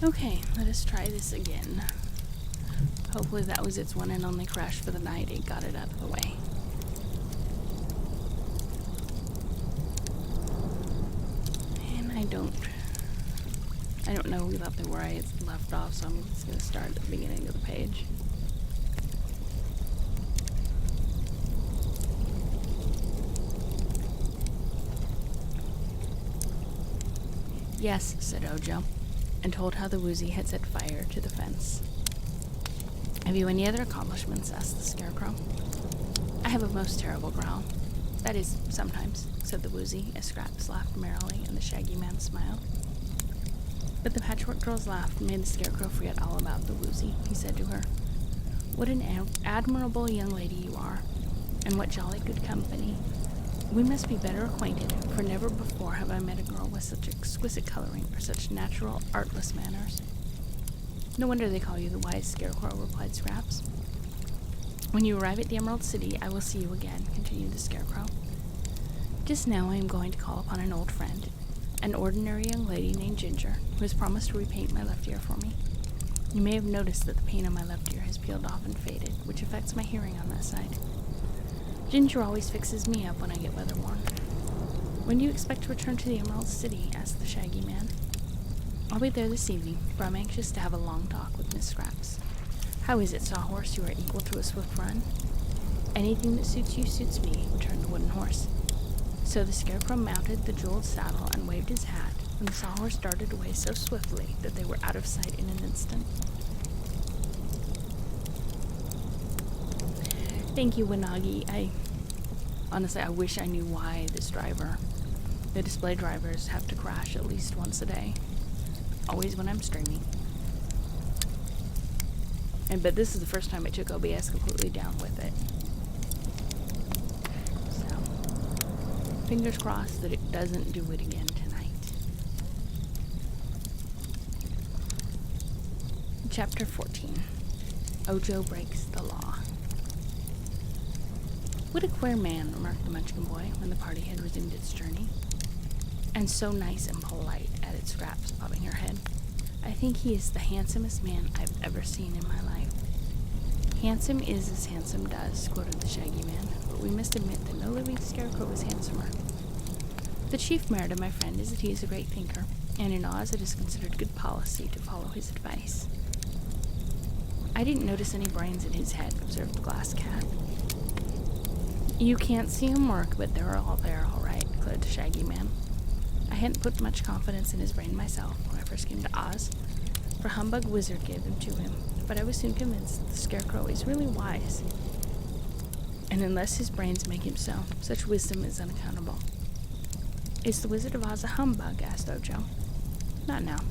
Okay, let us try this again. Hopefully that was its one and only crash for the night. It got it out of the way. And I don't know exactly where I left off, so I'm just going to start at the beginning of the page. Yes, said Ojo, and told how the woozy had set fire to the fence. Have you any other accomplishments? Asked the Scarecrow. I have a most terrible growl. That is, sometimes, said the woozy, as Scraps laughed merrily and the Shaggy Man smiled. But the Patchwork Girl's laugh made the Scarecrow forget all about the woozy. He said to her, What an admirable young lady you are, and what jolly good company. We must be better acquainted, for never before have I met a girl with such exquisite coloring or such natural, artless manners. No wonder they call you the wise Scarecrow, replied Scraps. When you arrive at the Emerald City, I will see you again, continued the Scarecrow. Just now I am going to call upon an old friend, an ordinary young lady named Ginger, who has promised to repaint my left ear for me. You may have noticed that the paint on my left ear has peeled off and faded, which affects my hearing on that side. Ginger always fixes me up when I get weather-worn. When do you expect to return to the Emerald City? Asked the Shaggy Man. I'll be there this evening, for I'm anxious to have a long talk with Miss Scraps. How is it, Sawhorse? You are equal to a swift run? Anything that suits you suits me, returned the wooden horse. So the Scarecrow mounted the jeweled saddle and waved his hat, and the Sawhorse darted away so swiftly that they were out of sight in an instant. Thank you, Wanagi. Honestly, I wish I knew why the display drivers have to crash at least once a day. Always when I'm streaming. But this is the first time it took OBS completely down with it. So, fingers crossed that it doesn't do it again tonight. Chapter 14. Ojo Breaks the Law. What a queer man, remarked the Munchkin boy when the party had resumed its journey. And so nice and polite, added Scraps, bobbing her head. I think he is the handsomest man I've ever seen in my life. Handsome is as handsome does, quoted the Shaggy Man, but we must admit that no living Scarecrow is handsomer. The chief merit of my friend is that he is a great thinker, and in Oz it is considered good policy to follow his advice. I didn't notice any brains in his head, observed the Glass Cat. You can't see him work, but they're all there, all right, declared the Shaggy Man. I hadn't put much confidence in his brain myself when I first came to Oz, for Humbug Wizard gave them to him, but I was soon convinced that the Scarecrow is really wise. And unless his brains make him so, such wisdom is unaccountable. Is the Wizard of Oz a humbug? Asked Ojo. Not now.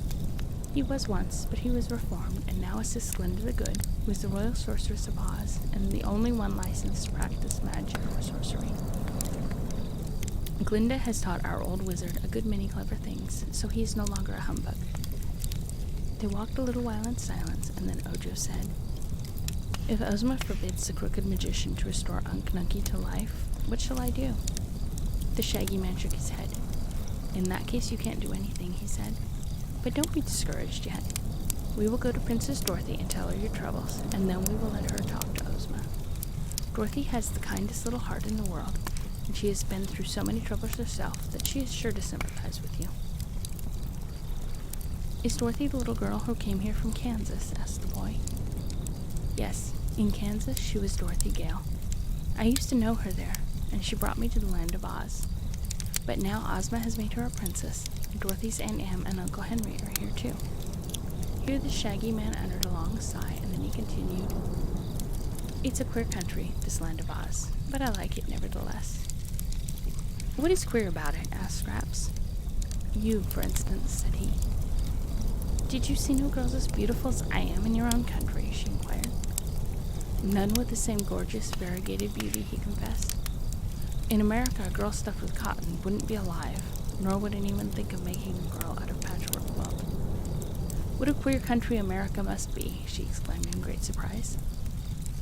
He was once, but he was reformed, and now assists Glinda the Good, who is the Royal Sorceress of Oz, and the only one licensed to practice magic or sorcery. Glinda has taught our old wizard a good many clever things, so he is no longer a humbug. They walked a little while in silence, and then Ojo said, If Ozma forbids the crooked magician to restore Unk Nunky to life, what shall I do? The Shaggy Man shook his head. In that case, you can't do anything, he said. But don't be discouraged yet. We will go to Princess Dorothy and tell her your troubles, and then we will let her talk to Ozma. Dorothy has the kindest little heart in the world, and she has been through so many troubles herself that she is sure to sympathize with you. Is Dorothy the little girl who came here from Kansas? Asked the boy. Yes, in Kansas she was Dorothy Gale. I used to know her there, and she brought me to the land of Oz. But now Ozma has made her a princess, and Dorothy's Aunt Em and Uncle Henry are here too. Here the Shaggy Man uttered a long sigh, and then he continued, It's a queer country, this land of Oz, but I like it nevertheless. What is queer about it? Asked Scraps. You, for instance, said he. Did you see no girls as beautiful as I am in your own country? She inquired. None with the same gorgeous, variegated beauty, he confessed. In America, a girl stuffed with cotton wouldn't be alive, nor would anyone think of making a girl out of patchwork quilt. What a queer country America must be, she exclaimed in great surprise.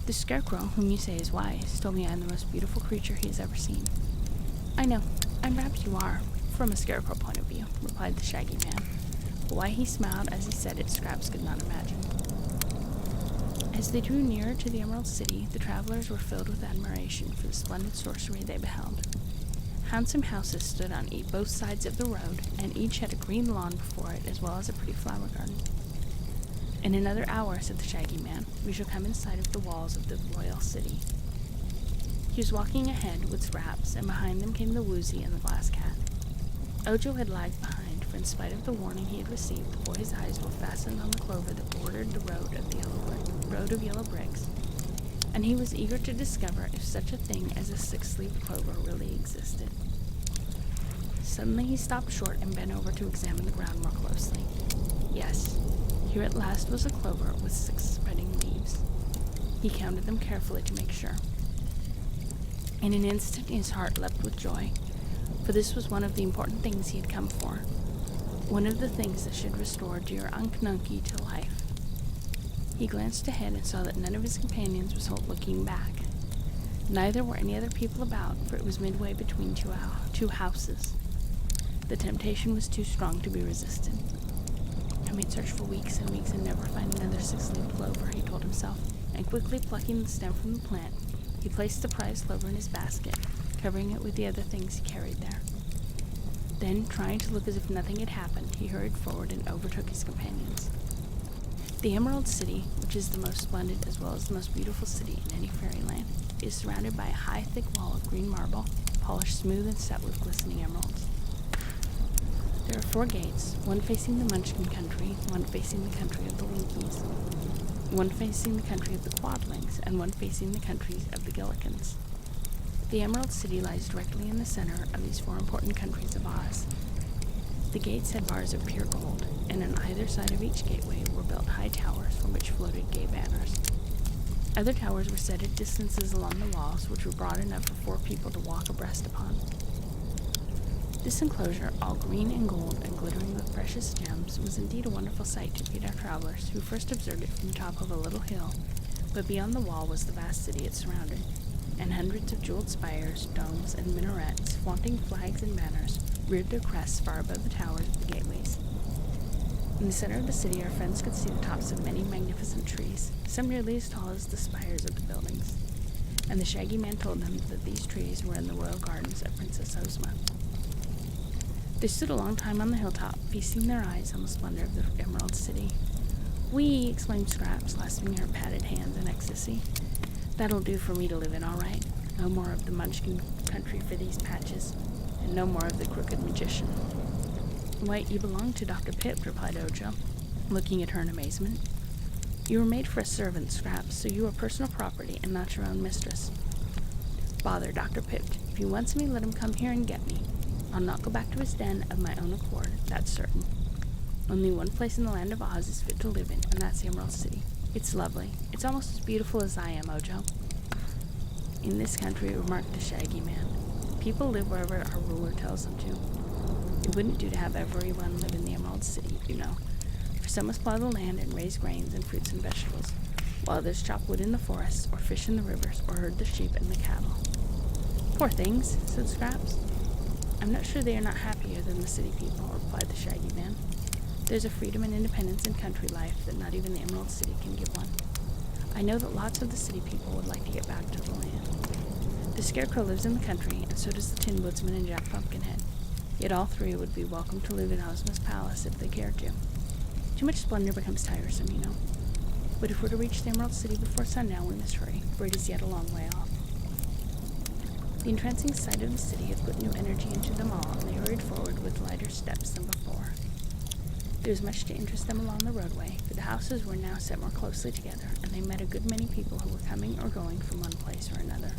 The Scarecrow, whom you say is wise, told me I am the most beautiful creature he has ever seen. I know, and perhaps you are, from a Scarecrow point of view, replied the Shaggy Man. but why he smiled as he said it, Scraps could not imagine. As they drew nearer to the Emerald City, the travelers were filled with admiration for the splendid sorcery they beheld. Handsome houses stood on both sides of the road, and each had a green lawn before it, as well as a pretty flower garden. "In another hour," said the Shaggy Man, "we shall come in sight of the walls of the royal city." He was walking ahead with Scraps, and behind them came the Woozy and the Glass Cat. Ojo had lagged behind, for in spite of the warning he had received, the boy's eyes were fastened on the clover that bordered the road of yellow bricks, and he was eager to discover if such a thing as a six-leaved clover really existed. Suddenly he stopped short and bent over to examine the ground more closely. Yes, here at last was a clover with 6 spreading leaves. He counted them carefully to make sure. In an instant his heart leapt with joy, for this was one of the important things he had come for, one of the things that should restore dear Unc Nunkie to life. He glanced ahead and saw that none of his companions was looking back. Neither were any other people about, for it was midway between two houses. The temptation was too strong to be resisted. "I might search for weeks and weeks and never find another 6-leaved clover," he told himself, and quickly plucking the stem from the plant, he placed the prized clover in his basket, covering it with the other things he carried there. Then, trying to look as if nothing had happened, he hurried forward and overtook his companions. The Emerald City, which is the most splendid as well as the most beautiful city in any fairyland, is surrounded by a high, thick wall of green marble, polished smooth and set with glistening emeralds. There are 4 gates, one facing the Munchkin country, one facing the country of the Winkies, one facing the country of the Quadlings, and one facing the country of the Gillikins. The Emerald City lies directly in the center of these 4 important countries of Oz. The gates had bars of pure gold, and on either side of each gateway were built high towers from which floated gay banners. Other towers were set at distances along the walls, which were broad enough for 4 people to walk abreast upon. This enclosure, all green and gold and glittering with precious gems, was indeed a wonderful sight to greet our travelers, who first observed it from the top of a little hill, but beyond the wall was the vast city it surrounded, and hundreds of jeweled spires, domes, and minarets, flaunting flags and banners, reared their crests far above the towers of the gateways. In the center of the city, our friends could see the tops of many magnificent trees, some nearly as tall as the spires of the buildings, and the Shaggy Man told them that these trees were in the royal gardens of Princess Ozma. They stood a long time on the hilltop, feasting their eyes on the splendor of the Emerald City. "Whee!" exclaimed Scraps, clasping her padded hands in ecstasy. "That'll do for me to live in, all right. No more of the Munchkin country for these patches, and no more of the crooked magician." "Why, you belong to Dr. Pip," replied Ojo, looking at her in amazement. "You were made for a servant, Scraps, so you are personal property and not your own mistress." "Bother Dr. Pip. If he wants me, let him come here and get me. I'll not go back to his den of my own accord, that's certain. Only one place in the land of Oz is fit to live in, and that's the Emerald City. It's lovely. It's almost as beautiful as I am, Ojo." "In this country," remarked the Shaggy Man, "people live wherever our ruler tells them to. It wouldn't do to have everyone live in the Emerald City, you know, for some must plow the land and raise grains and fruits and vegetables, while others chop wood in the forests, or fish in the rivers, or herd the sheep and the cattle." "Poor things," said Scraps. "I'm not sure they are not happier than the city people," replied the Shaggy Man. "There's a freedom and independence in country life that not even the Emerald City can give one. I know that lots of the city people would like to get back to the land. The Scarecrow lives in the country, and so does the Tin Woodsman and Jack Pumpkinhead. Yet all 3 would be welcome to live in Ozma's palace if they cared to. Too much splendor becomes tiresome, you know. But if we're to reach the Emerald City before sundown, we must hurry, for it is yet a long way off." The entrancing sight of the city had put new energy into them all, and they hurried forward with lighter steps than before. There was much to interest them along the roadway, for the houses were now set more closely together, and they met a good many people who were coming or going from one place or another.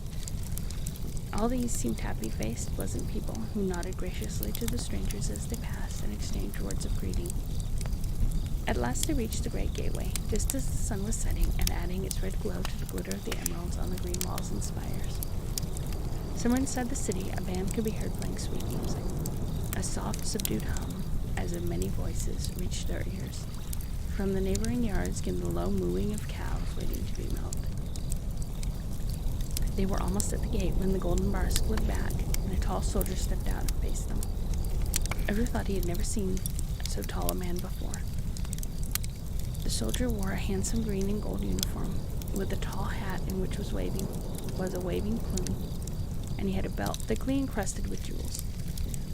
All these seemed happy-faced, pleasant people, who nodded graciously to the strangers as they passed and exchanged words of greeting. At last they reached the great gateway, just as the sun was setting and adding its red glow to the glitter of the emeralds on the green walls and spires. Somewhere inside the city, a band could be heard playing sweet music. A soft, subdued hum, as of many voices, reached their ears. From the neighboring yards came the low mooing of cows waiting to be milked. They were almost at the gate when the golden bars slid back, and a tall soldier stepped out and faced them. Ojo thought he had never seen so tall a man before. The soldier wore a handsome green and gold uniform, with a tall hat in which was a waving plume, and he had a belt thickly encrusted with jewels.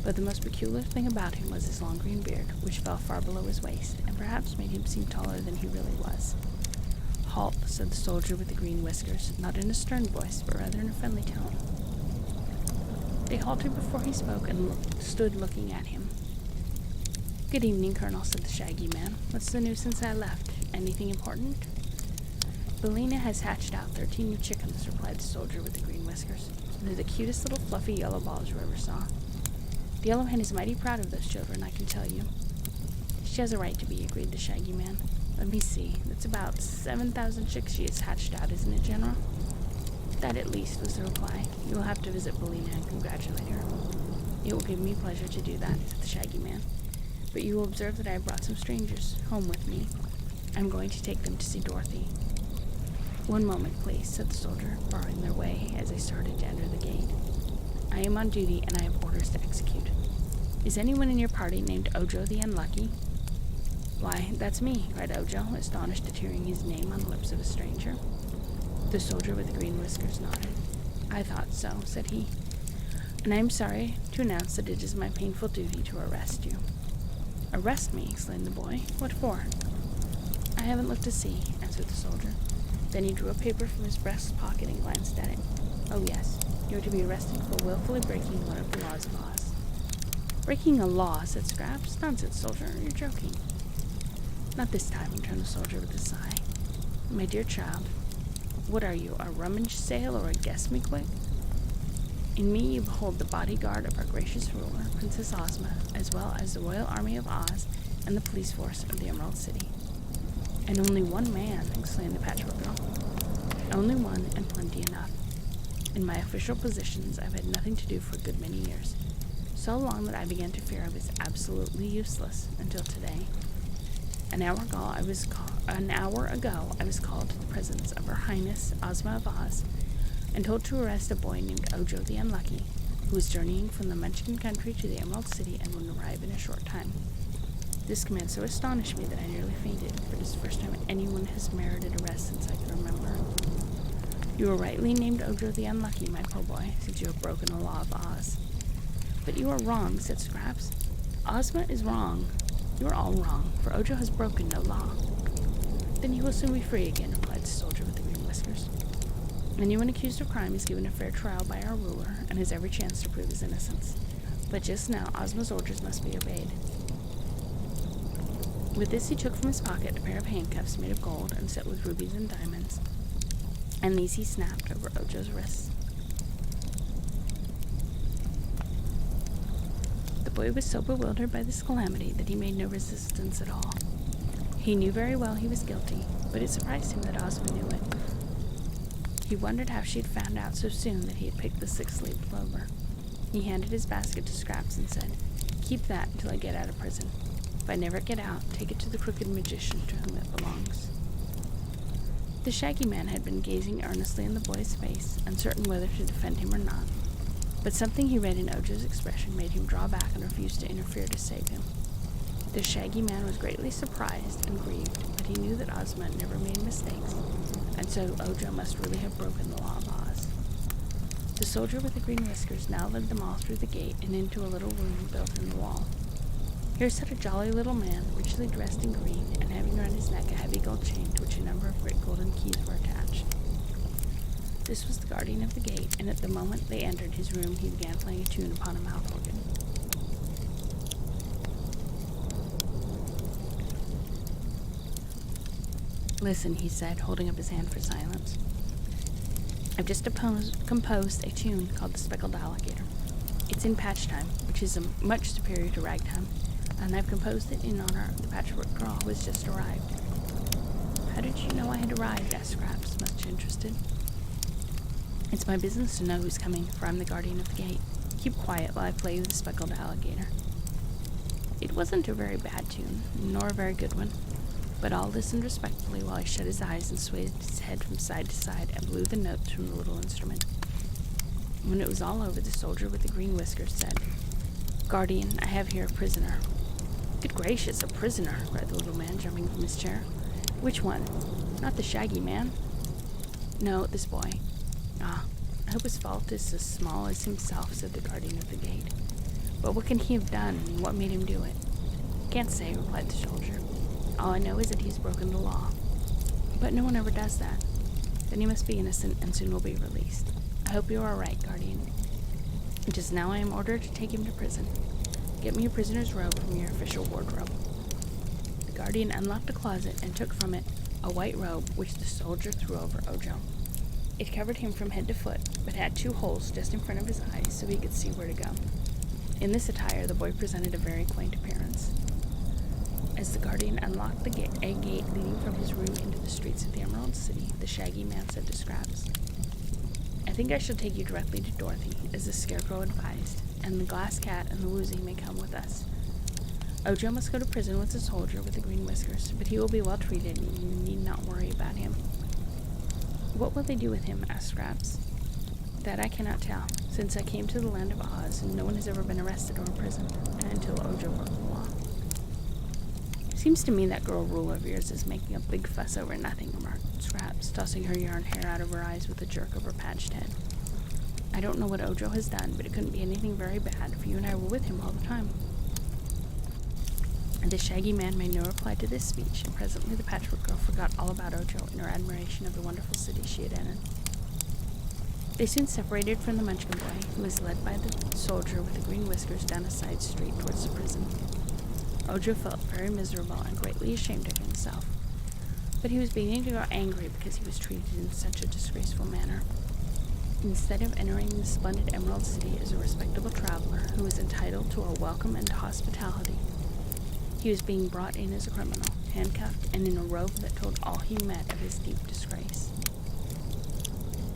But the most peculiar thing about him was his long green beard, which fell far below his waist, and perhaps made him seem taller than he really was. "Halt," said the soldier with the green whiskers, not in a stern voice, but rather in a friendly tone. They halted before he spoke and stood looking at him. "Good evening, Colonel," said the shaggy man. "What's the news since I left? Anything important?" "Bellina has hatched out 13 new chickens," replied the soldier with the green whiskers. "They're the cutest little fluffy yellow balls you ever saw. The yellow hen is mighty proud of those children, I can tell you." "She has a right to be," agreed the shaggy man. "Let me see, that's about 7,000 chicks she has hatched out, isn't it, General?" "That at least," was the reply. "You will have to visit Bellina and congratulate her." "It will give me pleasure to do that," said the shaggy man. "But you will observe that I have brought some strangers home with me. I'm going to take them to see Dorothy." "One moment, please," said the soldier, barring their way as they started to enter the gate. "I am on duty, and I have orders to execute. Is anyone in your party named Ojo the Unlucky?" "Why, that's me," cried Ojo, astonished at hearing his name on the lips of a stranger. The soldier with the green whiskers nodded. "I thought so," said he, "and I am sorry to announce that it is my painful duty to arrest you." "Arrest me?" exclaimed the boy. "What for?" "I haven't looked to see," answered the soldier. Then he drew a paper from his breast pocket and glanced at it. "Oh, yes, you are to be arrested for willfully breaking one of the laws of Oz." "Breaking a law?" said Scraps. "Nonsense, soldier, you're joking." "Not this time," returned the soldier with a sigh. "My dear child, what are you, a rummage sale or a guess me quick? In me you behold the bodyguard of our gracious ruler, Princess Ozma, as well as the royal army of Oz and the police force of the Emerald City." "And only one man," exclaimed the Patchwork Girl. "Only one, and plenty enough. In my official positions, I've had nothing to do for a good many years. So long that I began to fear I was absolutely useless, until today. An hour ago, I was called to the presence of Her Highness Ozma of Oz, and told to arrest a boy named Ojo the Unlucky, who was journeying from the Munchkin country to the Emerald City and would arrive in a short time. This command so astonished me that I nearly fainted, for it is the first time anyone has merited arrest since I can remember. You are rightly named Ojo the Unlucky, my poor boy, since you have broken the law of Oz." "But you are wrong," said Scraps. "Ozma is wrong. You are all wrong, for Ojo has broken no law." "Then he will soon be free again," replied the soldier with the green whiskers. "Anyone accused of crime is given a fair trial by our ruler, and has every chance to prove his innocence. But just now, Ozma's orders must be obeyed." With this he took from his pocket a pair of handcuffs made of gold and set with rubies and diamonds, and these he snapped over Ojo's wrists. The boy was so bewildered by this calamity that he made no resistance at all. He knew very well he was guilty, but it surprised him that Ozma knew it. He wondered how she had found out so soon that he had picked the 6-leaved clover. He handed his basket to Scraps and said, "Keep that until I get out of prison. If I never get out, take it to the crooked magician to whom it belongs." The shaggy man had been gazing earnestly in the boy's face, uncertain whether to defend him or not, but something he read in Ojo's expression made him draw back and refuse to interfere to save him. The shaggy man was greatly surprised and grieved, but he knew that Ozma never made mistakes, and so Ojo must really have broken the law of Oz. The soldier with the green whiskers now led them all through the gate and into a little room built in the wall. Here sat a jolly little man, richly dressed in green, and having around his neck a heavy gold chain to which a number of great golden keys were attached. This was the guardian of the gate, and at the moment they entered his room he began playing a tune upon a mouth organ. "Listen," he said, holding up his hand for silence. "I've just composed a tune called The Speckled Alligator. It's in patch time, which is much superior to ragtime, and I've composed it in honor of the Patchwork Girl who has just arrived." "How did you know I had arrived?" asked Scraps, much interested. "It's my business to know who's coming, for I'm the guardian of the gate. Keep quiet while I play you The Speckled Alligator." It wasn't a very bad tune, nor a very good one, but all listened respectfully while he shut his eyes and swayed his head from side to side and blew the notes from the little instrument. When it was all over, the soldier with the green whiskers said, "Guardian, I have here a prisoner." Good gracious, a prisoner, cried the little man, jumping from his chair. Which one? Not the shaggy man? No, this boy. Ah, I hope his fault is as small as himself, said the guardian of the gate. But what can he have done, and what made him do it? Can't say, replied the soldier. All I know is that he's broken the law. But no one ever does that. Then he must be innocent and soon will be released. I hope you are right, guardian. Just now I am ordered to take him to prison. Get me a prisoner's robe from your official wardrobe. The guardian unlocked a closet and took from it a white robe which the soldier threw over Ojo. It covered him from head to foot, but had 2 holes just in front of his eyes so he could see where to go. In this attire, the boy presented a very quaint appearance. As the guardian unlocked a gate leading from his room into the streets of the Emerald City, the shaggy man said to Scraps, I think I shall take you directly to Dorothy, as the Scarecrow advised, and the Glass Cat and the Woozy may come with us. Ojo must go to prison with the soldier with the green whiskers, but he will be well treated, and you need not worry about him. What will they do with him? Asked Scraps. That I cannot tell. Since I came to the land of Oz, no one has ever been arrested or imprisoned, until Ojo broke the law. Seems to me that girl Rule of yours is making a big fuss over nothing, remarked Scraps, tossing her yarn hair out of her eyes with a jerk of her patched head. I don't know what Ojo has done, but it couldn't be anything very bad, for you and I were with him all the time. The shaggy man made no reply to this speech, and presently the Patchwork Girl forgot all about Ojo in her admiration of the wonderful city she had entered. They soon separated from the Munchkin boy, who was led by the soldier with the green whiskers down a side street towards the prison. Ojo felt very miserable and greatly ashamed of himself, but he was beginning to grow angry because he was treated in such a disgraceful manner. Instead of entering the splendid Emerald City as a respectable traveler who was entitled to a welcome and hospitality, he was being brought in as a criminal, handcuffed, and in a robe that told all he met of his deep disgrace.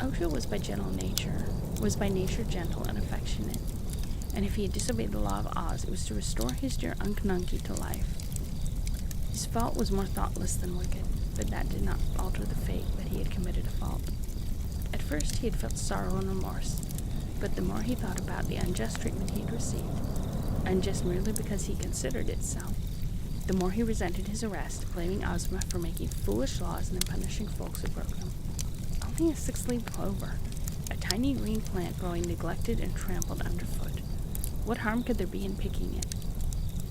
Ojo was by nature gentle and affectionate, and if he had disobeyed the law of Oz, it was to restore his dear Unc Nunkie to life. His fault was more thoughtless than wicked, but that did not alter the fate that he had committed a fault. At first he had felt sorrow and remorse, but the more he thought about the unjust treatment he had received, unjust merely because he considered it so, the more he resented his arrest, blaming Ozma for making foolish laws and then punishing folks who broke them. Only a 6-leaved clover, a tiny green plant growing neglected and trampled underfoot. What harm could there be in picking it?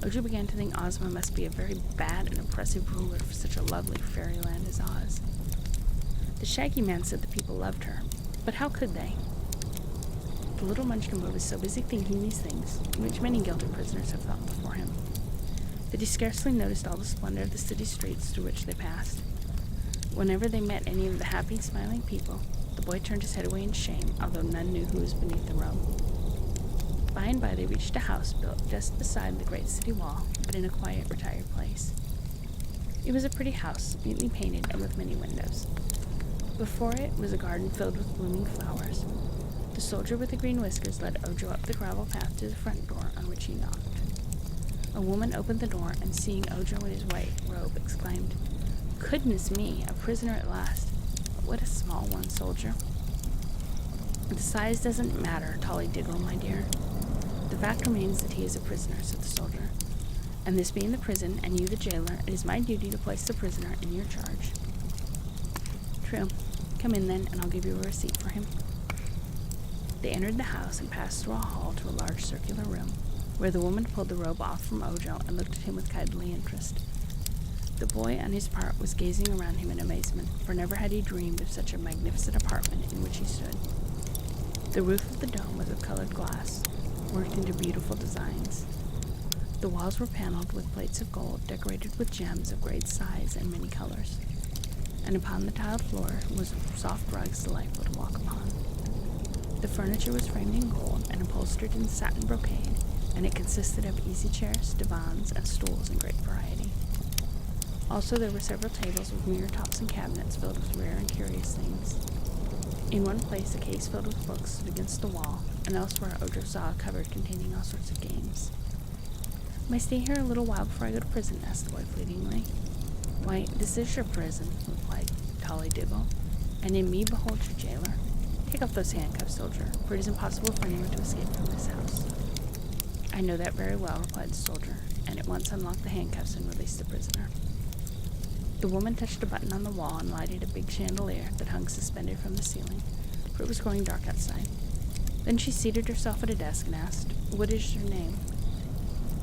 Ojo began to think Ozma must be a very bad and oppressive ruler for such a lovely fairyland as Oz. The shaggy man said the people loved her, but how could they? The little Munchkin boy was so busy thinking these things, which many guilty prisoners have thought before him, that he scarcely noticed all the splendor of the city streets through which they passed. Whenever they met any of the happy, smiling people, the boy turned his head away in shame, although none knew who was beneath the robe. By and by they reached a house built just beside the great city wall, but in a quiet, retired place. It was a pretty house, neatly painted and with many windows. Before it was a garden filled with blooming flowers. The soldier with the green whiskers led Ojo up the gravel path to the front door, on which he knocked. A woman opened the door, and seeing Ojo in his white robe, exclaimed, "Goodness me, a prisoner at last. But what a small one, soldier." "The size doesn't matter, Tollydiggle, my dear. The fact remains that he is a prisoner," said the soldier. "And this being the prison, and you the jailer, it is my duty to place the prisoner in your charge." "True. Come in, then, and I'll give you a receipt for him." They entered the house and passed through a hall to a large circular room, where the woman pulled the robe off from Ojo and looked at him with kindly interest. The boy, on his part, was gazing around him in amazement, for never had he dreamed of such a magnificent apartment in which he stood. The roof of the dome was of colored glass, worked into beautiful designs. The walls were paneled with plates of gold decorated with gems of great size and many colors, and upon the tiled floor was soft rugs delightful to walk upon. The furniture was framed in gold and upholstered in satin brocade, and it consisted of easy chairs, divans, and stools in great variety. Also, there were several tables with mirror tops and cabinets filled with rare and curious things. In one place, a case filled with books stood against the wall, and elsewhere Ojo saw a cupboard containing all sorts of games. "May I stay here a little while before I go to prison?" asked the boy fleetingly. "Why, this is your prison," replied Tollydiggle, "and in me behold your jailer. Take off those handcuffs, soldier, for it is impossible for anyone to escape from this house." "I know that very well," replied the soldier. and at once unlocked the handcuffs and released the prisoner. The woman touched a button on the wall and lighted a big chandelier that hung suspended from the ceiling, for it was growing dark outside. Then she seated herself at a desk and asked, "What is your name?"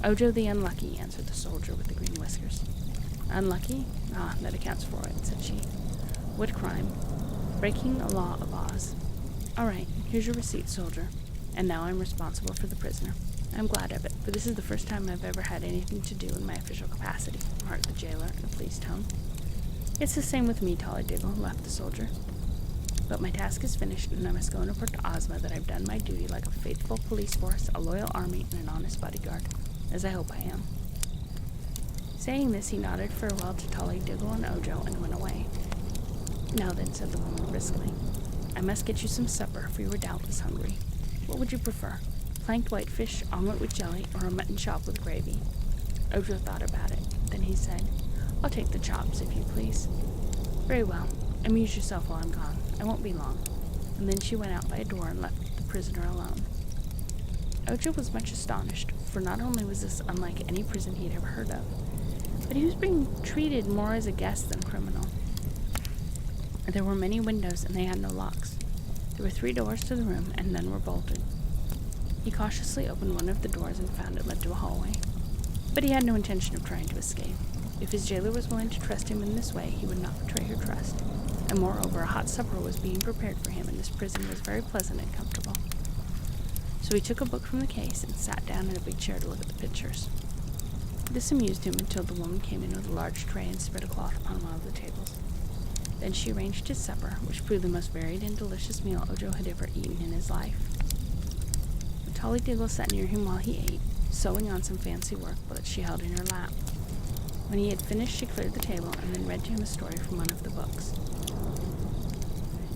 "Ojo the Unlucky," answered the soldier with the green whiskers. "Unlucky? Ah, that accounts for it," said she. "What crime?" "Breaking a law of Oz." "All right, here's your receipt, soldier. And now I'm responsible for the prisoner. I'm glad of it, for this is the first time I've ever had anything to do in my official capacity," remarked the jailer in a pleased tone. "It's the same with me, Tollydiggle," laughed the soldier. "But my task is finished, and I must go and report to Ozma that I've done my duty like a faithful police force, a loyal army, and an honest bodyguard, as I hope I am." Saying this, he nodded farewell to Tollydiggle and Ojo and went away. "Now then," said the woman briskly, "I must get you some supper, for you are doubtless hungry. What would you prefer? Planked whitefish, omelet with jelly, or a mutton chop with gravy?" Ojo thought about it. Then he said, "I'll take the chops, if you please." "Very well. Amuse yourself while I'm gone. I won't be long." And then she went out by a door and left the prisoner alone. Ojo was much astonished, for not only was this unlike any prison he had ever heard of, but he was being treated more as a guest than a criminal. There were many windows, and they had no locks. There were 3 doors to the room, and none were bolted. He cautiously opened one of the doors and found it led to a hallway. But he had no intention of trying to escape. If his jailer was willing to trust him in this way, he would not betray her trust. And moreover, a hot supper was being prepared for him, and this prison was very pleasant and comfortable. So he took a book from the case and sat down in a big chair to look at the pictures. This amused him until the woman came in with a large tray and spread a cloth upon one of the tables. Then she arranged his supper, which proved the most varied and delicious meal Ojo had ever eaten in his life. Tollydiggle sat near him while he ate, sewing on some fancy work that she held in her lap. When he had finished, she cleared the table and then read to him a story from one of the books.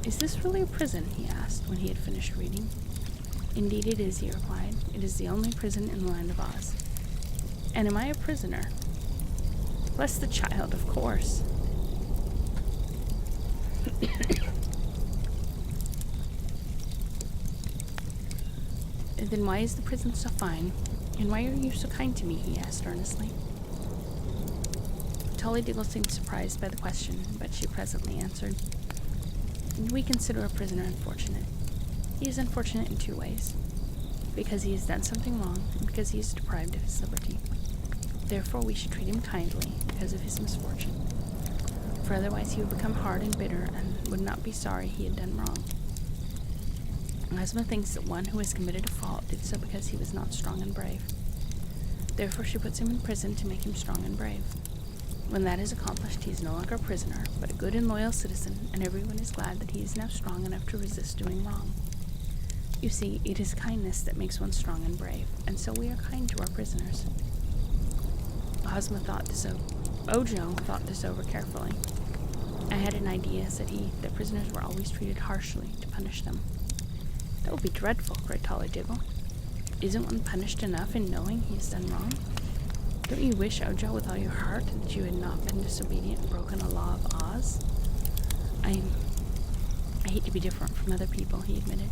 "Is this really a prison?" he asked when he had finished reading. "Indeed it is," he replied. "It is the only prison in the land of Oz." "And am I a prisoner?" "Bless the child, of course." "Then why is the prison so fine? And why are you so kind to me?" he asked earnestly. Tollydiggle seemed surprised by the question, but she presently answered, "We consider a prisoner unfortunate. He is unfortunate in 2 ways. Because he has done something wrong, and because he is deprived of his liberty. Therefore we should treat him kindly because of his misfortune. For otherwise he would become hard and bitter and would not be sorry he had done wrong. Ozma thinks that one who has committed a fault did so because he was not strong and brave. Therefore she puts him in prison to make him strong and brave. When that is accomplished, he is no longer a prisoner, but a good and loyal citizen, and everyone is glad that he is now strong enough to resist doing wrong. You see, it is kindness that makes one strong and brave, and so we are kind to our prisoners." Ojo thought this over carefully. "I had an idea," said he, "that prisoners were always treated harshly to punish them." "That would be dreadful," cried Tollydiggle. "Isn't one punished enough in knowing he has done wrong? Don't you wish, Ojo, with all your heart, that you had not been disobedient and broken a law of Oz?" I hate to be different from other people," he admitted.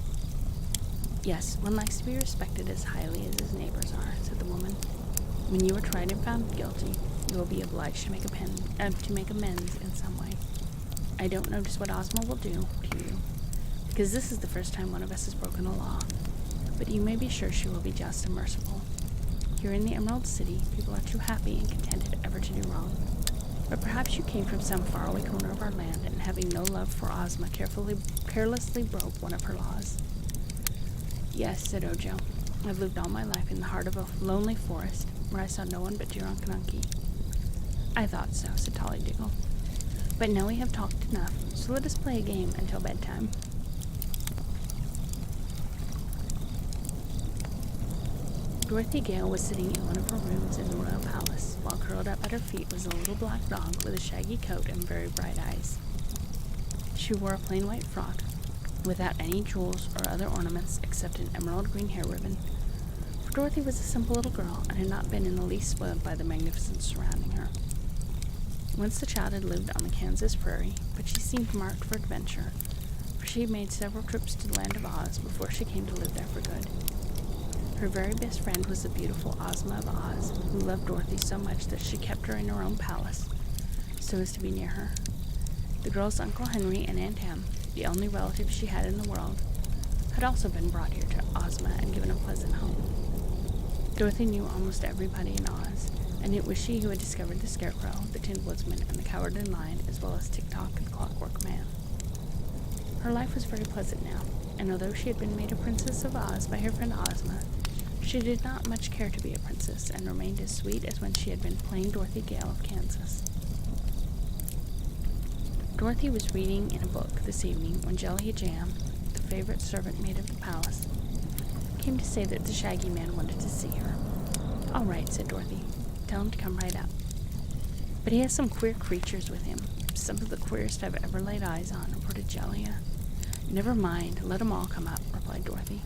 "Yes, one likes to be respected as highly as his neighbors are," said the woman. "When you are tried and found guilty, you will be obliged to make amends in some way. I don't know just what Ozma will do to you, because this is the first time one of us has broken a law, but you may be sure she will be just and merciful. Here in the Emerald City, people are too happy and contented ever to do wrong. But perhaps you came from some faraway corner of our land, and having no love for Ozma, carelessly broke one of her laws." "Yes," said Ojo. "I've lived all my life in the heart of a lonely forest, where I saw no one but dear Unc Nunkie." "I thought so," said Tollydiggle. "But now we have talked enough, so let us play a game until bedtime." Dorothy Gale was sitting in one of her rooms in the royal palace, while curled up at her feet was a little black dog with a shaggy coat and very bright eyes. She wore a plain white frock, without any jewels or other ornaments except an emerald green hair ribbon, for Dorothy was a simple little girl and had not been in the least spoiled by the magnificence surrounding her. Once the child had lived on the Kansas prairie, but she seemed marked for adventure, for she had made several trips to the land of Oz before she came to live there for good. Her very best friend was the beautiful Ozma of Oz, who loved Dorothy so much that she kept her in her own palace, so as to be near her. The girl's Uncle Henry and Aunt Em, the only relatives she had in the world, had also been brought here to Ozma and given a pleasant home. Dorothy knew almost everybody in Oz, and it was she who had discovered the Scarecrow, the Tin Woodsman, and the Cowardly Lion, as well as Tick-Tock and the Clockwork Man. Her life was very pleasant now, and although she had been made a Princess of Oz by her friend Ozma, she did not much care to be a princess, and remained as sweet as when she had been plain Dorothy Gale of Kansas. Dorothy was reading in a book this evening when Jellia Jam, the favorite servant maid of the palace, came to say that the Shaggy Man wanted to see her. "All right," said Dorothy. "Tell him to come right up. But he has some queer creatures with him, some of the queerest I've ever laid eyes on," reported Jellia. "Never mind, let 'em all come up," replied Dorothy.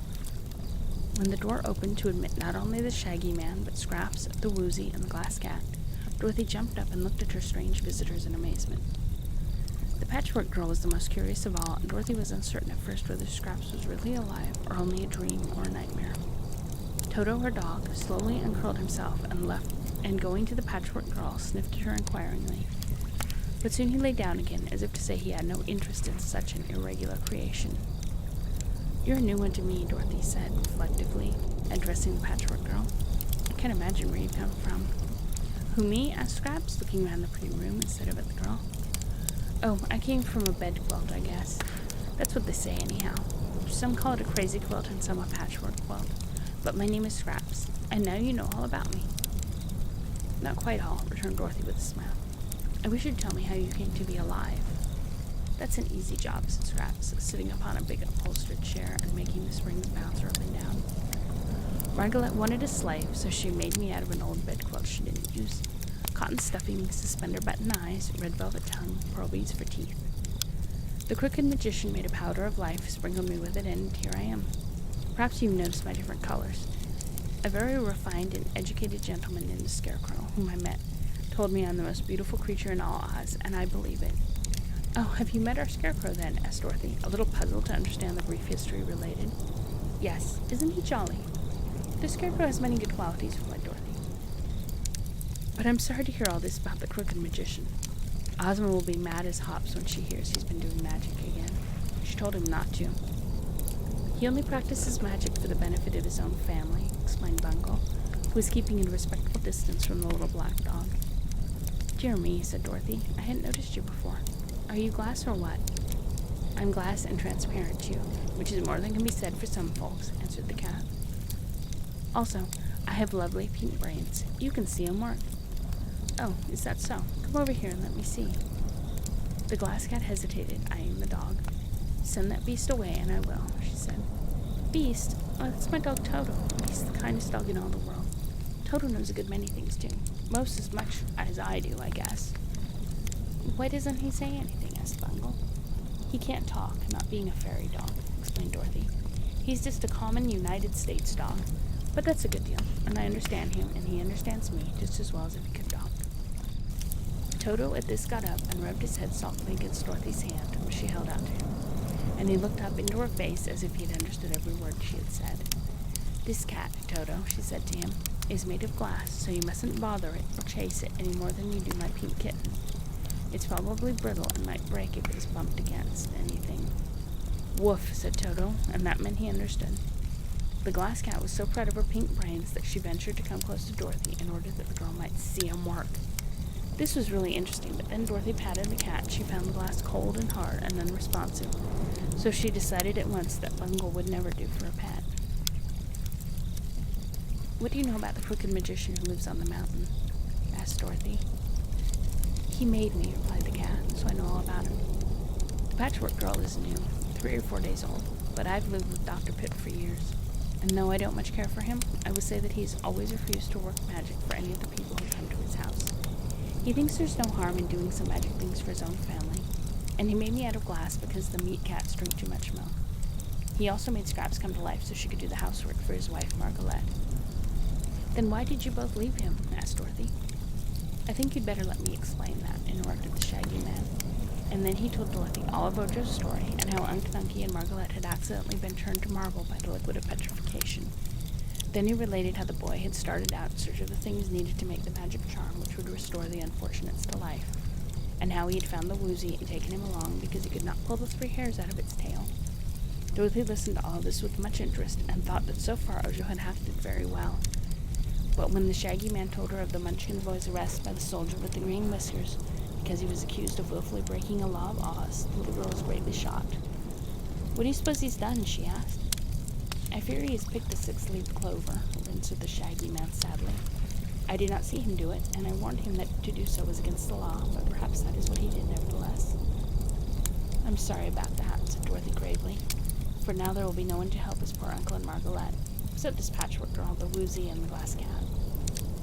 When the door opened to admit not only the Shaggy Man, but Scraps, the Woozy, and the Glass Cat, Dorothy jumped up and looked at her strange visitors in amazement. The Patchwork Girl was the most curious of all, and Dorothy was uncertain at first whether Scraps was really alive or only a dream or a nightmare. Toto, her dog, slowly uncurled himself and going to the Patchwork Girl, sniffed at her inquiringly. But soon he lay down again, as if to say he had no interest in such an irregular creation. "You're a new one to me," Dorothy said, reflectively, addressing the Patchwork Girl. "I can't imagine where you've come from." "Who, me?" asked Scraps, looking round the pretty room instead of at the girl. "Oh, I came from a bed quilt, I guess. That's what they say, anyhow. Some call it a crazy quilt and some a patchwork quilt. But my name is Scraps, and now you know all about me." "Not quite all," returned Dorothy with a smile. "I wish you'd tell me how you came to be alive." "That's an easy job," said Scraps, sitting upon a big upholstered chair and making the springs bounce up and down. "Margaret wanted a slave, so she made me out of an old bed quilt she didn't use. Cotton stuffing, suspender button eyes, red velvet tongue, pearl beads for teeth. The crooked magician made a powder of life, sprinkled me with it, and here I am. Perhaps you've noticed my different colors. A very refined and educated gentleman named the Scarecrow, whom I met, told me I'm the most beautiful creature in all Oz, and I believe it." "Oh, have you met our Scarecrow, then?" asked Dorothy, a little puzzled to understand the brief history related. "Yes. Isn't he jolly?" "The Scarecrow has many good qualities," replied Dorothy. "But I'm sorry to hear all this about the crooked magician. Ozma will be mad as hops when she hears he's been doing magic again. She told him not to." "He only practices magic for the benefit of his own family," explained Bungle, who was keeping at a respectful distance from the little black dog. "Dear me," said Dorothy. "I hadn't noticed you before. Are you glass or what?" "I'm glass and transparent too, which is more than can be said for some folks," answered the cat. "Also, I have lovely pink brains. You can see 'em work." "Oh, is that so? Come over here and let me see." The Glass Cat hesitated, eyeing the dog. "Send that beast away, and I will," she said. "Beast? Oh, that's my dog Toto. He's the kindest dog in all the world. Toto knows a good many things, too. Most as much as I do, I guess." "Why doesn't he say anything?" asked Bungle. "He can't talk, not being a fairy dog," explained Dorothy. "He's just a common United States dog. But that's a good deal, and I understand him, and he understands me just as well as if he could talk." Toto at this got up and rubbed his head softly against Dorothy's hand, which she held out to him, and he looked up into her face as if he had understood every word she had said. "This cat, Toto," she said to him, "is made of glass, so you mustn't bother it or chase it any more than you do my pink kitten. It's probably brittle and might break if it was bumped against anything." "Woof," said Toto, and that meant he understood. The Glass Cat was so proud of her pink brains that she ventured to come close to Dorothy in order that the girl might see 'em work. This was really interesting, but then Dorothy patted the cat and she found the glass cold and hard and unresponsive, so she decided at once that Bungle would never do for a pet. "What do you know about the crooked magician who lives on the mountain?" asked Dorothy. "He made me," replied the cat, "so I know all about him. The Patchwork Girl is new, 3 or 4 days old, but I've lived with Dr. Pip for years, and though I don't much care for him, I would say that he has always refused to work magic for any of the people who come to his house. He thinks there's no harm in doing some magic things for his own family, and he made me out of glass because the meat cats drink too much milk. He also made Scraps come to life so she could do the housework for his wife, Margaret." "Then why did you both leave him?" asked Dorothy. "I think you'd better let me explain that," interrupted the Shaggy Man. And then he told Dorothy all of Ojo's story, and how Unc Nunky and Margaret had accidentally been turned to marble by the liquid of petrification. Then he related how the boy had started out in search of the things needed to make the magic charm which would restore the unfortunates to life, and how he had found the woozy and taken him along because he could not pull the 3 hairs out of its tail. Dorothy listened to all this with much interest, and thought that so far Ojo had acted very well. But when the Shaggy Man told her of the Munchkin boy's arrest by the soldier with the green whiskers, because he was accused of willfully breaking a law of Oz, the little girl was greatly shocked. "What do you suppose he's done?" she asked. "I fear he has picked a 6-leaved clover," answered the Shaggy Man sadly. "I did not see him do it, and I warned him that to do so was against the law, but perhaps that is what he did nevertheless." "I'm sorry about that," said Dorothy gravely, "for now there will be no one to help his poor uncle and Margolette, except this Patchwork girl, the Woozy, and the Glass Cat."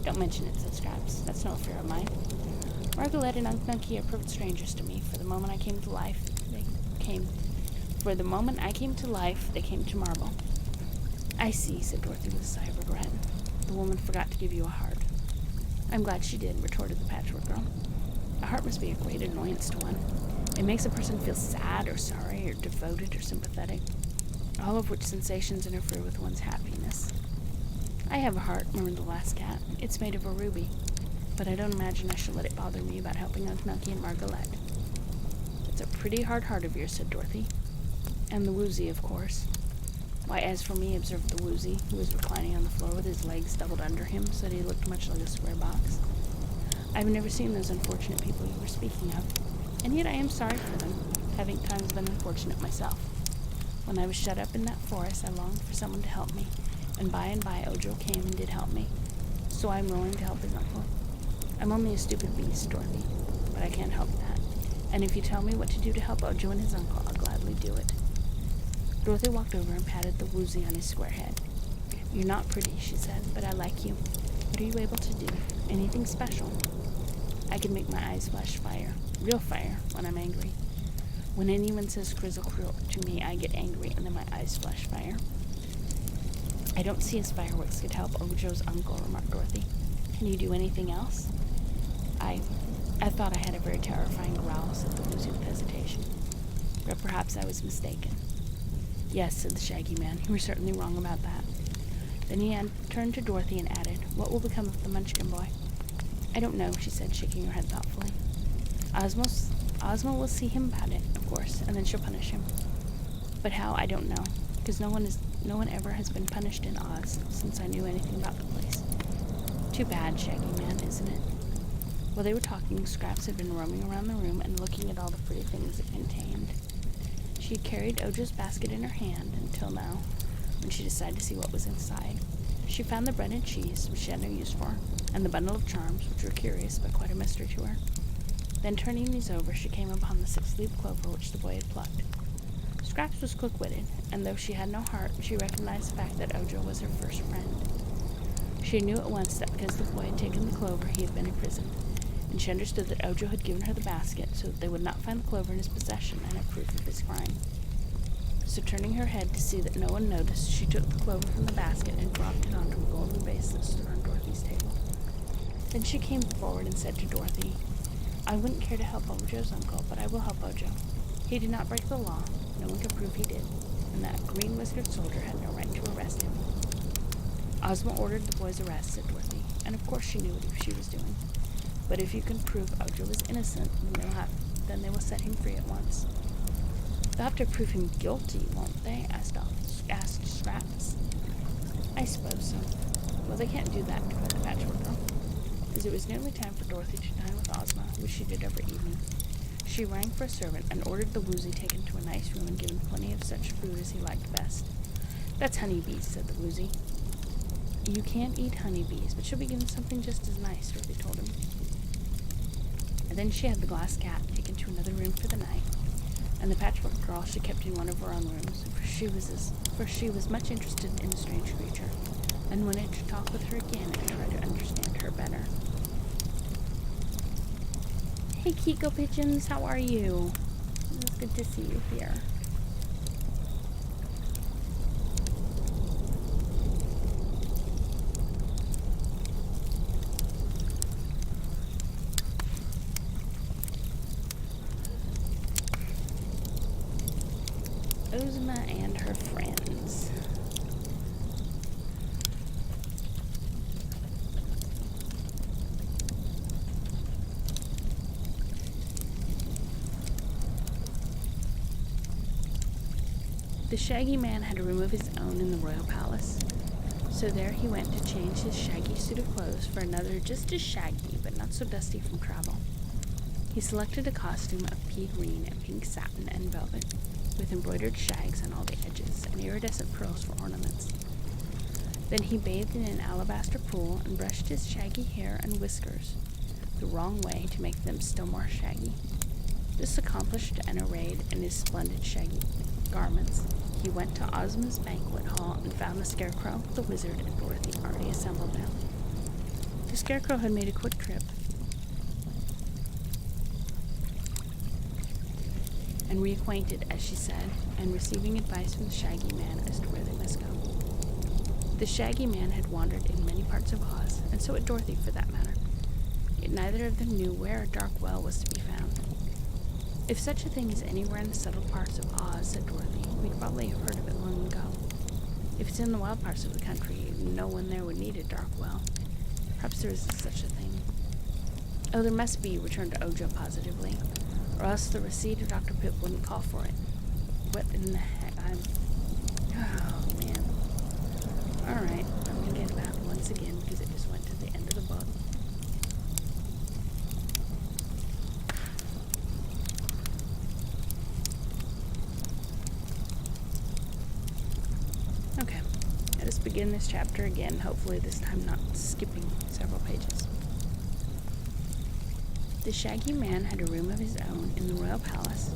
"Don't mention it," said Scraps. "That's no affair of mine. Margolette and Unc Nunkie are perfect strangers to me. For the moment I came to life, they came to Marble." "I see," said Dorothy with a sigh of regret. "The woman forgot to give you a heart." "I'm glad she did," retorted the Patchwork girl. "A heart must be a great annoyance to one. It makes a person feel sad or sorry or devoted or sympathetic, all of which sensations interfere with one's happiness." "I have a heart," murmured the Glass Cat. "It's made of a ruby, but I don't imagine I shall let it bother me about helping Unc Nunkie and Margolette." "It's a pretty hard heart of yours," said Dorothy. "And the Woozy, of course." "Why, as for me," observed the Woozy, who was reclining on the floor with his legs doubled under him so that he looked much like a square box, "I've never seen those unfortunate people you were speaking of, and yet I am sorry for them, having at times been unfortunate myself. When I was shut up in that forest, I longed for someone to help me, and by Ojo came and did help me, so I am willing to help his uncle. I'm only a stupid beast, Dorothy, but I can't help that, and if you tell me what to do to help Ojo and his uncle, I'll gladly do it." Dorothy walked over and patted the Woozy on his square head. "You're not pretty," she said, "but I like you. What are you able to do? Anything special?" "I can make my eyes flash fire, real fire, when I'm angry. When anyone says crizzle to me, I get angry, and then my eyes flash fire." "I don't see as fireworks could help Ojo's uncle," remarked Dorothy. "Can you do anything else?" I thought I had a very terrifying growl," said the Woozy with hesitation. "But perhaps I was mistaken." "Yes," said the Shaggy Man, "you were certainly wrong about that." Then he turned to Dorothy and added, "What will become of the Munchkin boy?" "I don't know," she said, shaking her head thoughtfully. Ozma will see him about it, of course, and then she'll punish him. But how, I don't know, because no one ever has been punished in Oz since I knew anything about the place. Too bad, Shaggy Man, isn't it?" While they were talking, Scraps had been roaming around the room and looking at all the pretty things it contained. She had carried Ojo's basket in her hand until now, when she decided to see what was inside. She found the bread and cheese, which she had no use for, and the bundle of charms, which were curious but quite a mystery to her. Then, turning these over, she came upon the 6-leaved clover which the boy had plucked. Scraps was quick-witted, and though she had no heart, she recognized the fact that Ojo was her first friend. She knew at once that because the boy had taken the clover, he had been imprisoned, and she understood that Ojo had given her the basket so that they would not find the clover in his possession and have proof of his crime. So, turning her head to see that no one noticed, she took the clover from the basket and dropped it onto a golden vase that stood on Dorothy's table. Then she came forward and said to Dorothy, "I wouldn't care to help Ojo's uncle, but I will help Ojo. He did not break the law, no one can prove he did, and that green-whiskered soldier had no right to arrest him." "Ozma ordered the boy's arrest," said Dorothy, "and of course she knew what she was doing. But if you can prove Ojo is innocent, then they will set him free at once." "They'll have to prove him guilty, won't they?" asked Scraps. "I suppose so. Well, they can't do that," declared the Patchwork girl. As it was nearly time for Dorothy to dine with Ozma, which she did every evening, she rang for a servant and ordered the Woozy taken to a nice room and given plenty of such food as he liked best. "That's honeybees," said the Woozy. "You can't eat honeybees, but she'll be given something just as nice," Dorothy told him. And then she had the Glass Cat taken to another room for the night, and the Patchwork girl she kept in one of her own rooms, for she was much interested in the strange creature, and wanted to talk with her again and try to understand her better. "Hey, Kiko Pigeons, how are you? It's good to see you here." Ozma and her friends. The Shaggy Man had a room of his own in the royal palace, so there he went to change his shaggy suit of clothes for another just as shaggy but not so dusty from travel. He selected a costume of pea green and pink satin and velvet, with embroidered shags on all the edges and iridescent pearls for ornaments. Then he bathed in an alabaster pool and brushed his shaggy hair and whiskers the wrong way to make them still more shaggy. This accomplished and arrayed in his splendid shaggy garments, he went to Ozma's banquet hall and found the Scarecrow, the Wizard, and Dorothy already assembled there. The Scarecrow had made a quick trip and reacquainted, as she said, and receiving advice from the Shaggy Man as to where they must go. The Shaggy Man had wandered in many parts of Oz, and so had Dorothy, for that matter. Yet neither of them knew where a dark well was to be found. If such a thing is anywhere in the settled parts of Oz, said Dorothy, we'd probably have heard of it long ago. If it's in the wild parts of the country, no one there would need a dark well. Perhaps there isn't such a thing. Oh, there must be, returned Ojo positively, or else the receipt of Dr. Pip wouldn't call for it. What in the heck? Oh, man. Alright, I'm going to get that once again because it just went to the end of the book. Okay, let us begin this chapter again, hopefully this time not skipping several pages. The Shaggy Man had a room of his own in the royal palace,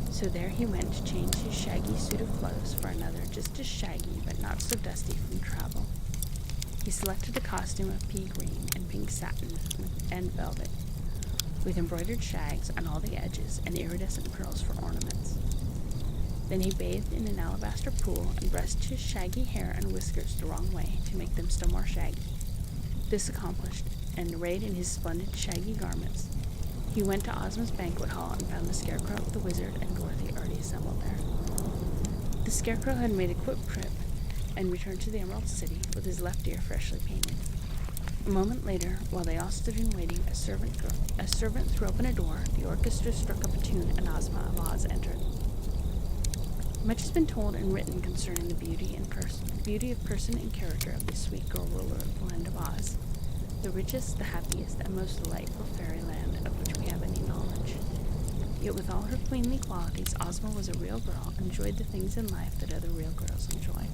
so there he went to change his shaggy suit of clothes for another just as shaggy but not so dusty from travel. He selected a costume of pea green and pink satin and velvet, with embroidered shags on all the edges and iridescent pearls for ornaments. Then he bathed in an alabaster pool and brushed his shaggy hair and whiskers the wrong way to make them still more shaggy. This accomplished, and arrayed in his splendid shaggy garments, he went to Ozma's banquet hall and found the Scarecrow, the Wizard, and Dorothy already assembled there. The Scarecrow had made a quick trip and returned to the Emerald City with his left ear freshly painted. A moment later, while they all stood in waiting, a servant threw open a door, the orchestra struck up a tune, and Ozma of Oz entered. Much has been told and written concerning the beauty of person and character of this sweet girl ruler of the land of Oz, the richest, the happiest, and most delightful fairyland of which we have any knowledge. Yet with all her queenly qualities, Ozma was a real girl and enjoyed the things in life that other real girls enjoy.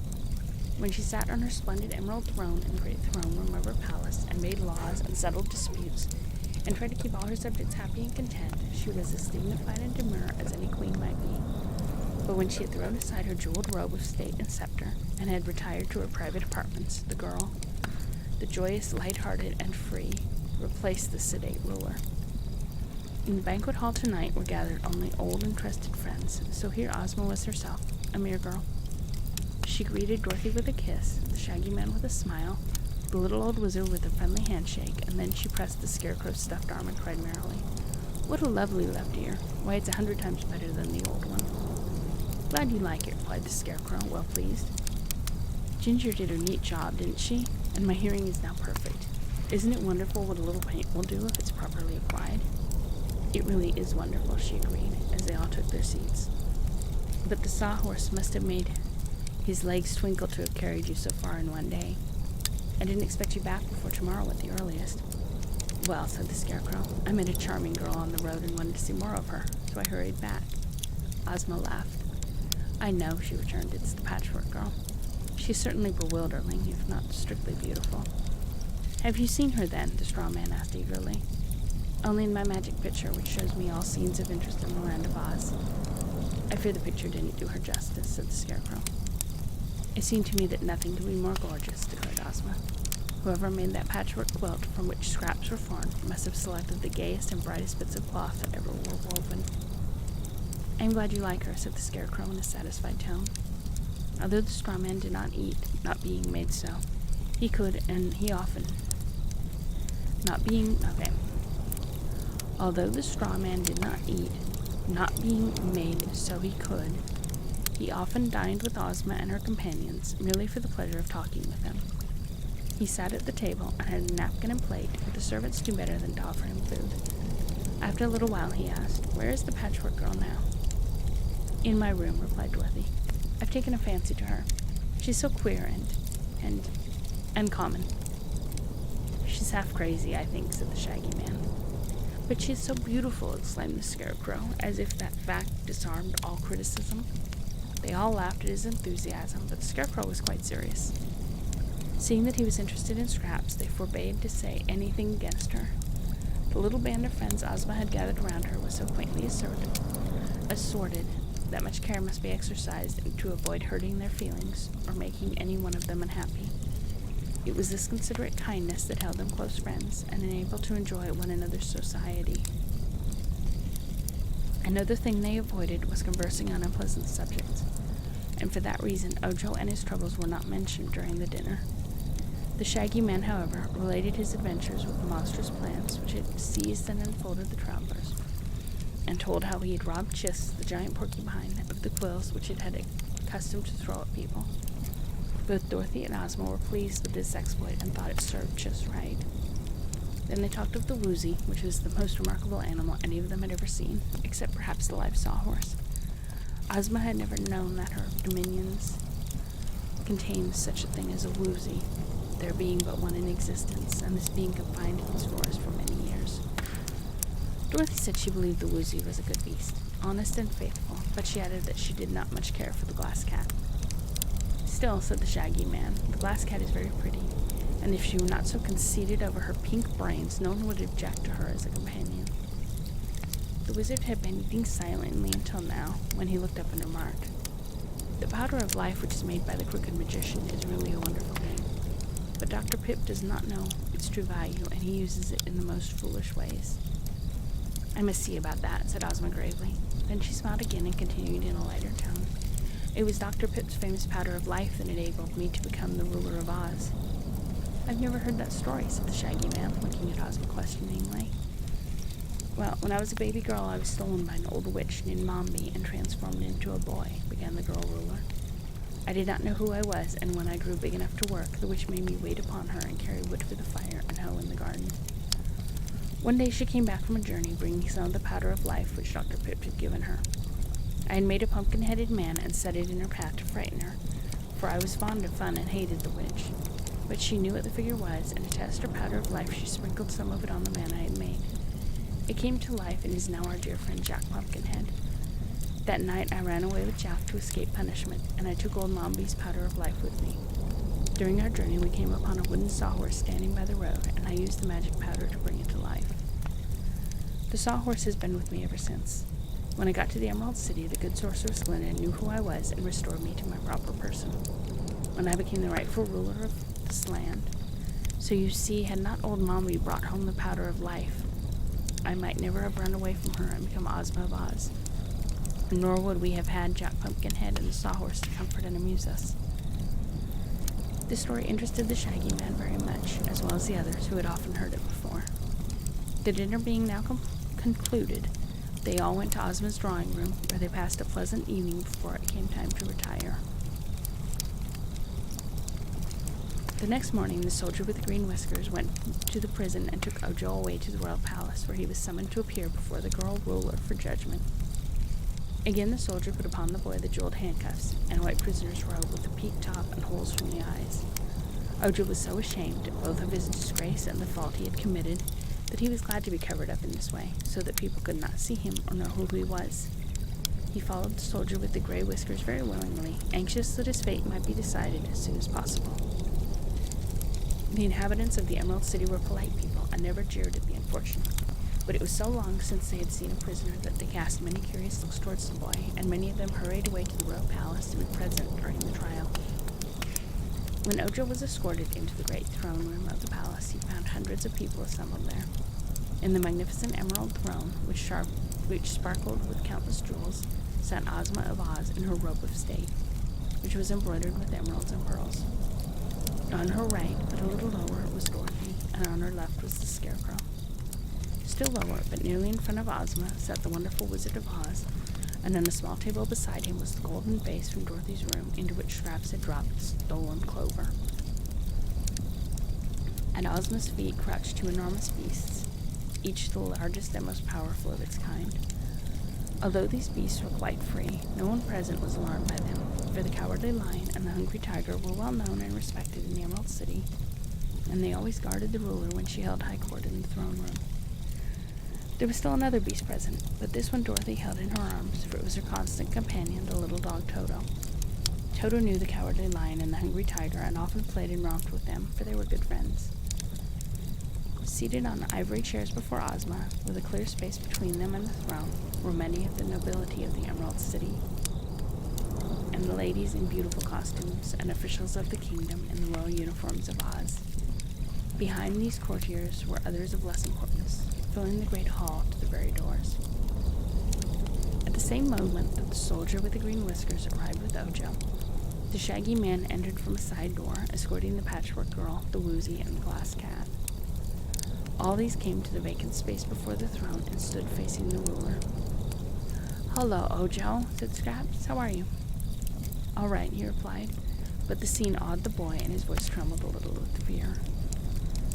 When she sat on her splendid emerald throne in the great throne room of her palace and made laws and settled disputes and tried to keep all her subjects happy and content, she was as dignified and demure as any queen might be. But when she had thrown aside her jeweled robe of state and scepter and had retired to her private apartments, the girl, the joyous, light-hearted, and free, replaced the sedate ruler. In the banquet hall tonight were gathered only old and trusted friends, so here Ozma was herself, a mere girl. She greeted Dorothy with a kiss, the Shaggy Man with a smile, the little old Wizard with a friendly handshake, and then she pressed the Scarecrow's stuffed arm and cried merrily, "What a lovely left ear! Why, it's 100 times better than the old one." "Glad you like it," replied the Scarecrow, well pleased. "Ginger did a neat job, didn't she? And my hearing is now perfect. Isn't it wonderful what a little paint will do if it's properly applied?" "It really is wonderful," she agreed, as they all took their seats. "But the sawhorse must have made his legs twinkle to have carried you so far in one day. I didn't expect you back before tomorrow at the earliest." "Well," said the Scarecrow, "I met a charming girl on the road and wanted to see more of her, so I hurried back." Ozma laughed. "I know," she returned, "it's the Patchwork girl. She's certainly bewildering, if not strictly beautiful." "Have you seen her, then?" the straw man asked eagerly. "Only in my magic picture, which shows me all scenes of interest in the land of Oz." "I fear the picture didn't do her justice," said the Scarecrow. "It seemed to me that nothing could be more gorgeous," declared Ozma. "Whoever made that patchwork quilt from which scraps were formed must have selected the gayest and brightest bits of cloth that ever were woven." "I'm glad you like her," said the Scarecrow in a satisfied tone. Although the straw man did not eat, not being made so, he could, and he often. Although the straw man did not eat, not being made so he could, he often dined with Ozma and her companions, merely for the pleasure of talking with them. He sat at the table and had a napkin and plate, but the servants knew better than to offer him food. After a little while he asked, "Where is the Patchwork girl now?" "In my room," replied Dorothy. I've taken a fancy to her. She's so queer and uncommon. She's half crazy, I think, said the Shaggy Man. But she's so beautiful, exclaimed the Scarecrow, as if that fact disarmed all criticism. They all laughed at his enthusiasm, but the Scarecrow was quite serious. Seeing that he was interested in Scraps, they forbade to say anything against her. The little band of friends Ozma had gathered around her was so quaintly assorted that much care must be exercised to avoid hurting their feelings or making any one of them unhappy. It was this considerate kindness that held them close friends and enabled to enjoy one another's society. Another thing they avoided was conversing on unpleasant subjects, and for that reason Ojo and his troubles were not mentioned during the dinner. The Shaggy Man, however, related his adventures with the monstrous plants which had seized and enfolded the travelers, and told how he had robbed Chiss, the giant porcupine, of the quills which it had accustomed to throw at people. Both Dorothy and Ozma were pleased with this exploit and thought it served just right. Then they talked of the Woozy, which was the most remarkable animal any of them had ever seen, except perhaps the live sawhorse. Ozma had never known that her dominions contained such a thing as a Woozy, there being but one in existence, and this being confined in this forest for many years. Dorothy said she believed the Woozy was a good beast, honest and faithful, but she added that she did not much care for the Glass Cat. Still, said the Shaggy Man, the Glass Cat is very pretty, and if she were not so conceited over her pink brains, no one would object to her as a companion. The Wizard had been eating silently until now, when he looked up and remarked, "The powder of life which is made by the Crooked Magician is really a wonderful thing, but Dr. Pip does not know its true value, and he uses it in the most foolish ways." "I must see about that," said Ozma gravely. Then she smiled again and continued in a lighter tone. "It was Dr. Pip's famous powder of life that enabled me to become the ruler of Oz." "I've never heard that story," said the Shaggy Man, looking at Ozma questioningly. "Well, when I was a baby girl, I was stolen by an old witch named Mombi and transformed into a boy," began the girl ruler. "I did not know who I was, and when I grew big enough to work, the witch made me wait upon her and carry wood for the fire and hoe in the garden. One day she came back from a journey, bringing some of the powder of life which Dr. Pip had given her. I had made a pumpkin-headed man and set it in her path to frighten her, for I was fond of fun and hated the witch. But she knew what the figure was, and to test her powder of life she sprinkled some of it on the man I had made. It came to life and is now our dear friend Jack Pumpkinhead. That night I ran away with Jack to escape punishment, and I took old Mombi's powder of life with me. During our journey we came upon a wooden sawhorse standing by the road, and I used the magic powder to bring it to life. The sawhorse has been with me ever since. When I got to the Emerald City, the good sorceress Glinda knew who I was and restored me to my proper person. When I became the rightful ruler of this land. So you see, had not old Mombi brought home the powder of life, I might never have run away from her and become Ozma of Oz. Nor would we have had Jack Pumpkinhead and the sawhorse to comfort and amuse us." This story interested the Shaggy Man very much, as well as the others who had often heard it before. The dinner being now concluded, they all went to Ozma's drawing room, where they passed a pleasant evening before it came time to retire. The next morning, the soldier with the green whiskers went to the prison and took Ojo away to the royal palace, where he was summoned to appear before the girl ruler for judgment. Again the soldier put upon the boy the jeweled handcuffs and white prisoner's robe with a peaked top and holes from the eyes. Ojo was so ashamed, both of his disgrace and the fault he had committed, that he was glad to be covered up in this way, so that people could not see him or know who he was. He followed the soldier with the gray whiskers very willingly, anxious that his fate might be decided as soon as possible. The inhabitants of the Emerald City were polite people and never jeered at the unfortunate, but it was so long since they had seen a prisoner that they cast many curious looks towards the boy, and many of them hurried away to the royal palace to be present during the trial. When Ojo was escorted into the great throne room of the palace, he found hundreds of people assembled there. In the magnificent emerald throne, which sparkled with countless jewels, sat Ozma of Oz in her robe of state, which was embroidered with emeralds and pearls. On her right, but a little lower, was Dorothy, and on her left was the Scarecrow. Still lower, but nearly in front of Ozma, sat the wonderful Wizard of Oz, and on a small table beside him was the golden vase from Dorothy's room, into which Scraps had dropped stolen clover. At Ozma's feet crouched two enormous beasts, each the largest and most powerful of its kind. Although these beasts were quite free, no one present was alarmed by them, for the Cowardly Lion and the Hungry Tiger were well known and respected in the Emerald City, and they always guarded the ruler when she held high court in the throne room. There was still another beast present, but this one Dorothy held in her arms, for it was her constant companion, the little dog Toto. Toto knew the Cowardly Lion and the Hungry Tiger and often played and romped with them, for they were good friends. Seated on ivory chairs before Ozma, with a clear space between them and the throne, were many of the nobility of the Emerald City, and the ladies in beautiful costumes, and officials of the kingdom in the royal uniforms of Oz. Behind these courtiers were others of less importance, filling the great hall to the very doors. At the same moment that the soldier with the green whiskers arrived with Ojo, the Shaggy Man entered from a side door, escorting the Patchwork Girl, the Woozy, and the Glass Cat. All these came to the vacant space before the throne and stood facing the ruler. "Hello, Ojo," said Scraps. "How are you?" "All right," he replied, but the scene awed the boy, and his voice trembled a little with fear.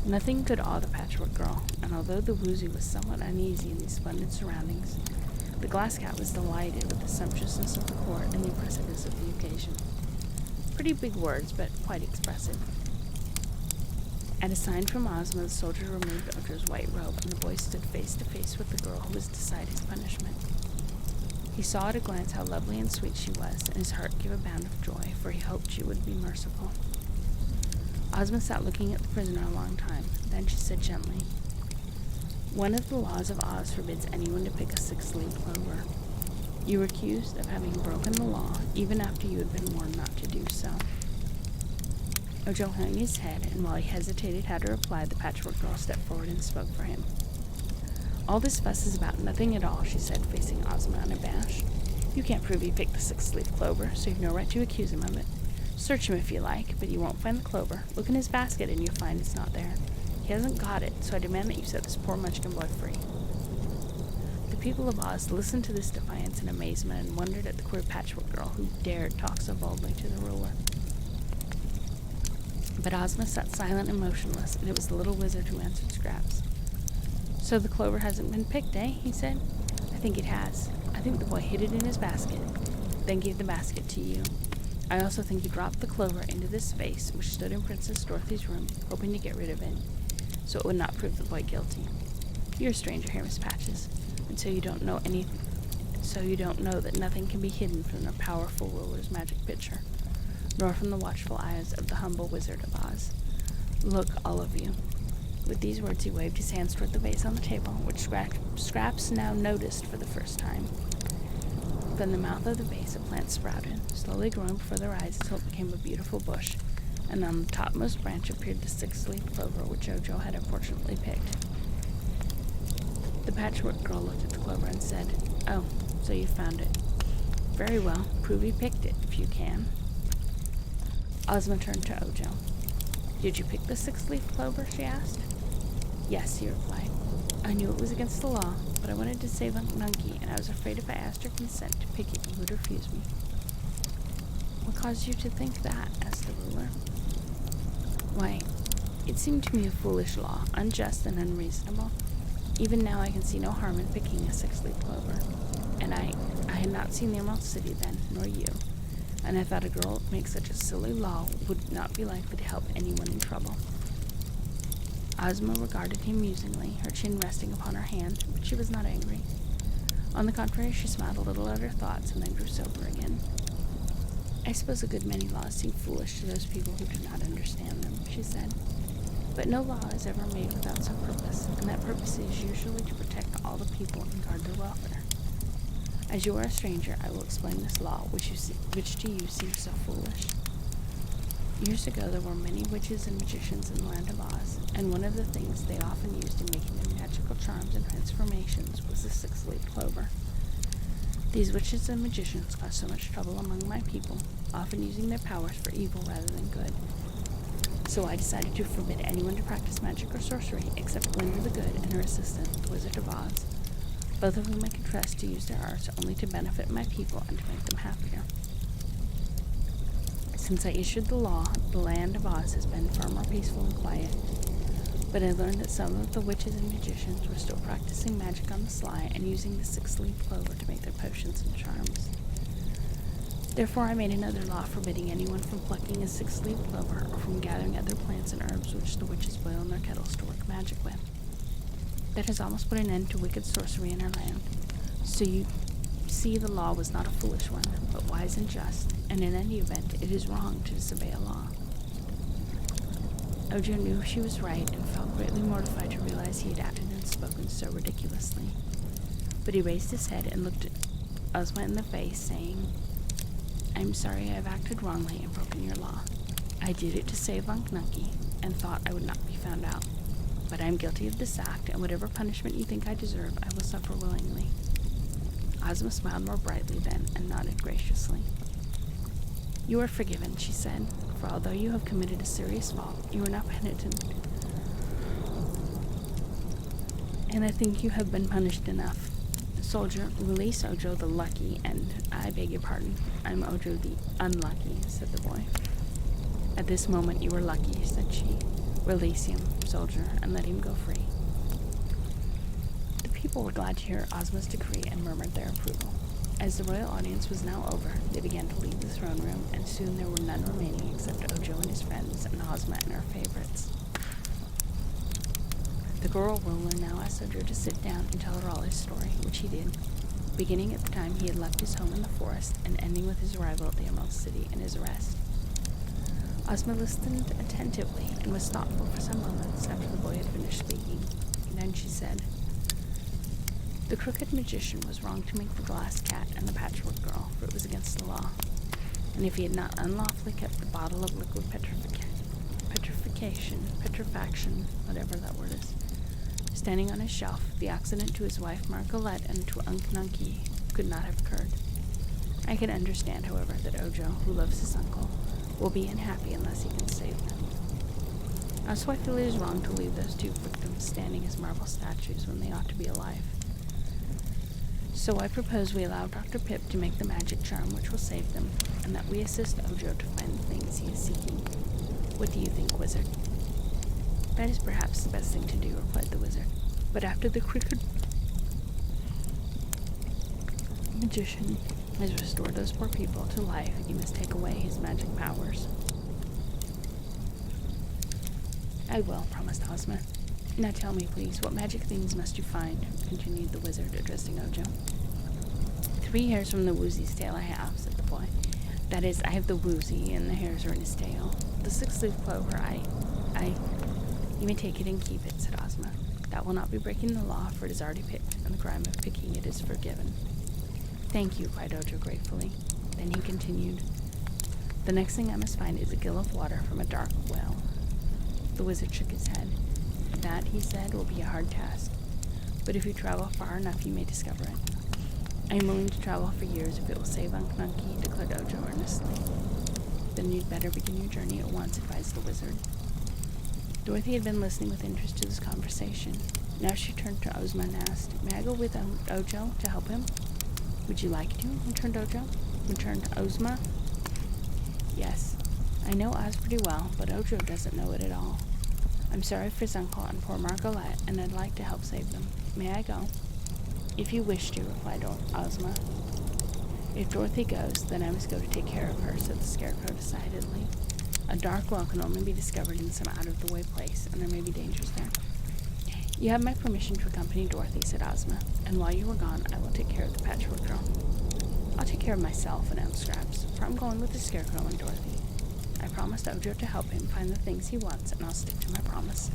Nothing could awe the Patchwork Girl, and although the Woozy was somewhat uneasy in these splendid surroundings, the Glass Cat was delighted with the sumptuousness of the court and the impressiveness of the occasion. Pretty big words, but quite expressive. At a sign from Ozma, the soldier removed Ojo's white robe, and the boy stood face to face with the girl who was to decide his punishment. He saw at a glance how lovely and sweet she was, and his heart gave a bound of joy, for he hoped she would be merciful. Ozma sat looking at the prisoner a long time. Then she said gently, "One of the laws of Oz forbids anyone to pick a six-leaved clover. You were accused of having broken the law, even after you had been warned not to do so." Ojo hung his head, and while he hesitated how to reply, the Patchwork Girl stepped forward and spoke for him. "All this fuss is about nothing at all," she said, facing Ozma unabashed. "You can't prove he picked the six-leaved clover, so you've no right to accuse him of it. Search him if you like, but you won't find the clover. Look in his basket and you'll find it's not there. He hasn't got it, so I demand that you set this poor Munchkin boy free." The people of Oz listened to this defiance in amazement and wondered at the queer Patchwork Girl who dared talk so boldly to the ruler. But Ozma sat silent and motionless, and it was the little wizard who answered Scraps. "So the clover hasn't been picked, eh?" he said. "I think it has. I think the boy hid it in his basket, then gave the basket to you. I also think he dropped the clover into this vase, which stood in Princess Dorothy's room, hoping to get rid of it, so it would not prove the boy guilty. You're a stranger here, Miss Patches, and so you don't know that nothing can be hidden from the powerful ruler's magic pitcher, nor from the watchful eyes of the humble Wizard of Oz. Look, all of you." With these words, he waved his hands toward the vase on the table, which Scraps now noticed for the first time. From the mouth of the vase, a plant sprouted, slowly growing before their eyes until it became a beautiful bush, and on the topmost branch appeared the six-leaved clover which Ojo had unfortunately picked. The Patchwork Girl looked at the clover and said, "Oh, so you found it. Very well, prove you picked it, if you can." Ozma turned to Ojo. "Did you pick the six-leaved clover?" she asked. "Yes," he replied. "I knew it was against the law, but I wanted to save Unc Nunky, and I was afraid if I asked her consent to pick it, you would refuse me." "What caused you to think that?" asked the ruler. "Why, it seemed to me a foolish law, unjust and unreasonable. Even now I can see no harm in picking a six-leaved clover. And I had not seen the Emerald City then, nor you, and I thought a girl who makes such a silly law would not be likely to help anyone in trouble." Ozma regarded him musingly, her chin resting upon her hand, but she was not angry. On the contrary, she smiled a little at her thoughts and then grew sober again. "I suppose a good many laws seem foolish to those people who do not understand them," she said. "But no law is ever made without some purpose, and that purpose is usually to protect all the people and guard their welfare. As you are a stranger, I will explain this law, which to you seems so foolish. Years ago, there were many witches and magicians in the land of Oz, and one of the things they often used in making their magical charms and transformations was the six-leaved clover. These witches and magicians caused so much trouble among my people, often using their powers for evil rather than good. So I decided to forbid anyone to practice magic or sorcery except Glinda the Good and her assistant, the Wizard of Oz, both of whom I can trust to use their arts only to benefit my people and to make them happier. Since I issued the law, the land of Oz has been far more peaceful and quiet. but I learned that some of the witches and magicians were still practicing magic on the sly and using the six-leaf clover to make their potions and charms. Therefore, I made another law forbidding anyone from plucking a six-leaf clover or from gathering other plants and herbs which the witches boil in their kettles to work magic with. That has almost put an end to wicked sorcery in our land. So you see, the law was not a foolish one, but wise and just, and in any event, it is wrong to disobey a law. Ojo knew she was right and felt greatly mortified to realize he had acted and spoken so ridiculously. But he raised his head and looked at Ozma in the face, saying, "I am sorry I have acted wrongly and broken your law. I did it to save Unc Nunky and thought I would not be found out. But I am guilty of this act, and whatever punishment you think I deserve, I will suffer willingly." Ozma smiled more brightly then and nodded graciously. "You are forgiven," she said, "for although you have committed a serious fault, you are not penitent. And I think you have been punished enough. Soldier, release Ojo the lucky, and I beg your pardon, I'm Ojo the unlucky," said the boy. "At this moment you are lucky," said she. "Release him, soldier, and let him go free." The people were glad to hear Ozma's decree and murmured their approval. As the royal audience was now over, they began to leave the throne room, and soon there were none remaining except Ojo and his friends and Ozma and her favorites. The girl ruler now asked Ojo to sit down and tell her all his story, which he did, beginning at the time he had left his home in the forest and ending with his arrival at the Emerald City and his arrest. Ozma listened attentively and was thoughtful for some moments after the boy had finished speaking. Then she said, "The crooked magician was wrong to make the glass cat and the patchwork girl, for it was against the law. And if he had not unlawfully kept the bottle of liquid petrifaction, whatever that word is, standing on his shelf, the accident to his wife Margolette and to Unc Nunky could not have occurred. I can understand, however, that Ojo, who loves his uncle, will be unhappy unless he can save them. Also, I feel it is wrong to leave those two victims standing as marble statues when they ought to be alive. So I propose we allow Dr. Pip to make the magic charm which will save them, and that we assist Ojo to find the things he is seeking. What do you think, wizard?" "That is perhaps the best thing to do," replied the wizard. "But after the crooked magician has restored those poor people to life, you must take away his magic powers." "I will," promised Ozma. "Now tell me, please, what magic things must you find?" continued the wizard, addressing Ojo. 3 hairs from the woozy's tail I have," said the boy. "That is, I have the woozy, and the hairs are in his tail. The six-leaf clover, You may take it and keep it," said Ozma. "That will not be breaking the law, for it is already picked, and the crime of picking it is forgiven." "Thank you," cried Ojo gratefully. Then he continued, "The next thing I must find is a gill of water from a dark well." The wizard shook his head. "That," he said, "will be a hard task. But if you travel far enough, you may discover it." "I am willing to travel for years if it will save Unc Nunky," declared Ojo earnestly. "Then you'd better begin your journey at once," advised the wizard. Dorothy had been listening with interest to this conversation. Now she turned to Ozma and asked, "May I go with Ojo to help him?" "Would you like to?" returned Ozma. "Yes. I know Oz pretty well, but Ojo doesn't know it at all. I'm sorry for his uncle and poor Margolette, and I'd like to help save them. May I go?" "If you wish to," replied Ozma. "If Dorothy goes, then I must go to take care of her," said the Scarecrow decidedly. "A dark well can only be discovered in some out-of-the-way place, and there may be dangers there." "You have my permission to accompany Dorothy," said Ozma, "and while you are gone, I will take care of the Patchwork Girl." "I'll take care of myself," announced Scraps, "for I'm going with the Scarecrow and Dorothy. I promised Ojo to help him find the things he wants, and I'll stick to my promise."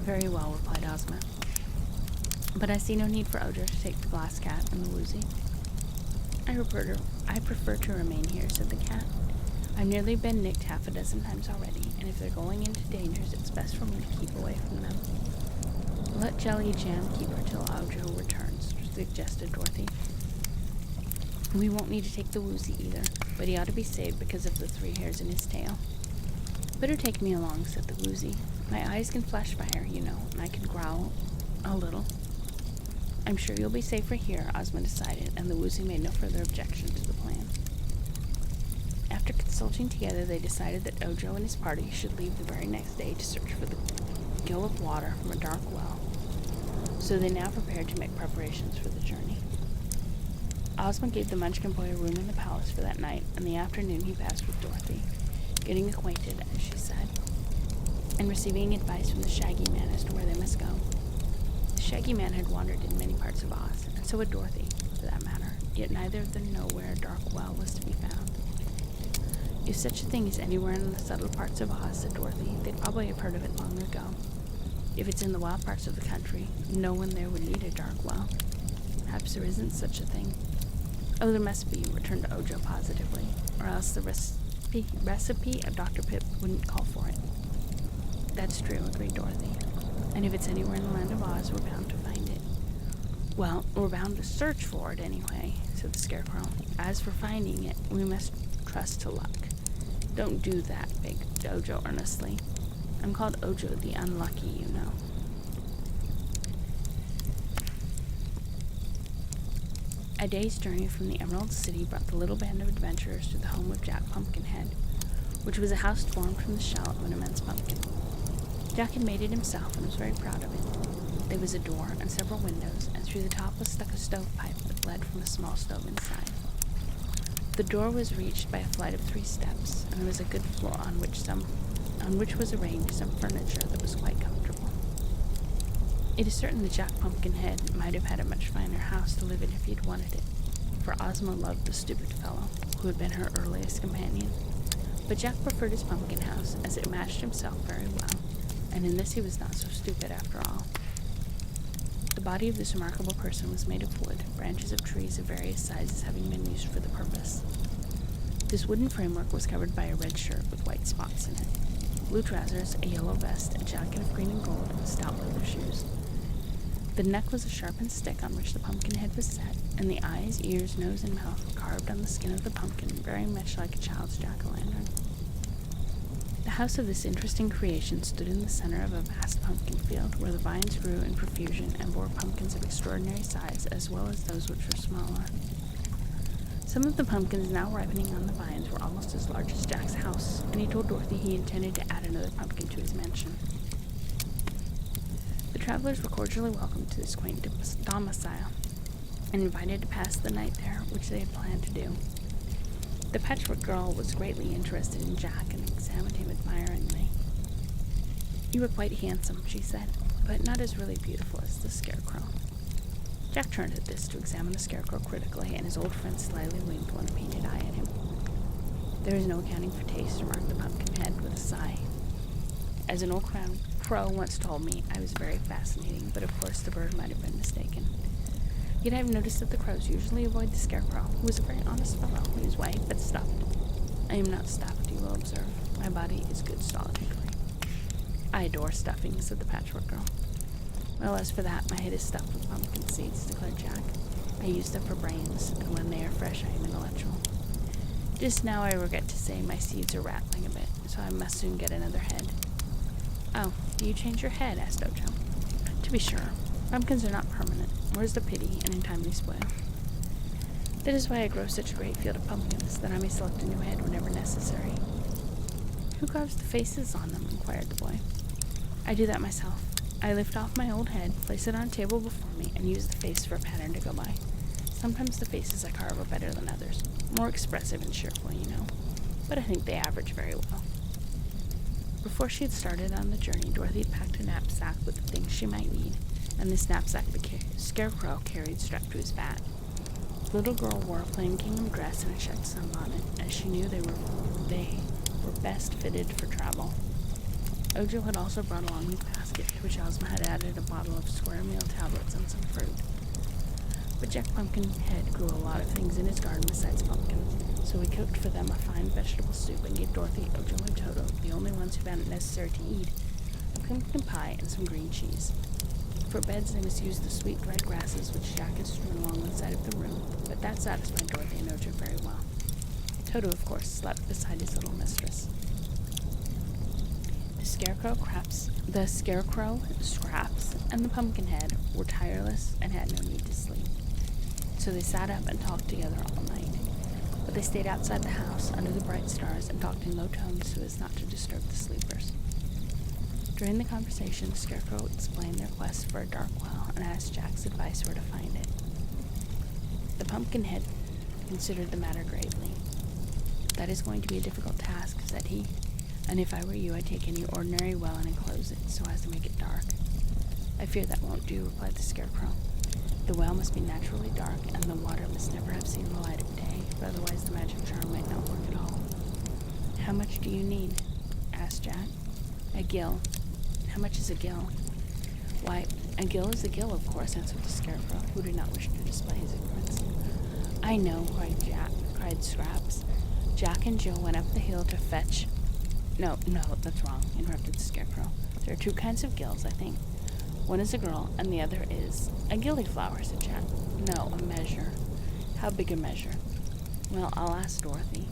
"Very well," replied Ozma. "But I see no need for Ojo to take the glass cat and the woozy." I prefer to remain here," said the cat. "I've nearly been nicked half a dozen times already, and if they're going into dangers, it's best for me to keep away from them." "Let Jelly Jam keep her till Ojo returns," suggested Dorothy. "We won't need to take the woozy either, but he ought to be saved because of the 3 hairs in his tail." "Better take me along," said the woozy. "My eyes can flash fire, you know, and I can growl a little." "I'm sure you'll be safer here," Ozma decided, and the woozy made no further objection to the plan. After consulting together, they decided that Ojo and his party should leave the very next day to search for the gill of water from a dark well. So they now prepared to make preparations for the journey. Ozma gave the Munchkin boy a room in the palace for that night, and the afternoon he passed with Dorothy, getting acquainted, as she said, and receiving advice from the Shaggy Man as to where they must go. The Shaggy Man had wandered in many parts of Oz, and so had Dorothy, for that matter, yet neither of them know where a dark well was to be found. If such a thing is anywhere in the settled parts of Oz, said Dorothy, they'd probably have heard of it long ago. If it's in the wild parts of the country, no one there would need a dark well. Perhaps there isn't such a thing. Oh, there must be, returned Ojo positively, or else the recipe of Dr. Pip wouldn't call for it. That's true, agreed Dorothy. And if it's anywhere in the land of Oz, we're bound to find it. Well, we're bound to search for it anyway, said the Scarecrow. As for finding it, we must trust to luck. Don't do that, begged Ojo earnestly. I'm called Ojo the Unlucky, you know. A day's journey from the Emerald City brought the little band of adventurers to the home of Jack Pumpkinhead, which was a house formed from the shell of an immense pumpkin. Jack had made it himself and was very proud of it. There was a door and several windows, and through the top was stuck a stovepipe that led from a small stove inside. The door was reached by a flight of 3 steps, and there was a good floor on which was arranged some furniture that was quite comfortable. It is certain that Jack Pumpkinhead might have had a much finer house to live in if he had wanted it, for Ozma loved the stupid fellow, who had been her earliest companion. But Jack preferred his pumpkin house, as it matched himself very well, and in this he was not so stupid after all. The body of this remarkable person was made of wood, branches of trees of various sizes having been used for the purpose. This wooden framework was covered by a red shirt with white spots in it, blue trousers, a yellow vest, a jacket of green and gold, and stout leather shoes. The neck was a sharpened stick on which the pumpkin head was set, and the eyes, ears, nose, and mouth were carved on the skin of the pumpkin, very much like a child's jack-o'-lantern. The house of this interesting creation stood in the center of a vast pumpkin field, where the vines grew in profusion and bore pumpkins of extraordinary size, as well as those which were smaller. Some of the pumpkins now ripening on the vines were almost as large as Jack's house, and he told Dorothy he intended to add another pumpkin to his mansion. The travelers were cordially welcomed to this quaint domicile, and invited to pass the night there, which they had planned to do. The Patchwork girl was greatly interested in Jack and examined him admiringly. "You are quite handsome," she said, "but not as really beautiful as the Scarecrow." Jack turned at this to examine the Scarecrow critically, and his old friend slyly winked one painted eye at him. "There is no accounting for taste," remarked the Pumpkinhead with a sigh. "As an old crow once told me, I was very fascinating, but of course the bird might have been mistaken. Yet I have noticed that the crows usually avoid the Scarecrow, who is a very honest fellow, who is white but stuffed. I am not stuffed, you will observe. My body is good solid hickory." "I adore stuffing," said the Patchwork girl. "Well, as for that, my head is stuffed with pumpkin seeds," declared Jack. "I use them for brains, and when they are fresh I am intellectual. Just now I regret to say my seeds are rattling a bit, so I must soon get another head." "Oh, do you change your head?" asked Ojo. "To be sure. Pumpkins are not permanent. Where's the pity, and in time they spoil. That is why I grow such a great field of pumpkins, that I may select a new head whenever necessary." "Who carves the faces on them?" inquired the boy. "I do that myself. I lift off my old head, place it on a table before me, and use the face for a pattern to go by. Sometimes the faces I carve are better than others, more expressive and cheerful, you know, but I think they average very well." Before she had started on the journey, Dorothy had packed a knapsack with the things she might need, and this knapsack the Scarecrow carried strapped to his back. The little girl wore a plain gingham dress and a checked sunbonnet, as she knew they were best fitted for travel. Ojo had also brought along his basket, to which Ozma had added a bottle of square meal tablets and some fruit. But Jack Pumpkinhead grew a lot of things in his garden besides pumpkins, so he cooked for them a fine vegetable soup and gave Dorothy, Ojo, and Toto, the only ones who found it necessary to eat, a pumpkin pie and some green cheese. For beds they must use the sweet dried grasses which Jack had strewn along one side of the room, but that satisfied Dorothy and Ojo very well. Toto, of course, slept beside his little mistress. The Scarecrow, Scraps, and the Pumpkinhead were tireless and had no need to sleep, so they sat up and talked together all night. but they stayed outside the house under the bright stars and talked in low tones so as not to disturb the sleepers. During the conversation, the Scarecrow explained their quest for a dark well and asked Jack's advice where to find it. The Pumpkinhead considered the matter gravely. "That is going to be a difficult task," said he, "and if I were you, I'd take any ordinary well and enclose it so as to make it dark." "I fear that won't do," replied the Scarecrow. "The well must be naturally dark, and the water must never have seen the light of day, for otherwise the magic charm might not work at all." "How much do you need?" asked Jack. "A gill." "How much is a gill?" "Why, a gill is a gill, of course," answered the Scarecrow, who did not wish to display his ignorance. "I know," cried Scraps. "Jack and Jill went up the hill to fetch—" No, that's wrong," interrupted the Scarecrow. "There are two kinds of gills, I think. One is a girl, and the other is—" "A gillyflower," said Jack. "No, a measure." "How big a measure?" "Well, I'll ask Dorothy."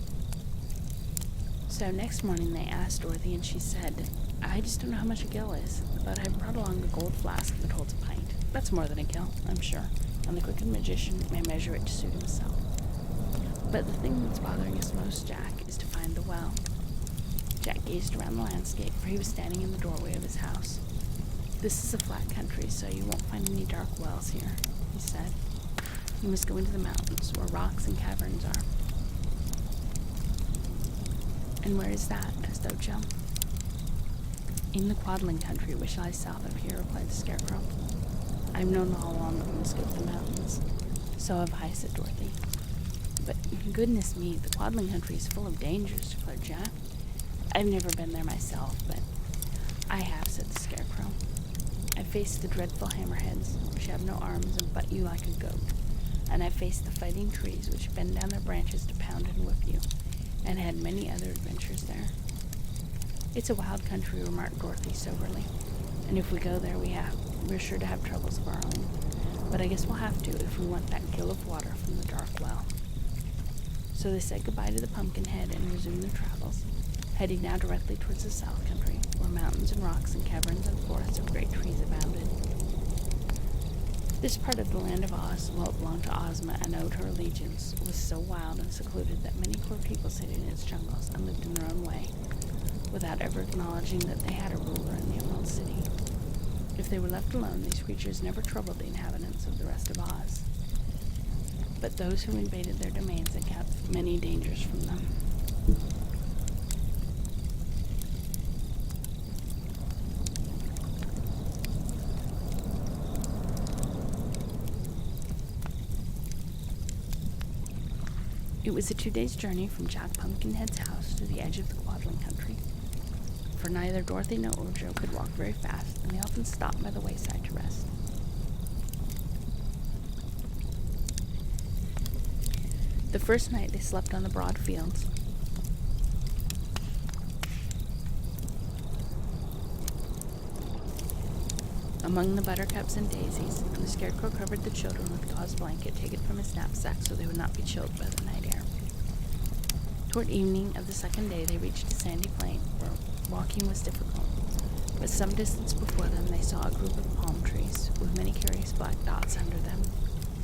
So next morning they asked Dorothy, and she said, "I just don't know how much a gill is, but I brought along a gold flask that holds a pint. That's more than a gill, I'm sure, and the Crooked Magician may measure it to suit himself. But the thing that's bothering us most, Jack, is to find the well." Jack gazed around the landscape, for he was standing in the doorway of his house. "This is a flat country, so you won't find any dark wells here," he said. "You must go into the mountains, where rocks and caverns are." "And where is that?" asked Ocho. "In the Quadling country, which lies south of here," replied the Scarecrow. "I've known all along that one skipped the mountains." "So have I," said Dorothy. "But goodness me, the Quadling country is full of dangers," declared Jack. "I've never been there myself, but—" "I have," said the Scarecrow. "I've faced the dreadful hammerheads, which have no arms and butt you like a goat, and I've faced the fighting trees, which bend down their branches to pound and whip you, and had many other adventures there." "It's a wild country," remarked Dorothy soberly, "and if we go there, we're sure to have troubles of our own. But I guess we'll have to if we want that gill of water from the dark well." So they said goodbye to the Pumpkinhead and resumed their travels, heading now directly towards the South Country, where mountains and rocks and caverns and forests of great trees abounded. This part of the land of Oz, while it belonged to Ozma and owed her allegiance, was so wild and secluded that many poor people stayed in its jungles and lived in their own way, without ever acknowledging that they had a ruler in the Emerald City. If they were left alone, these creatures never troubled the inhabitants of the rest of Oz. But those who invaded their domains had kept many dangers from them. It was a 2 days' journey from Jack Pumpkinhead's house to the edge of the Quadling country, for neither Dorothy nor Ojo could walk very fast, and they often stopped by the wayside to rest. The first night they slept on the broad fields. Among the buttercups and daisies, and the Scarecrow covered the children with a gauze blanket taken from his knapsack so they would not be chilled by the night air. Toward evening of the second day they reached a sandy plain where walking was difficult, but some distance before them they saw a group of palm trees with many curious black dots under them,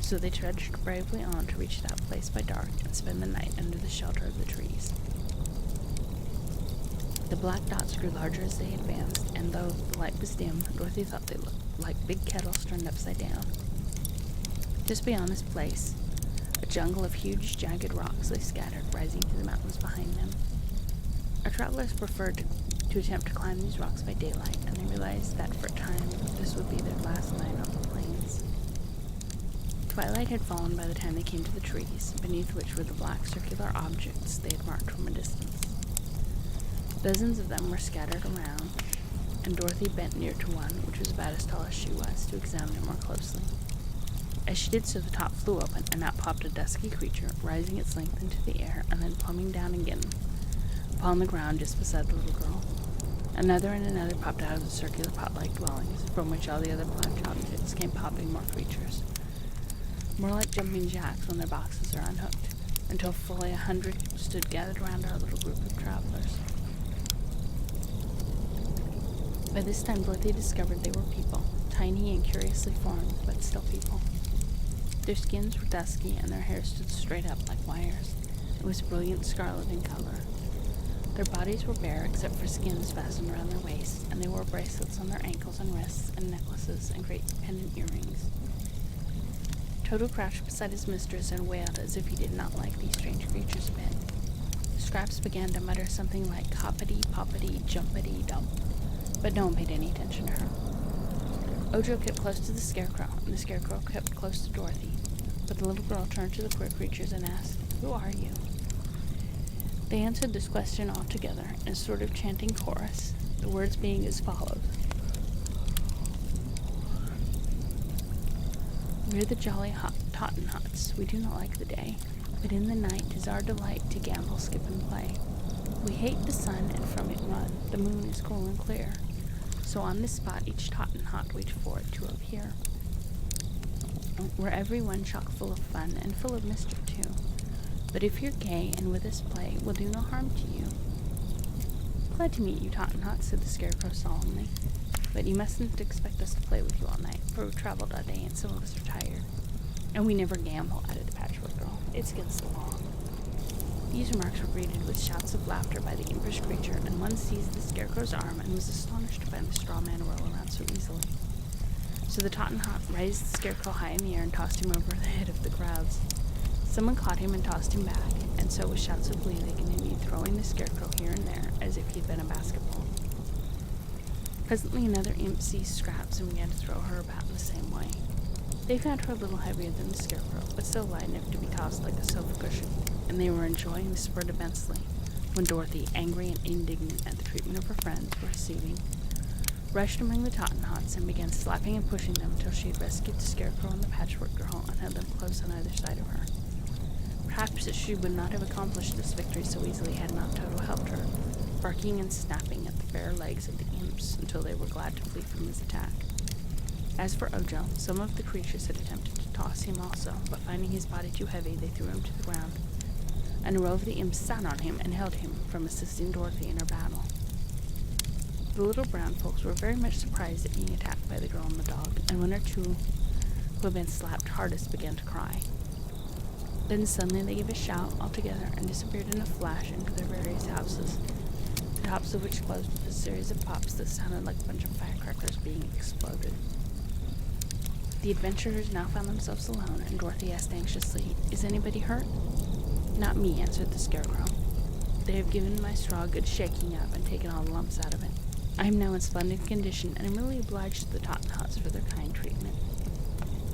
so they trudged bravely on to reach that place by dark and spend the night under the shelter of the trees. The black dots grew larger as they advanced, and though the light was dim, Dorothy thought they looked like big kettles turned upside down. Just beyond this place, a jungle of huge, jagged rocks lay scattered, rising to the mountains behind them. Our travelers preferred to attempt to climb these rocks by daylight, and they realized that for a time this would be their last night on the plains. Twilight had fallen by the time they came to the trees, beneath which were the black circular objects they had marked from a distance. Dozens of them were scattered around, and Dorothy bent near to one, which was about as tall as she was, to examine it more closely. As she did so, the top flew open, and out popped a dusky creature, rising its length into the air, and then plumbing down again upon the ground just beside the little girl. Another and another popped out of the circular pot-like dwellings, from which all the other black objects came popping more creatures, more like jumping jacks when their boxes are unhooked, until fully 100 stood gathered around our little group of travelers. By this time, Dorothy discovered they were people, tiny and curiously formed, but still people. Their skins were dusky, and their hair stood straight up like wires, It was brilliant scarlet in color. Their bodies were bare except for skins fastened around their waists, and they wore bracelets on their ankles and wrists, and necklaces and great pendant earrings. Toto crouched beside his mistress and wailed as if he did not like these strange creatures a bit. Scraps began to mutter something like hoppity, poppity, jumpity, dump, but no one paid any attention to her. Ojo kept close to the Scarecrow, and the Scarecrow kept close to Dorothy, but the little girl turned to the queer creatures and asked, "Who are you?" They answered this question all together in a sort of chanting chorus, the words being as follows. "We're the jolly Tottenhots. We do not like the day, but in the night 'tis our delight to gambol, skip, and play. We hate the sun and from it run. The moon is cool and clear. So on this spot each Tottenhot waits for it to appear. We're every one chock full of fun and full of mischief too. But if you're gay and with us play, we'll do no harm to you." "Glad to meet you, Tottenhot," said the Scarecrow solemnly. "But you mustn't expect us to play with you all night, for we've traveled all day and some of us are tired. And we never gamble," added the Patchwork Girl. "It's against the law." These remarks were greeted with shouts of laughter by the impish creature, and one seized the Scarecrow's arm and was astonished to find the straw man roll around so easily. So the Tottenhot raised the Scarecrow high in the air and tossed him over the head of the crowds. Someone caught him and tossed him back, and so with shouts of glee they continued throwing the Scarecrow here and there as if he had been a basketball. Presently another imp seized Scraps and began to throw her about in the same way. They found her a little heavier than the Scarecrow, but still light enough to be tossed like a sofa cushion, and they were enjoying the sport immensely, when Dorothy, angry and indignant at the treatment of her friends were receiving, rushed among the Tottenhots and began slapping and pushing them until she had rescued the Scarecrow and the Patchwork Girl and held them close on either side of her. Perhaps she would not have accomplished this victory so easily had not Toto helped her, barking and snapping at the bare legs of the imps until they were glad to flee from his attack. As for Ojo, some of the creatures had attempted to toss him also, but finding his body too heavy, they threw him to the ground, and a row of the imps sat on him and held him from assisting Dorothy in her battle. The little brown folks were very much surprised at being attacked by the girl and the dog, and one or two who had been slapped hardest began to cry. Then suddenly they gave a shout all together and disappeared in a flash into their various houses, the tops of which closed with a series of pops that sounded like a bunch of firecrackers being exploded. The adventurers now found themselves alone, and Dorothy asked anxiously, "Is anybody hurt?" "Not me," answered the Scarecrow. "They have given my straw a good shaking up and taken all the lumps out of it. I am now in splendid condition, and am really obliged to the Tottenhots for their kind treatment."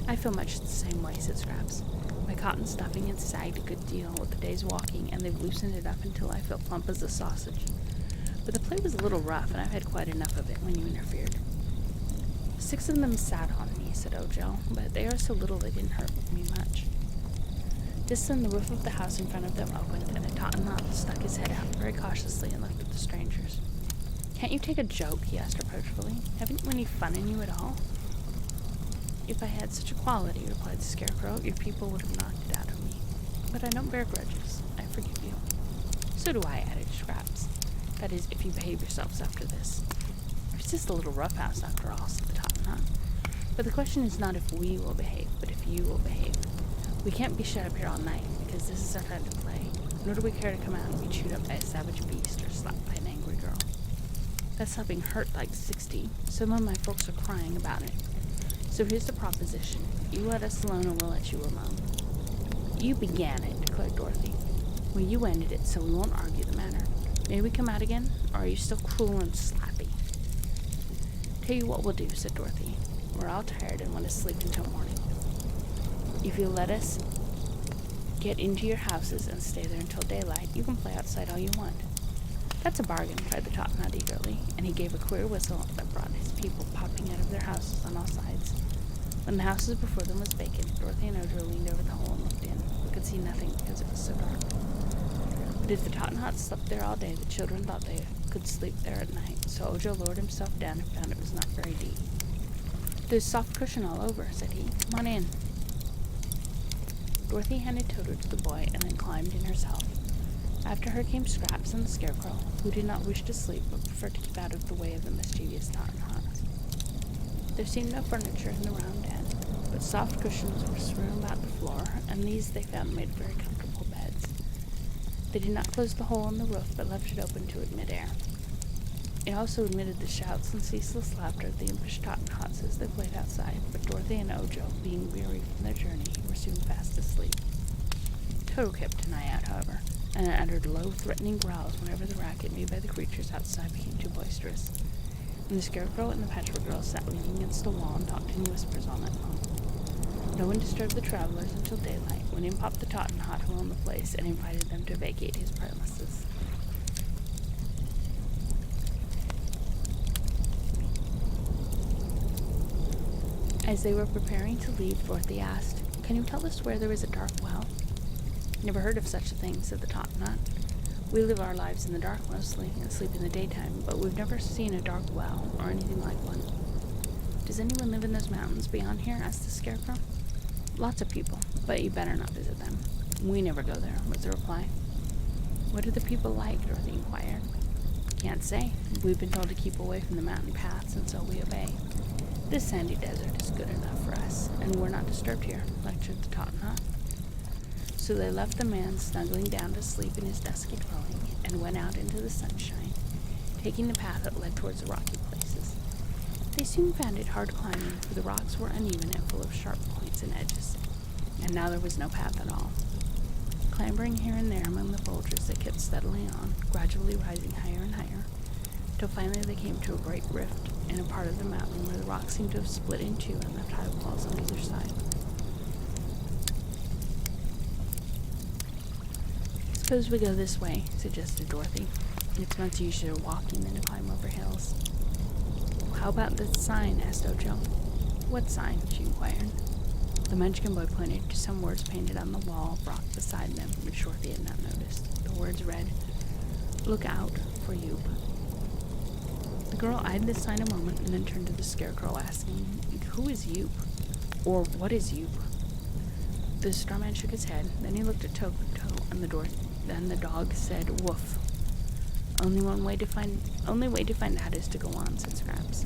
"I feel much the same way," said Scraps. "My cotton stuffing had sagged a good deal with the day's walking, and they've loosened it up until I feel plump as a sausage. But the play was a little rough, and I've had quite enough of it when you interfered." "6 of them sat on me," said Ojo, "but they are so little they didn't hurt me much." Just then the roof of the house in front of them opened, and a Tottenhot stuck his head out very cautiously and looked at the strangers. "Can't you take a joke?" he asked reproachfully. "Haven't you any fun in you at all?" "If I had such a quality," replied the Scarecrow, "your people would have knocked it out of me. But I don't bear grudges. I forgive you." "So do I," added Scraps. "That is, if you behave yourselves after this." "It's just a little roughhouse after all," said the Tottenhot. "But the question is not if we will behave, but if you will behave. We can't be shut up here all night, because this is our time to play, nor do we care to come out and be chewed up by a savage beast or slapped by an angry girl. That's not being hurt like 60. Some of my folks are crying about it. So here's the proposition. You let us alone and we'll let you alone." "You began it," declared Dorothy. "Well, you ended it, so we won't argue the matter. May we come out again, or are you still cruel and slappy?" "Tell you what we'll do," said Dorothy. "We're all tired and want to sleep until morning. If you'll let us get into your houses and stay there until daylight, you can play outside all you want." "That's a bargain," cried the Tottenhot eagerly, and he gave a queer whistle that brought his people popping out of their houses on all sides. When the houses before them was vacant, Dorothy and Ojo leaned over the hole and looked in, but could see nothing because it was so dark. But if the Tottenhots slept there all day, the children thought they could sleep there at night, so Ojo lowered himself down and found it was not very deep. "There's soft cushion all over," said he. "Come on in." Dorothy handed Toto to the boy and then climbed in herself. After her came Scraps and the Scarecrow, who did not wish to sleep but preferred to keep out of the way of the mischievous Tottenhots. There seemed no furniture in the round den, but soft cushions were strewn about the floor, and these they found made very comfortable beds. They did not close the hole in the roof, but left it open to admit air. It also admitted the shouts and ceaseless laughter of the impish Tottenhots as they played outside, but Dorothy and Ojo, being weary from their journey, were soon fast asleep. Toto kept an eye out, however, and uttered low, threatening growls whenever the racket made by the creatures outside became too boisterous. And the Scarecrow and the Patchwork Girl sat leaning against the wall and talked in whispers all night long. No one disturbed the travelers until daylight, when in popped the Tottenhot who owned the place and invited them to vacate his premises. As they were preparing to leave, Dorothy asked, "Can you tell us where there is a dark well?" "Never heard of such a thing," said the Tottenhot. "We live our lives in the dark mostly, and sleep in the daytime, but we've never seen a dark well, or anything like one." "Does anyone live in those mountains beyond here?" asked the Scarecrow. "Lots of people, but you better not visit them. We never go there," was the reply. "What are the people like?" Dorothy inquired. "Can't say. We've been told to keep away from the mountain paths, and so we obey. This sandy desert is good enough for us, and we're not disturbed here," lectured the Tottenhot. So they left the man snuggling down to sleep in his dusky dwelling, and went out into the sunshine, taking the path that led towards the rocky places. They soon found it hard climbing, for the rocks were uneven and full of sharp points and edges, and now there was no path at all. Clambering here and there among the boulders, they kept steadily on, gradually rising higher and higher, till finally they came to a great rift in a part of the mountain where the rocks seemed to have split in two and left high walls on either side. "Suppose we go this way," suggested Dorothy. "It's much easier walking than to climb over hills." "How about the sign?" asked Ojo. "What sign?" she inquired. The Munchkin boy pointed to some words painted on the wall of rock beside them, which Dorothy had not noticed. The words read, "Look out for Yoop." The girl eyed this sign a moment and then turned to the Scarecrow, asking, "Who is Yoop? Or what is Yoop?" The straw man shook his head. Then he looked at Toto, and the dog said, "Woof." Only way to find out is to go on," said Scraps.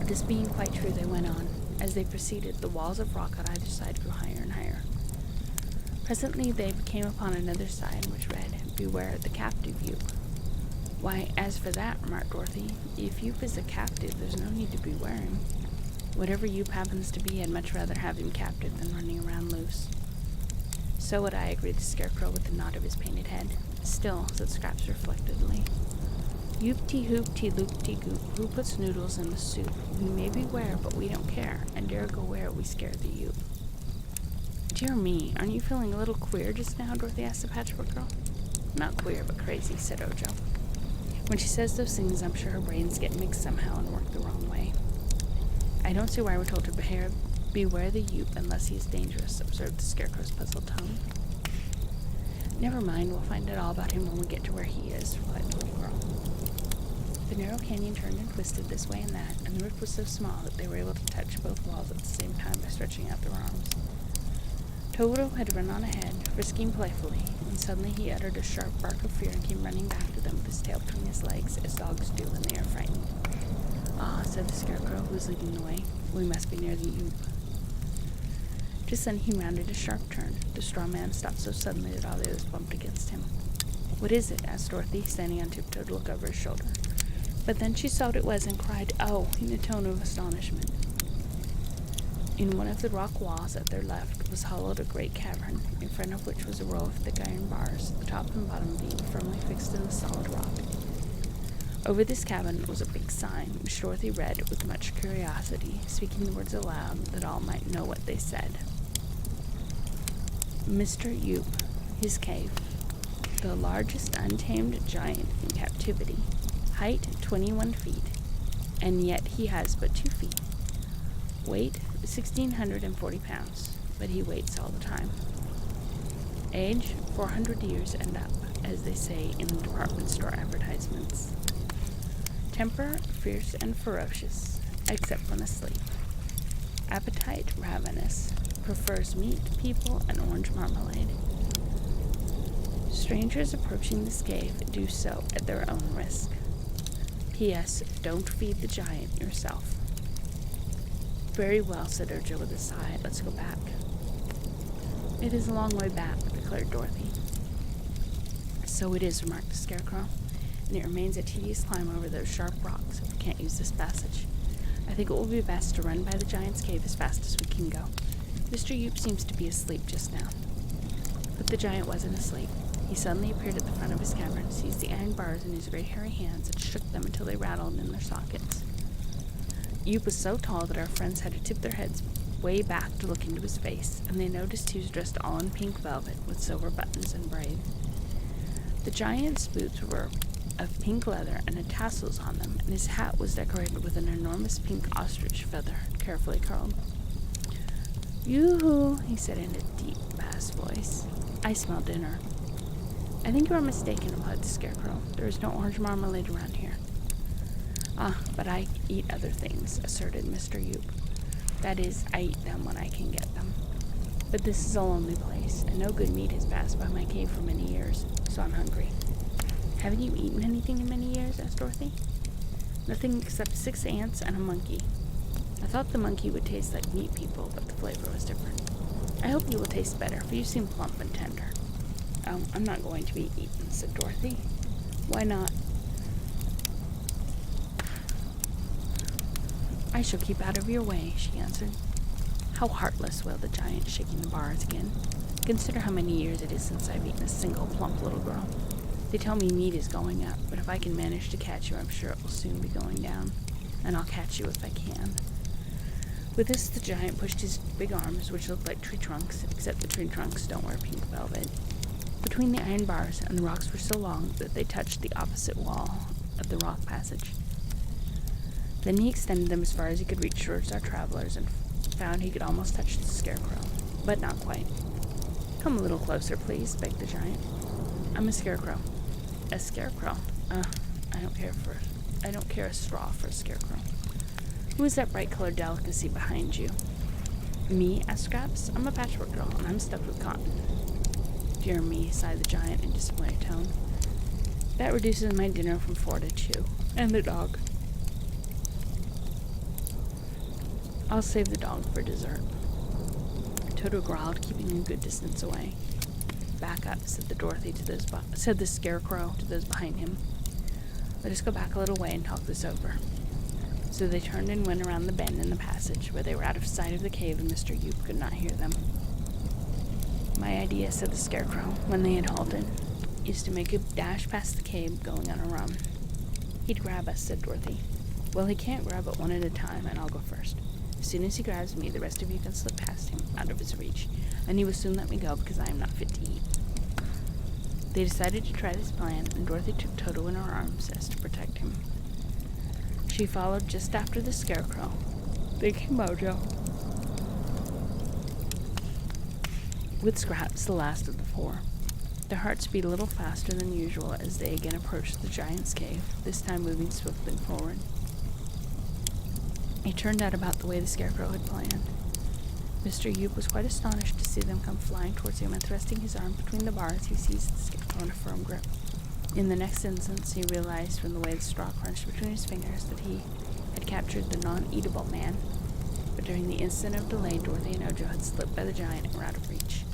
This being quite true, they went on. As they proceeded, the walls of rock on either side grew higher and higher. Presently they came upon another sign, which read, "Beware the captive Yoop." "Why, as for that," remarked Dorothy, "if Yoop is a captive, there's no need to beware him. Whatever Yoop happens to be, I'd much rather have him captive than running around loose." "So would I," agreed the Scarecrow with a nod of his painted head. "Still," said Scraps reflectively, "Yoop-tee-hoop-tee-loop-tee-goop, who puts noodles in the soup? We may beware, but we don't care, and dare go where we scare the Yoop." "Dear me, aren't you feeling a little queer just now?" Dorothy asked the Patchwork Girl. "Not queer, but crazy," said Ojo. "When she says those things, I'm sure her brains get mixed somehow and work the wrong way." "I don't see why we're told to beware the Yoop unless he is dangerous," observed the Scarecrow's puzzled tone. "Never mind, we'll find out all about him when we get to where he is," replied the little girl. The narrow canyon turned and twisted this way and that, and the rift was so small that they were able to touch both walls at the same time by stretching out their arms. Toto had run on ahead, frisking playfully, when suddenly he uttered a sharp bark of fear and came running back to them with his tail between his legs, as dogs do when they are frightened. "Ah," said the Scarecrow, who was leading the way, "we must be near the Yoop." Just then he rounded a sharp turn. The straw man stopped so suddenly that all the others bumped against him. "What is it?" asked Dorothy, standing on tiptoe to look over his shoulder. But then she saw what it was and cried, "Oh!" in a tone of astonishment. In one of the rock walls at their left was hollowed a great cavern, in front of which was a row of thick iron bars, the top and bottom being firmly fixed in the solid rock. Over this cabin was a big sign, which Dorothy read with much curiosity, speaking the words aloud that all might know what they said. "Mr. Yoop, his cave, the largest untamed giant in captivity. Height 21 feet, and yet he has but 2 feet. Weight 1,640 pounds, but he waits all the time. Age 400 years and up, as they say in the department store advertisements. Temper fierce and ferocious, except when asleep. Appetite ravenous, prefers meat, people, and orange marmalade. Strangers approaching this cave do so at their own risk. P.S. Don't feed the giant yourself." "Very well," said Ojo with a sigh. "Let's go back." "It is a long way back," declared Dorothy. So it is, remarked the Scarecrow, and it remains a tedious climb over those sharp rocks if we can't use this passage. I think it will be best to run by the giant's cave as fast as we can go. Mr. Yoop seems to be asleep just now. But the giant wasn't asleep. He suddenly appeared at the front of his cavern, seized the iron bars in his great hairy hands, and shook them until they rattled in their sockets. Yoop was so tall that our friends had to tip their heads way back to look into his face, and they noticed he was dressed all in pink velvet with silver buttons and braid. The giant's boots were of pink leather and had tassels on them, and his hat was decorated with an enormous pink ostrich feather, carefully curled. "Yoo-hoo," he said in a deep bass voice. "I smell dinner." "I think you are mistaken," replied the Scarecrow. "There is no orange marmalade around here." "Ah, but I eat other things," asserted Mr. Yoop. "That is, I eat them when I can get them. But this is a lonely place, and no good meat has passed by my cave for many years, so I'm hungry." "Haven't you eaten anything in many years?" asked Dorothy. "Nothing except 6 ants and a monkey. I thought the monkey would taste like meat people, but the flavor was different. I hope you will taste better, for you seem plump and tender." I'm not going to be eaten," said Dorothy. "Why not?" "I shall keep out of your way," she answered. "How heartless," wailed the giant, shaking the bars again. "Consider how many years it is since I've eaten a single plump little girl. They tell me meat is going up, but if I can manage to catch you, I'm sure it will soon be going down. And I'll catch you if I can." With this, the giant pushed his big arms, which looked like tree trunks, except the tree trunks don't wear pink velvet, between the iron bars, and the rocks were so long that they touched the opposite wall of the rock passage. Then he extended them as far as he could reach towards our travelers, and found he could almost touch the Scarecrow, but not quite. "Come a little closer, please," begged the giant. "I'm a Scarecrow." "A Scarecrow? I don't care a straw for a Scarecrow. Who is that bright-colored delicacy behind you?" "Me?" asked Scraps. "I'm a Patchwork girl, and I'm stuffed with cotton." "Dear me," sighed the giant in disappointed tone. "That reduces my dinner from 4 to 2. And the dog." "I'll save the dog for dessert." Toto growled, keeping a good distance away. "Back up," said the Scarecrow to those behind him. "Let us go back a little way and talk this over." So they turned and went around the bend in the passage, where they were out of sight of the cave and Mr. Yoop could not hear them. "My idea," said the Scarecrow, when they had halted, "is to make a dash past the cave going on a run." "He'd grab us," said Dorothy. "Well, he can't grab it one at a time, and I'll go first. As soon as he grabs me, the rest of you can slip past him, out of his reach, and he will soon let me go because I am not fit to eat." They decided to try this plan, and Dorothy took Toto in her arms as to protect him. She followed just after the Scarecrow, thinking Mojo, with Scraps the last of the 4. Their hearts beat a little faster than usual as they again approached the giant's cave, this time moving swiftly forward. It turned out about the way the Scarecrow had planned. Mr. Yoop was quite astonished to see them come flying towards him, and thrusting his arm between the bars, he seized the Scarecrow in a firm grip. In the next instant, he realized from the way the straw crunched between his fingers that he had captured the non-eatable man. But during the instant of delay, Dorothy and Ojo had slipped by the giant and were out of reach.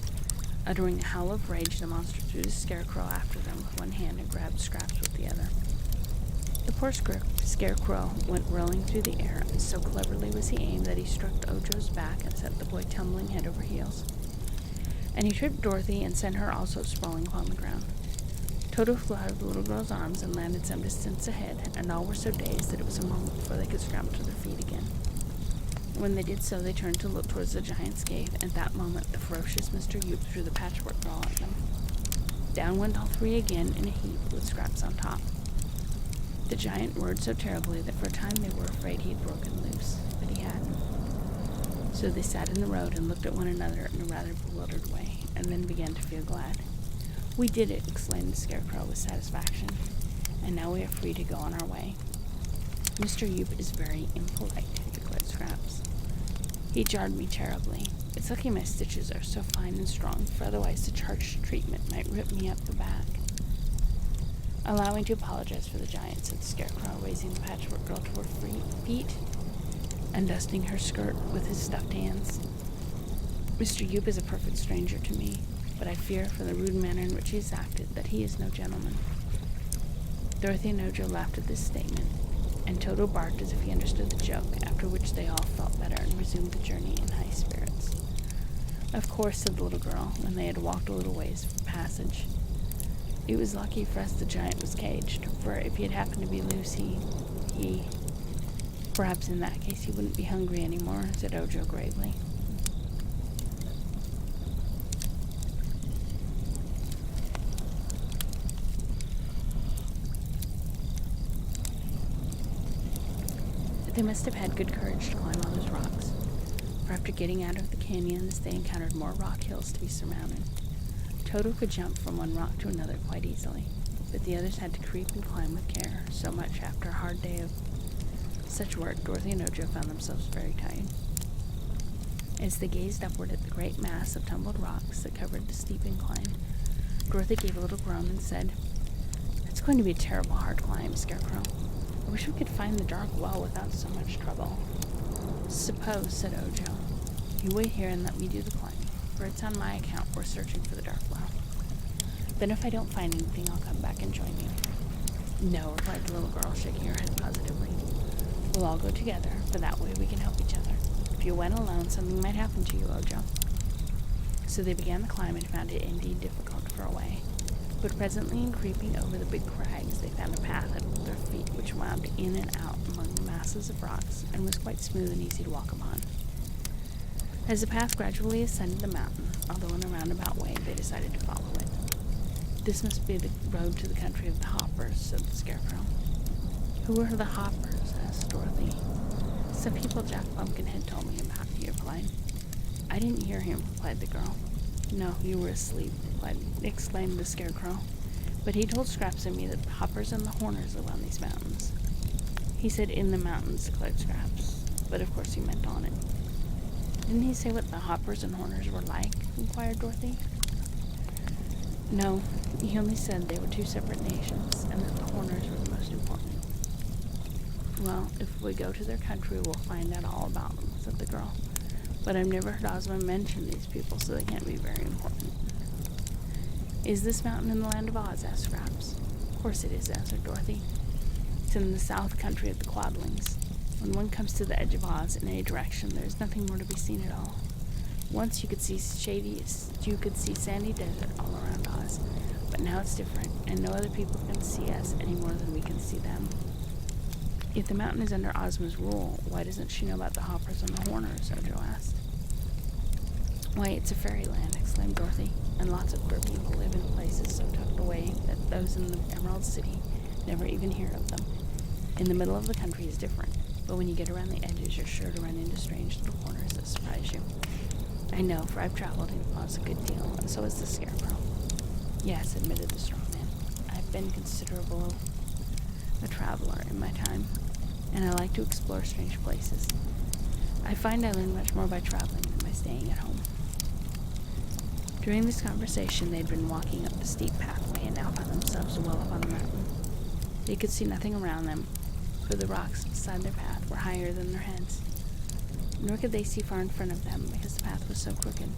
Uttering a howl of rage, the monster threw the Scarecrow after them with one hand and grabbed Scraps with the other. The poor Scarecrow went whirling through the air, and so cleverly was he aimed that he struck Ojo's back and sent the boy tumbling head over heels. And he tripped Dorothy and sent her also sprawling upon the ground. Toto flew out of the little girl's arms and landed some distance ahead, and all were so dazed that it was a moment before they could scramble to their feet again. When they did so, they turned to look towards the giant's cave, and at that moment the ferocious Mr. Yoop threw the Patchwork doll at them. Down went all 3 again in a heap, with Scraps on top. The giant roared so terribly that for a time they were afraid he had broken loose, but he hadn't. So they sat in the road and looked at one another in a rather bewildered way, and then began to feel glad. "We did it," exclaimed the Scarecrow with satisfaction, "and now we are free to go on our way." "Mr. Yoop is very impolite," declared Scraps. "He jarred me terribly. It's lucky my stitches are so fine and strong, for otherwise such harsh treatment might rip me up the back." "Allow me to apologize for the giant," said the Scarecrow, raising the Patchwork Girl to her feet and dusting her skirt with his stuffed hands. "Mr. Yoop is a perfect stranger to me. but I fear from the rude manner in which he has acted that he is no gentleman." Dorothy and Ojo laughed at this statement, and Toto barked as if he understood the joke, after which they all felt better and resumed the journey in high spirits. "Of course," said the little girl, when they had walked a little ways from the passage. "It was lucky for us the giant was caged, for if he had happened to be loose, perhaps in that case he wouldn't be hungry anymore," said Ojo gravely. They must have had good courage to climb all those rocks, for after getting out of the canyons, they encountered more rock hills to be surmounted. Toto could jump from one rock to another quite easily, but the others had to creep and climb with care, so much after a hard day of such work, Dorothy and Ojo found themselves very tired. As they gazed upward at the great mass of tumbled rocks that covered the steep incline, Dorothy gave a little groan and said, "It's going to be a terrible hard climb, Scarecrow. I wish we could find the dark well without so much trouble." "Suppose," said Ojo, "you wait here and let me do the climbing, for it's on my account we're searching for the dark well. Then if I don't find anything, I'll come back and join you." "No," replied the little girl, shaking her head positively. "We'll all go together, for that way we can help each other. If you went alone, something might happen to you, Ojo." So they began the climb and found it indeed difficult for a way. But presently, in creeping over the big crags, they found a path at their feet which wound in and out among the masses of rocks and was quite smooth and easy to walk upon. As the path gradually ascended the mountain, although in a roundabout way, they decided to follow it. "This must be the road to the country of the Hoppers," said the Scarecrow. "Who are the Hoppers?" asked Dorothy. "Some people Jack Pumpkinhead told me about," he replied. "I didn't hear him," replied the girl. "No, you were asleep," exclaimed the Scarecrow. "But he told Scraps and me that the Hoppers and the Horners live on these mountains." "He said in the mountains," declared Scraps, but of course he meant on it. "Didn't he say what the Hoppers and Horners were like?" inquired Dorothy. "No, he only said they were two separate nations, and that the Horners were the most important." "Well, if we go to their country, we'll find out all about them," said the girl. "But I've never heard Ozma mention these people, so they can't be very important." "Is this mountain in the land of Oz?" asked Scraps. "Of course it is," answered Dorothy. "It's in the south country of the Quadlings. When one comes to the edge of Oz in any direction, there is nothing more to be seen at all. Once you could see sandy desert all around Oz, but now it's different, and no other people can see us any more than we can see them." "If the mountain is under Ozma's rule, why doesn't she know about the Hoppers and the Horners?" Ojo asked. "Why, it's a fairyland," exclaimed Dorothy, "and lots of queer people live in places so tucked away that those in the Emerald City never even hear of them. In the middle of the country is different, but when you get around the edges, you're sure to run into strange little corners that surprise you." "I know, for I've traveled in Oz a good deal, and so has the Scarecrow." "Yes," admitted the strong man. "I've been considerable a traveler in my time, and I like to explore strange places. I find I learn much more by traveling than by staying at home." During this conversation, they had been walking up the steep pathway and now found themselves well up on the mountain. They could see nothing around them, for the rocks beside their path were higher than their heads. Nor could they see far in front of them because the path was so crooked.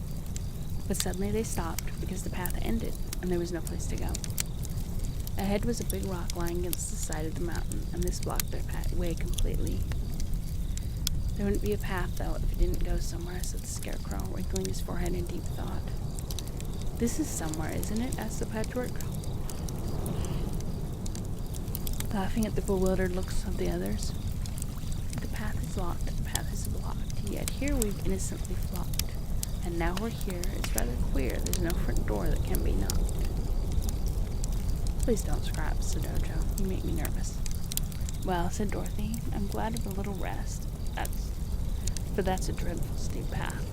But suddenly they stopped because the path ended and there was no place to go. Ahead was a big rock lying against the side of the mountain, and this blocked their way completely. "There wouldn't be a path, though, if it didn't go somewhere," said the Scarecrow, wrinkling his forehead in deep thought. "This is somewhere, isn't it?" asked the Patchwork, laughing at the bewildered looks of the others. "The path is locked, the path is blocked, yet here we've innocently flocked. And now we're here, it's rather queer, there's no front door that can be knocked." "Please don't, Scraps," said Ojo. "You make me nervous." "Well," said Dorothy, "I'm glad of a little rest. But that's a dreadful steep path."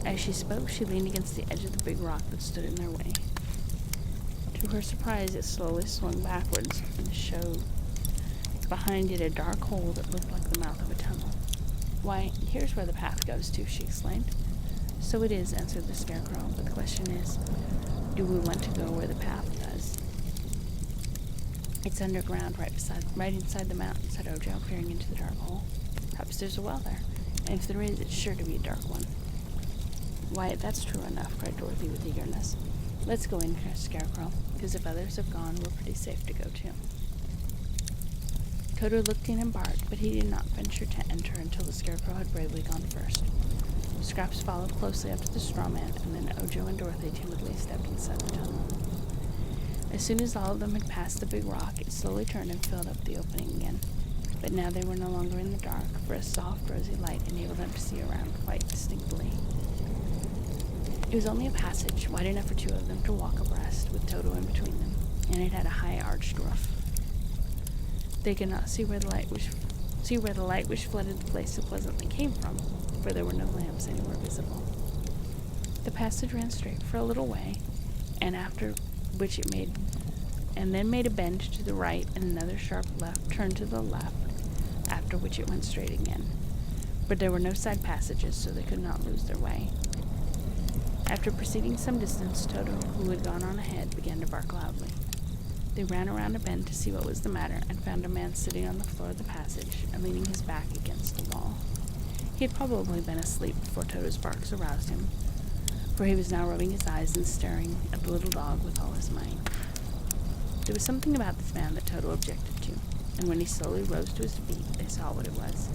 As she spoke, she leaned against the edge of the big rock that stood in their way. To her surprise, it slowly swung backwards and showed behind it a dark hole that looked like the mouth of a tunnel. "Why, here's where the path goes to," she exclaimed. "So it is," answered the Scarecrow, "but the question is, do we want to go where the path does?" "It's underground, right inside the mountain," said Ojo, peering into the dark hole. "Perhaps there's a well there, and if there is, it's sure to be a dark one." Why, that's true enough, cried Dorothy with eagerness. Let's go in, Scarecrow, because if others have gone, we're pretty safe to go too. Toto looked in and barked, but he did not venture to enter until the Scarecrow had bravely gone first. Scraps followed closely after the straw man, and then Ojo and Dorothy timidly stepped inside the tunnel. As soon as all of them had passed the big rock, it slowly turned and filled up the opening again. But now they were no longer in the dark, for a soft, rosy light enabled them to see around quite distinctly. It was only a passage, wide enough for two of them to walk abreast, with Toto in between them, and it had a high arched roof. They could not see where the light which flooded the place so pleasantly came from, for there were no lamps anywhere visible. The passage ran straight for a little way, and then made a bend to the right and another sharp left turn to the left, after which it went straight again. But there were no side passages, so they could not lose their way. After proceeding some distance, Toto, who had gone on ahead, began to bark loudly. They ran around a bend to see what was the matter, and found a man sitting on the floor of the passage and leaning his back against the wall. He had probably been asleep before Toto's barks aroused him, for he was now rubbing his eyes and staring at the little dog with all his might. There was something about this man that Toto objected to, and when he slowly rose to his feet, they saw what it was.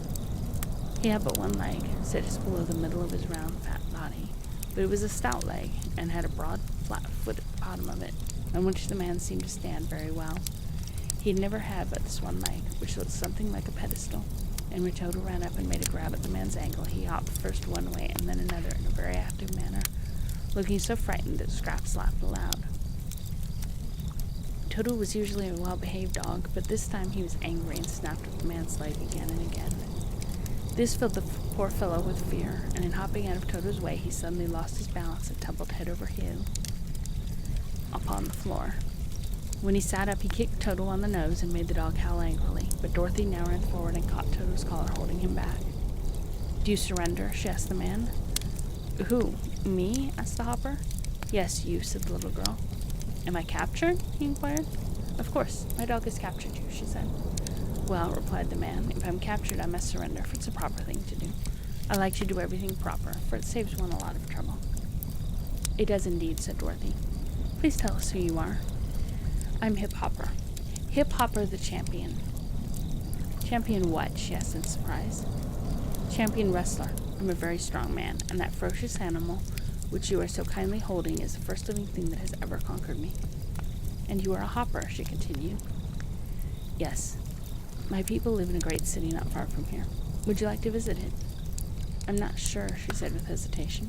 He had but one leg, set just below the middle of his round, fat body, but it was a stout leg, and had a broad, flat foot at the bottom of it, on which the man seemed to stand very well. He had never had but this one leg, which looked something like a pedestal, and when Toto ran up and made a grab at the man's ankle, he hopped first one way and then another in a very active manner, looking so frightened that Scraps laughed aloud. Toto was usually a well-behaved dog, but this time he was angry and snapped at the man's leg again and again. This filled the poor fellow with fear, and in hopping out of Toto's way, he suddenly lost his balance and tumbled head over heels upon the floor. When he sat up, he kicked Toto on the nose and made the dog howl angrily, but Dorothy now ran forward and caught Toto's collar, holding him back. "Do you surrender?" she asked the man. "Who? Me?" asked the hopper. "Yes, you," said the little girl. "Am I captured?" he inquired. "Of course, my dog has captured you," she said. "Well," replied the man, "if I'm captured, I must surrender, for it's a proper thing to do. I like to do everything proper, for it saves one a lot of trouble." "It does indeed," said Dorothy. "Please tell us who you are." "I'm Hip Hopper. Hip Hopper the champion." "Champion what?" she asked in surprise. "Champion wrestler. I'm a very strong man, and that ferocious animal which you are so kindly holding is the first living thing that has ever conquered me." "And you are a hopper," she continued. "Yes. My people live in a great city not far from here. Would you like to visit it?" "I'm not sure," she said with hesitation.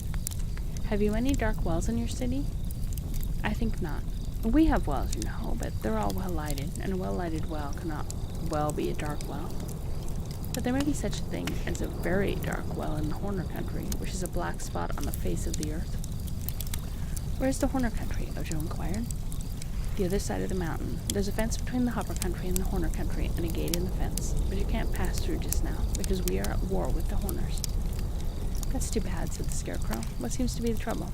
"Have you any dark wells in your city?" "I think not. We have wells, you know, but they're all well lighted, and a well-lighted well cannot well be a dark well. But there may be such a thing as a very dark well in the Horner country, which is a black spot on the face of the earth." "Where is the Horner country?" Ojo inquired. "The other side of the mountain. There's a fence between the Hopper country and the Horner country, and a gate in the fence, but you can't pass through just now, because we are at war with the Horners." "That's too bad," said the Scarecrow. "What seems to be the trouble?"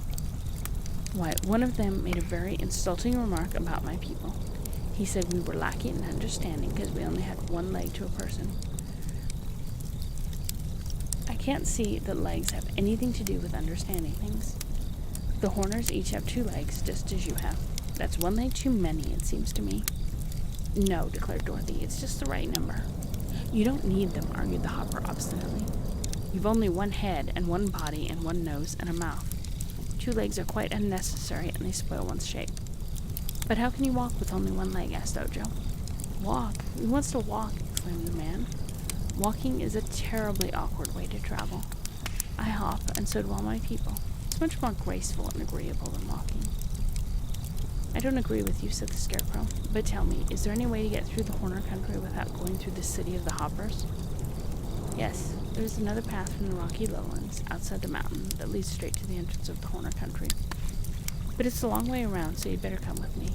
"Why, one of them made a very insulting remark about my people. He said we were lacking in understanding because we only had one leg to a person. I can't see that legs have anything to do with understanding things. The Horners each have 2 legs, just as you have. That's 1 leg too many, it seems to me." "No," declared Dorothy, "it's just the right number." "You don't need them," argued the Hopper obstinately. "You've only 1 head and 1 body and 1 nose and a mouth. 2 legs are quite unnecessary, and they spoil one's shape." "But how can you walk with only 1 leg?" asked Ojo. "Walk? Who wants to walk?" exclaimed the man. "Walking is a terribly awkward way to travel. I hop, and so do all my people. It's much more graceful and agreeable than walking." "I don't agree with you," said the Scarecrow. "But tell me, is there any way to get through the Horner country without going through the city of the Hoppers?" "Yes, there's another path from the rocky lowlands, outside the mountain, that leads straight to the entrance of the Horner country. But it's a long way around, so you'd better come with me.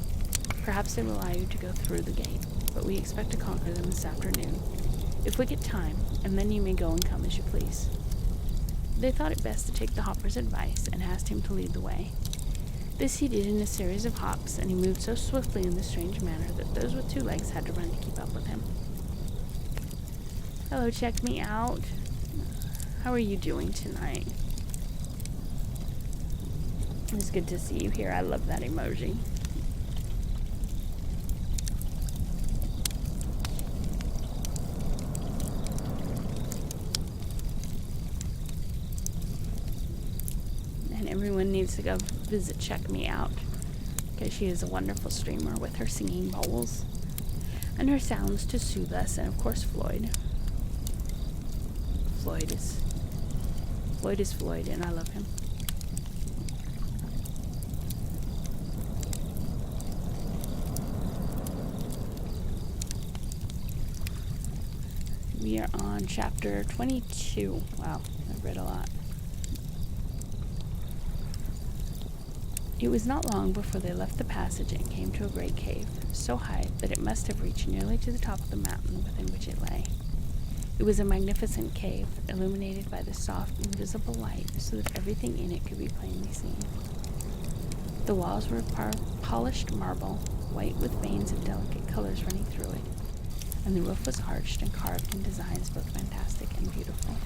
Perhaps they will allow you to go through the gate, but we expect to conquer them this afternoon, if we get time, and then you may go and come as you please." They thought it best to take the Hopper's advice, and asked him to lead the way. This he did in a series of hops, and he moved so swiftly in this strange manner that those with 2 legs had to run to keep up with him. "Hello, check me out. How are you doing tonight?" It's good to see you here. I love that emoji. And everyone needs to go check me out, because she is a wonderful streamer with her singing bowls and her sounds to soothe us, and of course Floyd. Floyd is Floyd, and I love him. We are on chapter 22. Wow, I've read a lot. It was not long before they left the passage and came to a great cave, so high that it must have reached nearly to the top of the mountain within which it lay. It was a magnificent cave, illuminated by the soft, invisible light, so that everything in it could be plainly seen. The walls were polished marble, white with veins of delicate colors running through it, and the roof was arched and carved in designs both fantastic and beautiful.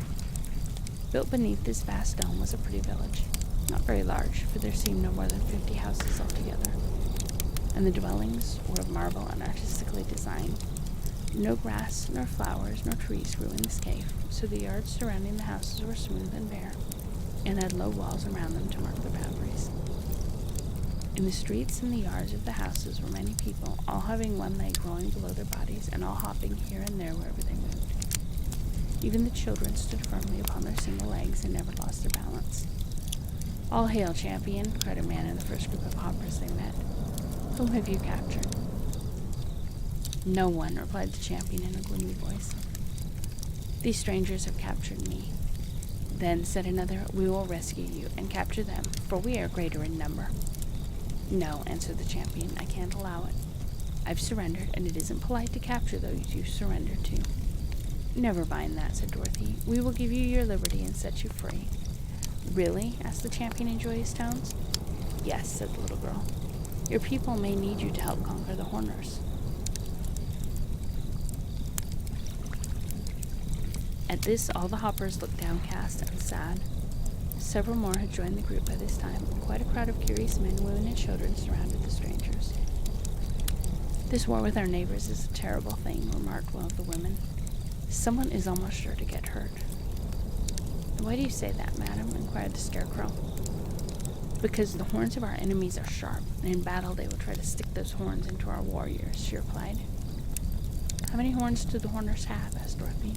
Built beneath this vast dome was a pretty village. Not very large, for there seemed no more than 50 houses altogether, and the dwellings were of marble and artistically designed. No grass, nor flowers, nor trees grew in this cave, so the yards surrounding the houses were smooth and bare, and had low walls around them to mark their boundaries. In the streets and the yards of the houses were many people, all having one leg growing below their bodies, and all hopping here and there wherever they moved. Even the children stood firmly upon their single legs and never lost their balance. "All hail, champion," cried a man in the first group of hoppers they met. "Whom have you captured?" "No one," replied the champion in a gloomy voice. "These strangers have captured me." "Then," said another, "we will rescue you and capture them, for we are greater in number." "No," answered the champion, "I can't allow it. I've surrendered, and it isn't polite to capture those you surrender to." "Never mind that," said Dorothy. "We will give you your liberty and set you free." "Really?" asked the champion in joyous tones. "Yes," said the little girl. "Your people may need you to help conquer the Horners." At this, all the hoppers looked downcast and sad. Several more had joined the group by this time, and quite a crowd of curious men, women, and children surrounded the strangers. "This war with our neighbors is a terrible thing," remarked one of the women. "Someone is almost sure to get hurt." "Why do you say that, madam?" inquired the Scarecrow. "Because the horns of our enemies are sharp, and in battle they will try to stick those horns into our warriors," she replied. "How many horns do the Horners have?" asked Dorothy.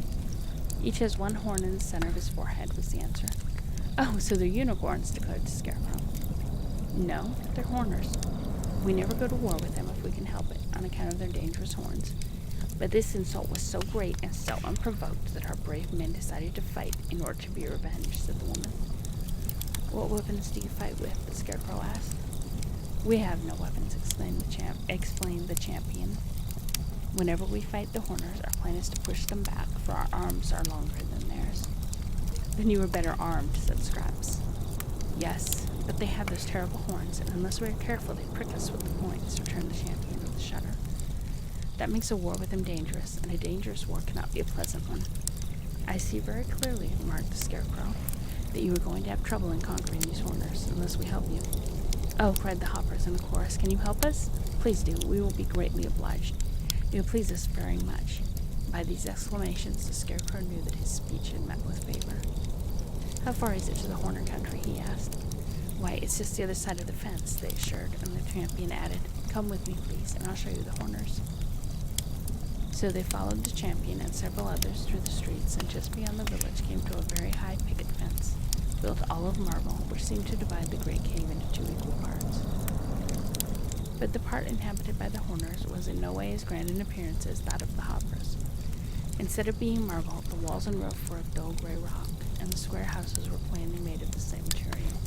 "Each has one horn in the center of his forehead," was the answer. "Oh, so they're unicorns," declared the Scarecrow. "No, they're Horners. We never go to war with them if we can help it, on account of their dangerous horns. But this insult was so great and so unprovoked that our brave men decided to fight in order to be revenged," said the woman. "What weapons do you fight with?" the Scarecrow asked. "We have no weapons," explained the champion. "Whenever we fight the Horners, our plan is to push them back, for our arms are longer than theirs." "Then you are better armed," said Scraps. "Yes, but they have those terrible horns, and unless we are careful, they prick us with the points," returned the champion with a shudder. "That makes a war with them dangerous, and a dangerous war cannot be a pleasant one." "I see very clearly," remarked the Scarecrow, "that you are going to have trouble in conquering these Horners, unless we help you." "Oh," cried the hoppers in a chorus, "can you help us? Please do. We will be greatly obliged. It will please us very much." By these exclamations, the Scarecrow knew that his speech had met with favor. "How far is it to the Horner country?" he asked. "Why, it's just the other side of the fence," they assured, and the champion added, "Come with me, please, and I'll show you the Horners." So they followed the champion and several others through the streets, and just beyond the village came to a very high picket fence, built all of marble, which seemed to divide the great cave into 2 equal parts. But the part inhabited by the Horners was in no way as grand in appearance as that of the hoppers. Instead of being marble, the walls and roof were of dull gray rock, and the square houses were plainly made of the same material.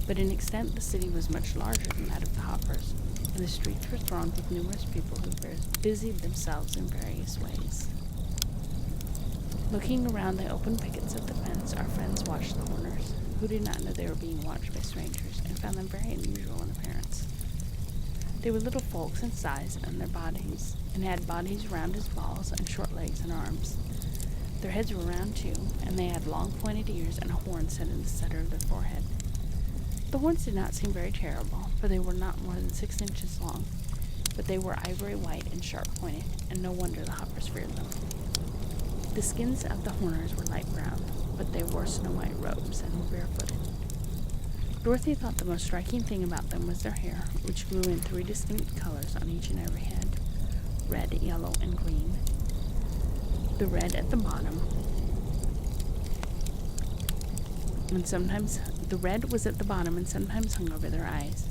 But in extent the city was much larger than that of the hoppers, and the streets were thronged with numerous people who busied themselves in various ways. Looking around the open pickets of the fence, our friends watched the Horners, who did not know they were being watched by strangers, and found them very unusual in appearance. They were little folks in size, and had bodies round as balls and short legs and arms. Their heads were round too, and they had long pointed ears and a horn set in the center of their forehead. The horns did not seem very terrible, for they were not more than 6 inches long, but they were ivory white and sharp-pointed, and no wonder the hoppers feared them. The skins of the horners were light brown, but they wore snow-white robes and were barefooted. Dorothy thought the most striking thing about them was their hair, which grew in 3 distinct colors on each and every head: red, yellow, and green. The red at the bottom, the red was at the bottom and sometimes hung over their eyes.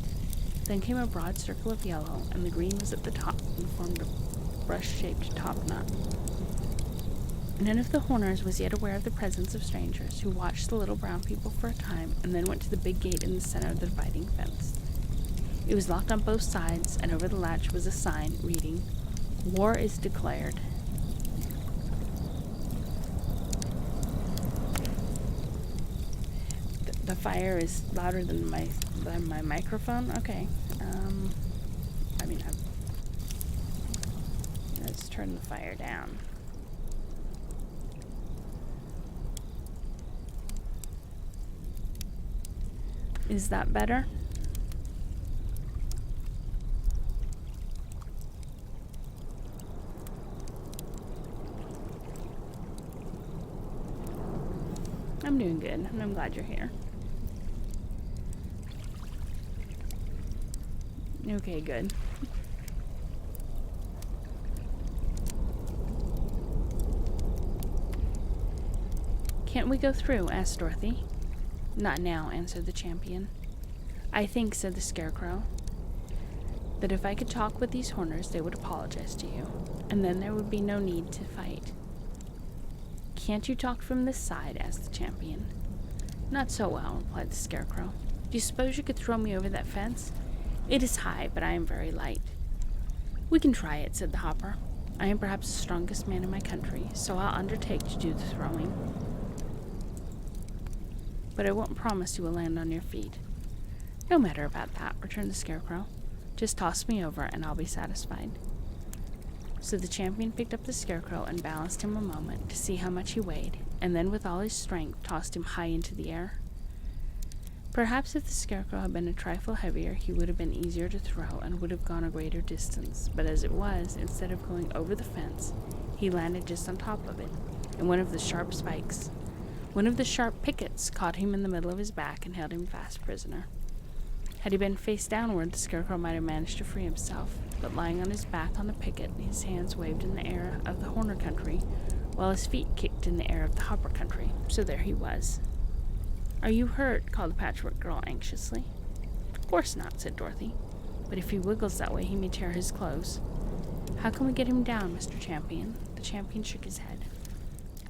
Then came a broad circle of yellow, and the green was at the top and formed a brush-shaped top knot. None of the horners was yet aware of the presence of strangers, who watched the little brown people for a time and then went to the big gate in the center of the dividing fence. It was locked on both sides, and over the latch was a sign reading, "War is declared." The fire is louder than my microphone? Okay. Let's turn the fire down. Is that better? I'm doing good, and I'm glad you're here. Okay, good. "Can't we go through?" asked Dorothy. "Not now," answered the champion. "I think," said the Scarecrow, "that if I could talk with these horners, they would apologize to you, and then there would be no need to fight." "Can't you talk from this side?" asked the champion. "Not so well," replied the Scarecrow. "Do you suppose you could throw me over that fence? It is high, but I am very light." "We can try it," said the hopper. "I am perhaps the strongest man in my country, so I'll undertake to do the throwing. But I won't promise you will land on your feet." "No matter about that," returned the Scarecrow. "Just toss me over, and I'll be satisfied." So the champion picked up the Scarecrow and balanced him a moment to see how much he weighed, and then with all his strength tossed him high into the air. Perhaps if the Scarecrow had been a trifle heavier, he would have been easier to throw and would have gone a greater distance, but as it was, instead of going over the fence, he landed just on top of it, and one of the sharp pickets caught him in the middle of his back and held him fast prisoner. Had he been face downward, the Scarecrow might have managed to free himself, but lying on his back on the picket, his hands waved in the air of the Horner country, while his feet kicked in the air of the Hopper country. So there he was. "Are you hurt?" called the Patchwork Girl anxiously. "Of course not," said Dorothy. "But if he wiggles that way, he may tear his clothes." "How can we get him down, Mr. Champion?" The champion shook his head.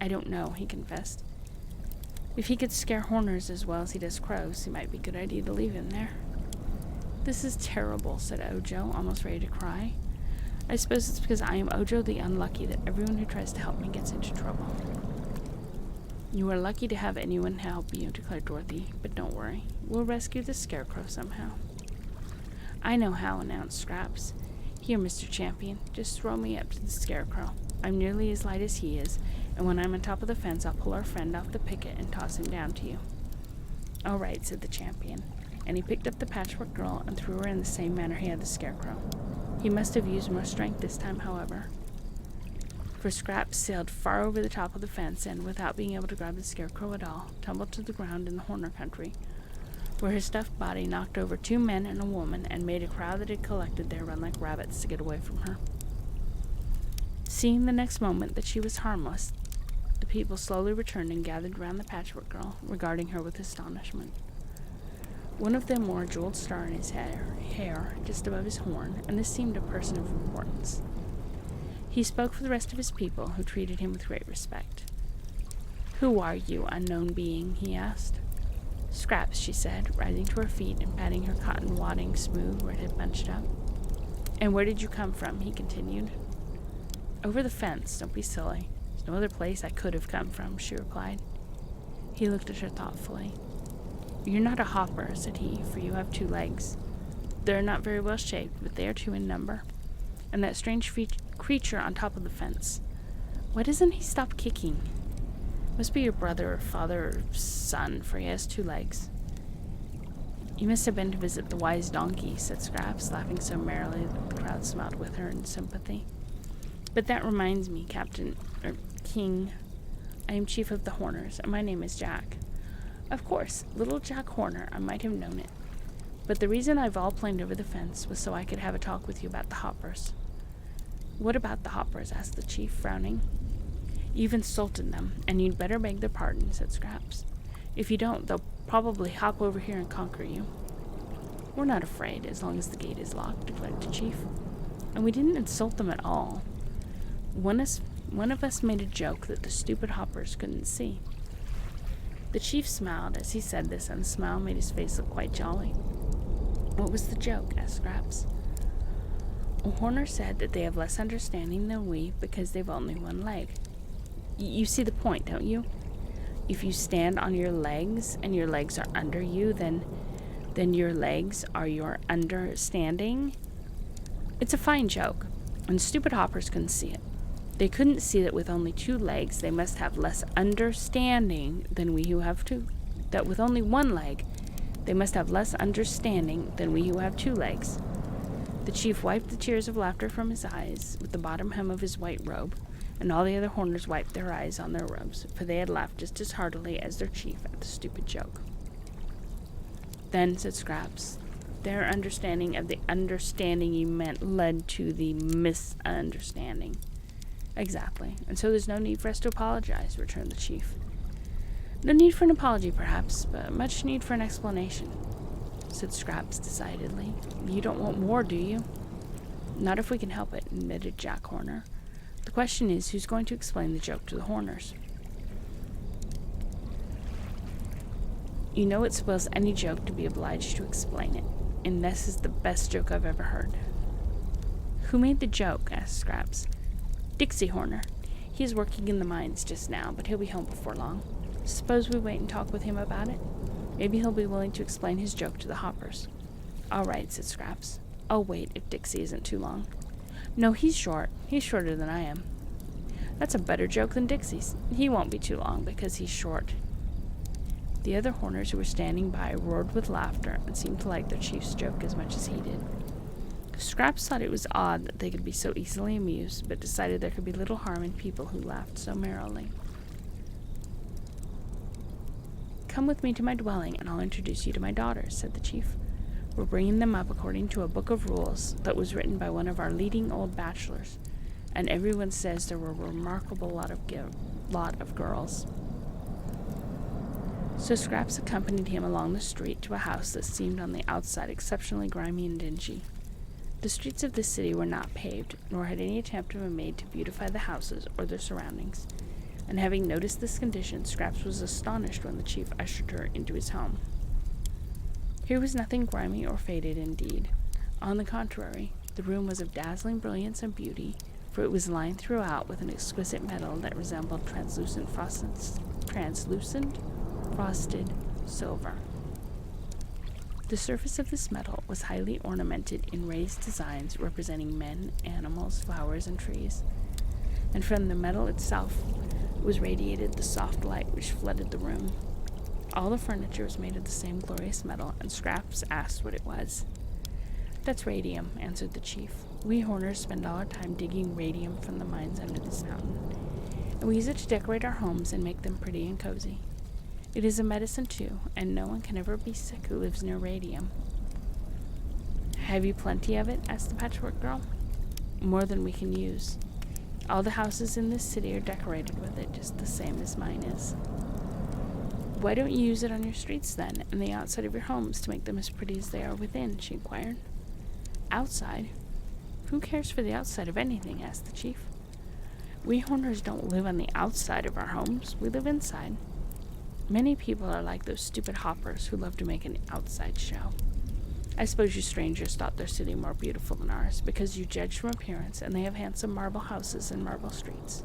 "I don't know," he confessed. "If he could scare horners as well as he does crows, it might be a good idea to leave him there." "This is terrible," said Ojo, almost ready to cry. "I suppose it's because I am Ojo the Unlucky that everyone who tries to help me gets into trouble." "You are lucky to have anyone help you," declared Dorothy, "but don't worry. We'll rescue the Scarecrow somehow." "I know how," announced Scraps. "Here, Mr. Champion, just throw me up to the Scarecrow. I'm nearly as light as he is, and when I'm on top of the fence, I'll pull our friend off the picket and toss him down to you." "All right," said the champion, and he picked up the Patchwork Girl and threw her in the same manner he had the Scarecrow. He must have used more strength this time, however, for Scraps sailed far over the top of the fence and, without being able to grab the Scarecrow at all, tumbled to the ground in the Horner country, where his stuffed body knocked over 2 men and a woman and made a crowd that had collected there run like rabbits to get away from her. Seeing the next moment that she was harmless, the people slowly returned and gathered round the Patchwork Girl, regarding her with astonishment. One of them wore a jeweled star in his hair just above his horn, and this seemed a person of importance. He spoke for the rest of his people, who treated him with great respect. "Who are you, unknown being?" he asked. "Scraps," she said, rising to her feet and patting her cotton wadding smooth where it had bunched up. "And where did you come from?" he continued. "Over the fence. Don't be silly. There's no other place I could have come from," she replied. He looked at her thoughtfully. "You're not a hopper," said he, "for you have 2 legs. They're not very well shaped, but they are 2 in number. And that strange creature on top of the fence. Why doesn't he stop kicking? Must be your brother or father or son, for he has 2 legs." You must have been to visit the wise donkey, said Scraps, laughing so merrily that the crowd smiled with her in sympathy. But that reminds me, King, I am chief of the Horners, and my name is Jack. Of course, little Jack Horner, I might have known it. But the reason I volplaned over the fence was so I could have a talk with you about the hoppers. What about the hoppers? Asked the chief, frowning. You've insulted them, and you'd better beg their pardon, said Scraps. If you don't, they'll probably hop over here and conquer you. We're not afraid, as long as the gate is locked, declared the chief. And we didn't insult them at all. One of us made a joke that the stupid hoppers couldn't see. The chief smiled as he said this, and the smile made his face look quite jolly. What was the joke? Asked Scraps. Horner said that they have less understanding than we because they've only one leg. You see the point, don't you? If you stand on your legs and your legs are under you, then your legs are your understanding. It's a fine joke, and stupid hoppers couldn't see it. They couldn't see that with only 2 legs they must have less understanding than we who have 2. That with only 1 leg they must have less understanding than we who have 2 legs. The chief wiped the tears of laughter from his eyes with the bottom hem of his white robe, and all the other Horners wiped their eyes on their robes, for they had laughed just as heartily as their chief at the stupid joke. Then, said Scraps, their understanding of the understanding you meant led to the misunderstanding. Exactly, and so there's no need for us to apologize, returned the chief. No need for an apology, perhaps, but much need for an explanation, said Scraps decidedly. You don't want war, do you? Not if we can help it, admitted Jack Horner. The question is, who's going to explain the joke to the Horners? You know it spoils any joke to be obliged to explain it, and this is the best joke I've ever heard. Who made the joke? Asked Scraps. Dixie Horner. He is working in the mines just now, but he'll be home before long. Suppose we wait and talk with him about it? Maybe he'll be willing to explain his joke to the hoppers. All right, said Scraps. I'll wait if Dixie isn't too long. No, he's short. He's shorter than I am. That's a better joke than Dixie's. He won't be too long because he's short. The other Horners who were standing by roared with laughter and seemed to like their chief's joke as much as he did. Scraps thought it was odd that they could be so easily amused, but decided there could be little harm in people who laughed so merrily. Come with me to my dwelling, and I'll introduce you to my daughters, said the chief. We're bringing them up according to a book of rules that was written by one of our leading old bachelors, and everyone says there were a remarkable lot of girls. So Scraps accompanied him along the street to a house that seemed on the outside exceptionally grimy and dingy. The streets of this city were not paved, nor had any attempt been made to beautify the houses or their surroundings, and having noticed this condition, Scraps was astonished when the chief ushered her into his home. Here was nothing grimy or faded indeed. On the contrary, the room was of dazzling brilliance and beauty, for it was lined throughout with an exquisite metal that resembled translucent frosted silver. The surface of this metal was highly ornamented in raised designs representing men, animals, flowers, and trees, and from the metal itself was radiated the soft light which flooded the room. All the furniture was made of the same glorious metal, and Scraps asked what it was. That's radium, answered the chief. We Horners spend all our time digging radium from the mines under this mountain, and we use it to decorate our homes and make them pretty and cozy. It is a medicine, too, and no one can ever be sick who lives near radium. Have you plenty of it? Asked the Patchwork Girl. More than we can use. All the houses in this city are decorated with it, just the same as mine is. Why don't you use it on your streets, then, and the outside of your homes to make them as pretty as they are within? She inquired. Outside? Who cares for the outside of anything? Asked the chief. We Horners don't live on the outside of our homes. We live inside. Many people are like those stupid hoppers who love to make an outside show. I suppose you strangers thought their city more beautiful than ours, because you judge from appearance, and they have handsome marble houses and marble streets.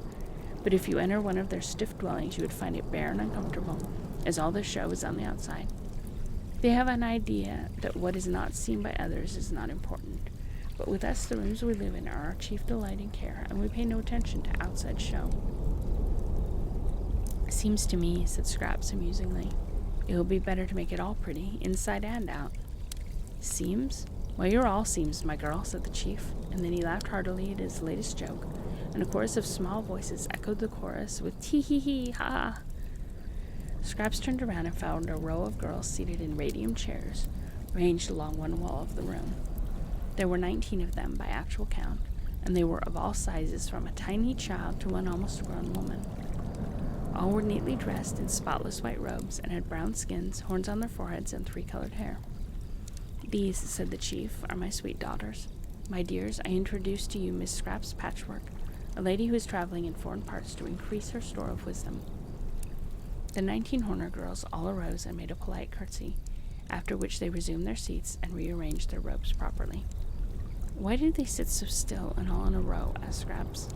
But if you enter one of their stiff dwellings, you would find it bare and uncomfortable, as all their show is on the outside. They have an idea that what is not seen by others is not important. But with us, the rooms we live in are our chief delight and care, and we pay no attention to outside show. Seems to me, said Scraps amusingly, it will be better to make it all pretty, inside and out. Seems? Well, you're all seems, my girl, said the chief, and then he laughed heartily at his latest joke, and a chorus of small voices echoed the chorus with tee-hee-hee, ha-ha. Scraps turned around and found a row of girls seated in radium chairs, ranged along one wall of the room. There were 19 of them by actual count, and they were of all sizes, from a tiny child to one almost grown woman. All were neatly dressed in spotless white robes and had brown skins, horns on their foreheads, and 3-colored hair. These, said the chief, are my sweet daughters. My dears, I introduce to you Miss Scraps Patchwork, a lady who is traveling in foreign parts to increase her store of wisdom. The 19 Horner girls all arose and made a polite curtsy, after which they resumed their seats and rearranged their robes properly. Why do they sit so still and all in a row? Asked Scraps.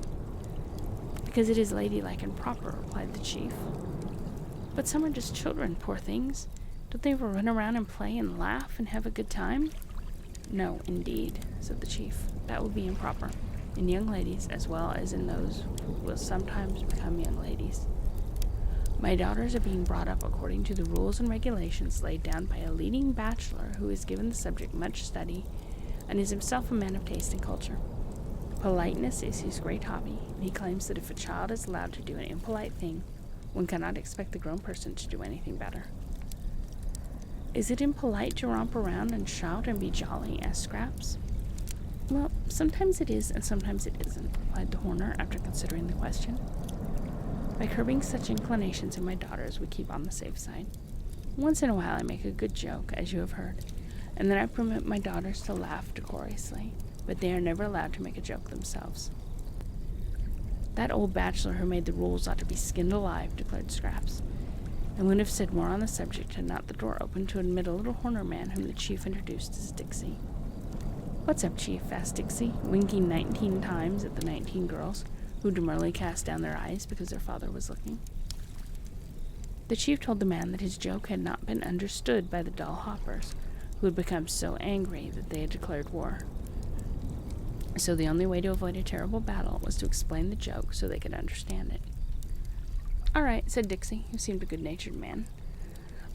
Because it is ladylike and proper, replied the chief. But some are just children, poor things. Don't they ever run around and play and laugh and have a good time? No, indeed, said the chief. That would be improper, in young ladies as well as in those who will sometimes become young ladies. My daughters are being brought up according to the rules and regulations laid down by a leading bachelor who has given the subject much study and is himself a man of taste and culture. Politeness is his great hobby, and he claims that if a child is allowed to do an impolite thing, one cannot expect the grown person to do anything better. Is it impolite to romp around and shout and be jolly? Asked Scraps. Well, sometimes it is and sometimes it isn't, replied the Horner after considering the question. By curbing such inclinations in my daughters, we keep on the safe side. Once in a while I make a good joke, as you have heard, and then I permit my daughters to laugh decorously, but they are never allowed to make a joke themselves. That old bachelor who made the rules ought to be skinned alive, declared Scraps, and would have said more on the subject had not the door opened to admit a little Horner man whom the chief introduced as Dixie. What's up, Chief? Asked Dixie, winking 19 times at the 19 girls, who demurely cast down their eyes because their father was looking. The chief told the man that his joke had not been understood by the dull hoppers, who had become so angry that they had declared war. So the only way to avoid a terrible battle was to explain the joke so they could understand it. All right, said Dixie, who seemed a good-natured man.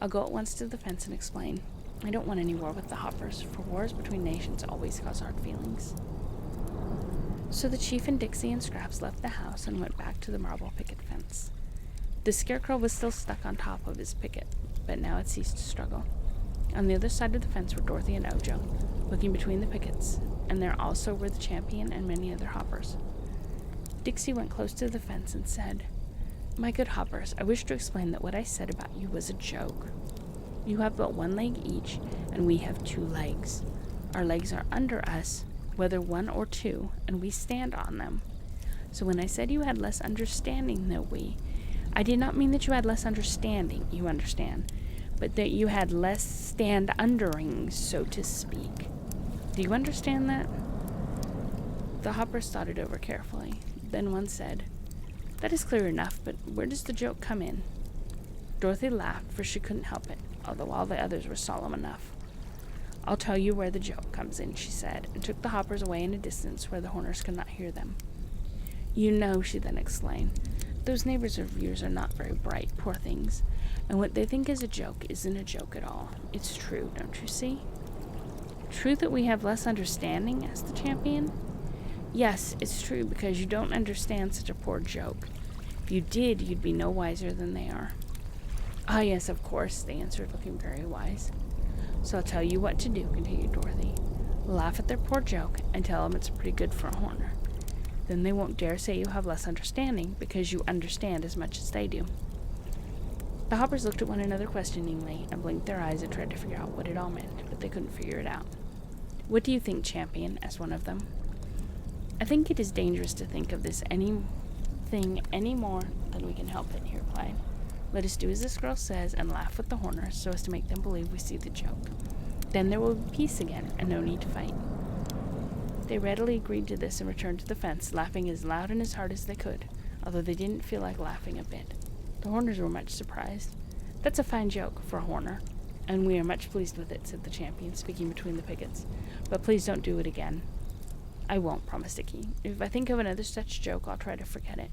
I'll go at once to the fence and explain. I don't want any war with the hoppers, for wars between nations always cause hard feelings. So the chief and Dixie and Scraps left the house and went back to the marble picket fence. The scarecrow was still stuck on top of his picket, but now it ceased to struggle. On the other side of the fence were Dorothy and Ojo, looking between the pickets, and there also were the champion and many other hoppers. Dixie went close to the fence and said, My good hoppers, I wish to explain that what I said about you was a joke. You have but one leg each, and we have 2 legs. Our legs are under us, whether 1 or 2, and we stand on them. So when I said you had less understanding than we, I did not mean that you had less understanding, you understand, but that you had less stand-undering, so to speak. Do you understand that? The hoppers thought it over carefully. Then one said, That is clear enough, but where does the joke come in? Dorothy laughed, for she couldn't help it, although all the others were solemn enough. I'll tell you where the joke comes in, she said, and took the hoppers away in a distance where the Horners could not hear them. You know, she then explained, those neighbors of yours are not very bright, poor things, and what they think is a joke isn't a joke at all. It's true, don't you see? True that we have less understanding? Asked the champion. Yes, it's true, because you don't understand such a poor joke. If you did, you'd be no wiser than they are. Ah, yes, of course, they answered, looking very wise. So I'll tell you what to do, continued Dorothy. Laugh at their poor joke and tell them it's pretty good for a Horner. Then they won't dare say you have less understanding, because you understand as much as they do. The hoppers looked at one another questioningly and blinked their eyes and tried to figure out what it all meant, but they couldn't figure it out. What do you think, champion? Asked one of them. I think it is dangerous to think of this anything any more than we can help it, he replied. Let us do as this girl says and laugh with the Horners so as to make them believe we see the joke. Then there will be peace again and no need to fight. They readily agreed to this and returned to the fence, laughing as loud and as hard as they could, although they didn't feel like laughing a bit. The Horners were much surprised. That's a fine joke for a Horner, and we are much pleased with it, said the champion, speaking between the pickets. But please don't do it again. I won't, promised Dickie. If I think of another such joke, I'll try to forget it.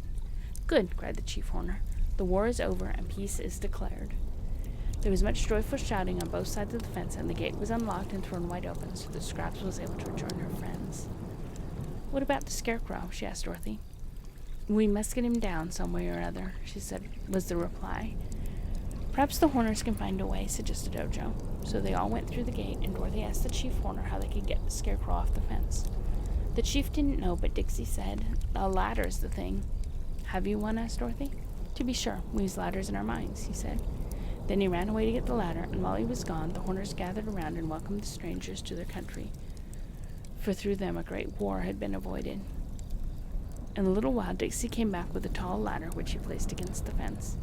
Good, cried the chief Horner. The war is over and peace is declared. There was much joyful shouting on both sides of the fence, and the gate was unlocked and thrown wide open so that Scraps was able to rejoin her friends. "What about the Scarecrow?" she asked Dorothy. "We must get him down some way or other," she said, was the reply. "Perhaps the Horners can find a way," suggested Ojo. So they all went through the gate, and Dorothy asked the Chief Horner how they could get the Scarecrow off the fence. The Chief didn't know, but Dixie said, "A ladder's the thing." "Have you one?" asked Dorothy. "To be sure, we use ladders in our mines," he said. Then he ran away to get the ladder, and while he was gone, the Horners gathered around and welcomed the strangers to their country, for through them a great war had been avoided. In a little while, Dixie came back with a tall ladder, which he placed against the fence.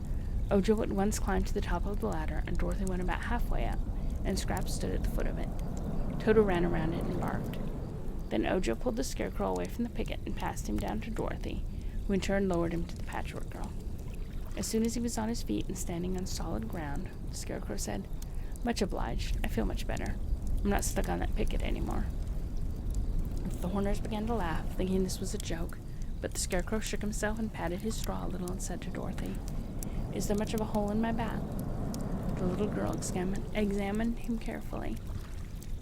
Ojo at once climbed to the top of the ladder, and Dorothy went about halfway up, and Scraps stood at the foot of it. Toto ran around it and barked. Then Ojo pulled the Scarecrow away from the picket and passed him down to Dorothy, who in turn lowered him to the Patchwork Girl. As soon as he was on his feet and standing on solid ground, the Scarecrow said, "Much obliged. I feel much better. I'm not stuck on that picket anymore." The Horners began to laugh, thinking this was a joke, but the Scarecrow shook himself and patted his straw a little and said to Dorothy, "Is there much of a hole in my back?" The little girl examined him carefully.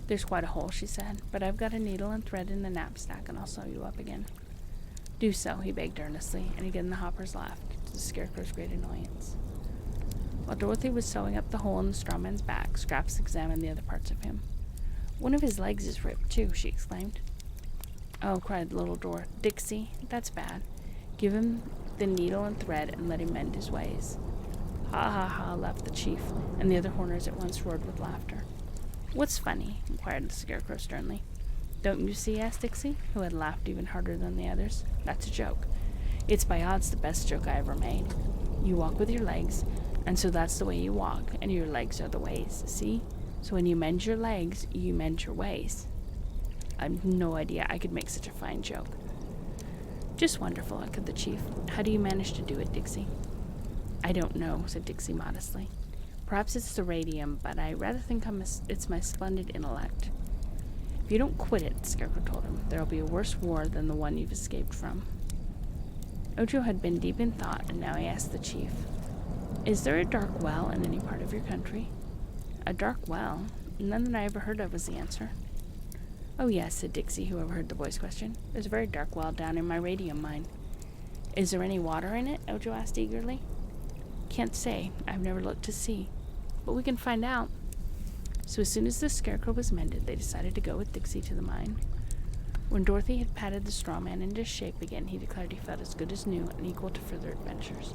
"There's quite a hole," she said, "but I've got a needle and thread in the knapsack, and I'll sew you up again." "Do so," he begged earnestly, and again the Hoppers laughed, to the Scarecrow's great annoyance. While Dorothy was sewing up the hole in the straw man's back, Scraps examined the other parts of him. "One of his legs is ripped, too," she exclaimed. "Oh," cried little Dixie, "that's bad. Give him the needle and thread and let him mend his ways." "Ha, ha, ha," laughed the Chief, and the other Horners at once roared with laughter. "What's funny?" inquired the Scarecrow sternly. "Don't you see?" asked Dixie, who had laughed even harder than the others. "That's a joke. It's by odds the best joke I ever made. You walk with your legs, and so that's the way you walk, and your legs are the ways, see? So when you mend your legs, you mend your ways." "I've no idea I could make such a fine joke." "Just wonderful," echoed the Chief. "How do you manage to do it, Dixie?" "I don't know," said Dixie modestly. "Perhaps it's the radium, but I rather think it's my splendid intellect." "If you don't quit it," the Scarecrow told him, "there'll be a worse war than the one you've escaped from." Ojo had been deep in thought, and now he asked the Chief, "Is there a dark well in any part of your country?" "A dark well? None that I ever heard of," was the answer. "Oh, yes," said Dixie, who overheard the boy's question. "There's a very dark well down in my radium mine." "Is there any water in it?" Ojo asked eagerly. "Can't say. I've never looked to see. But we can find out." So as soon as the Scarecrow was mended, they decided to go with Dixie to the mine. When Dorothy had patted the straw man into shape again, he declared he felt as good as new and equal to further adventures.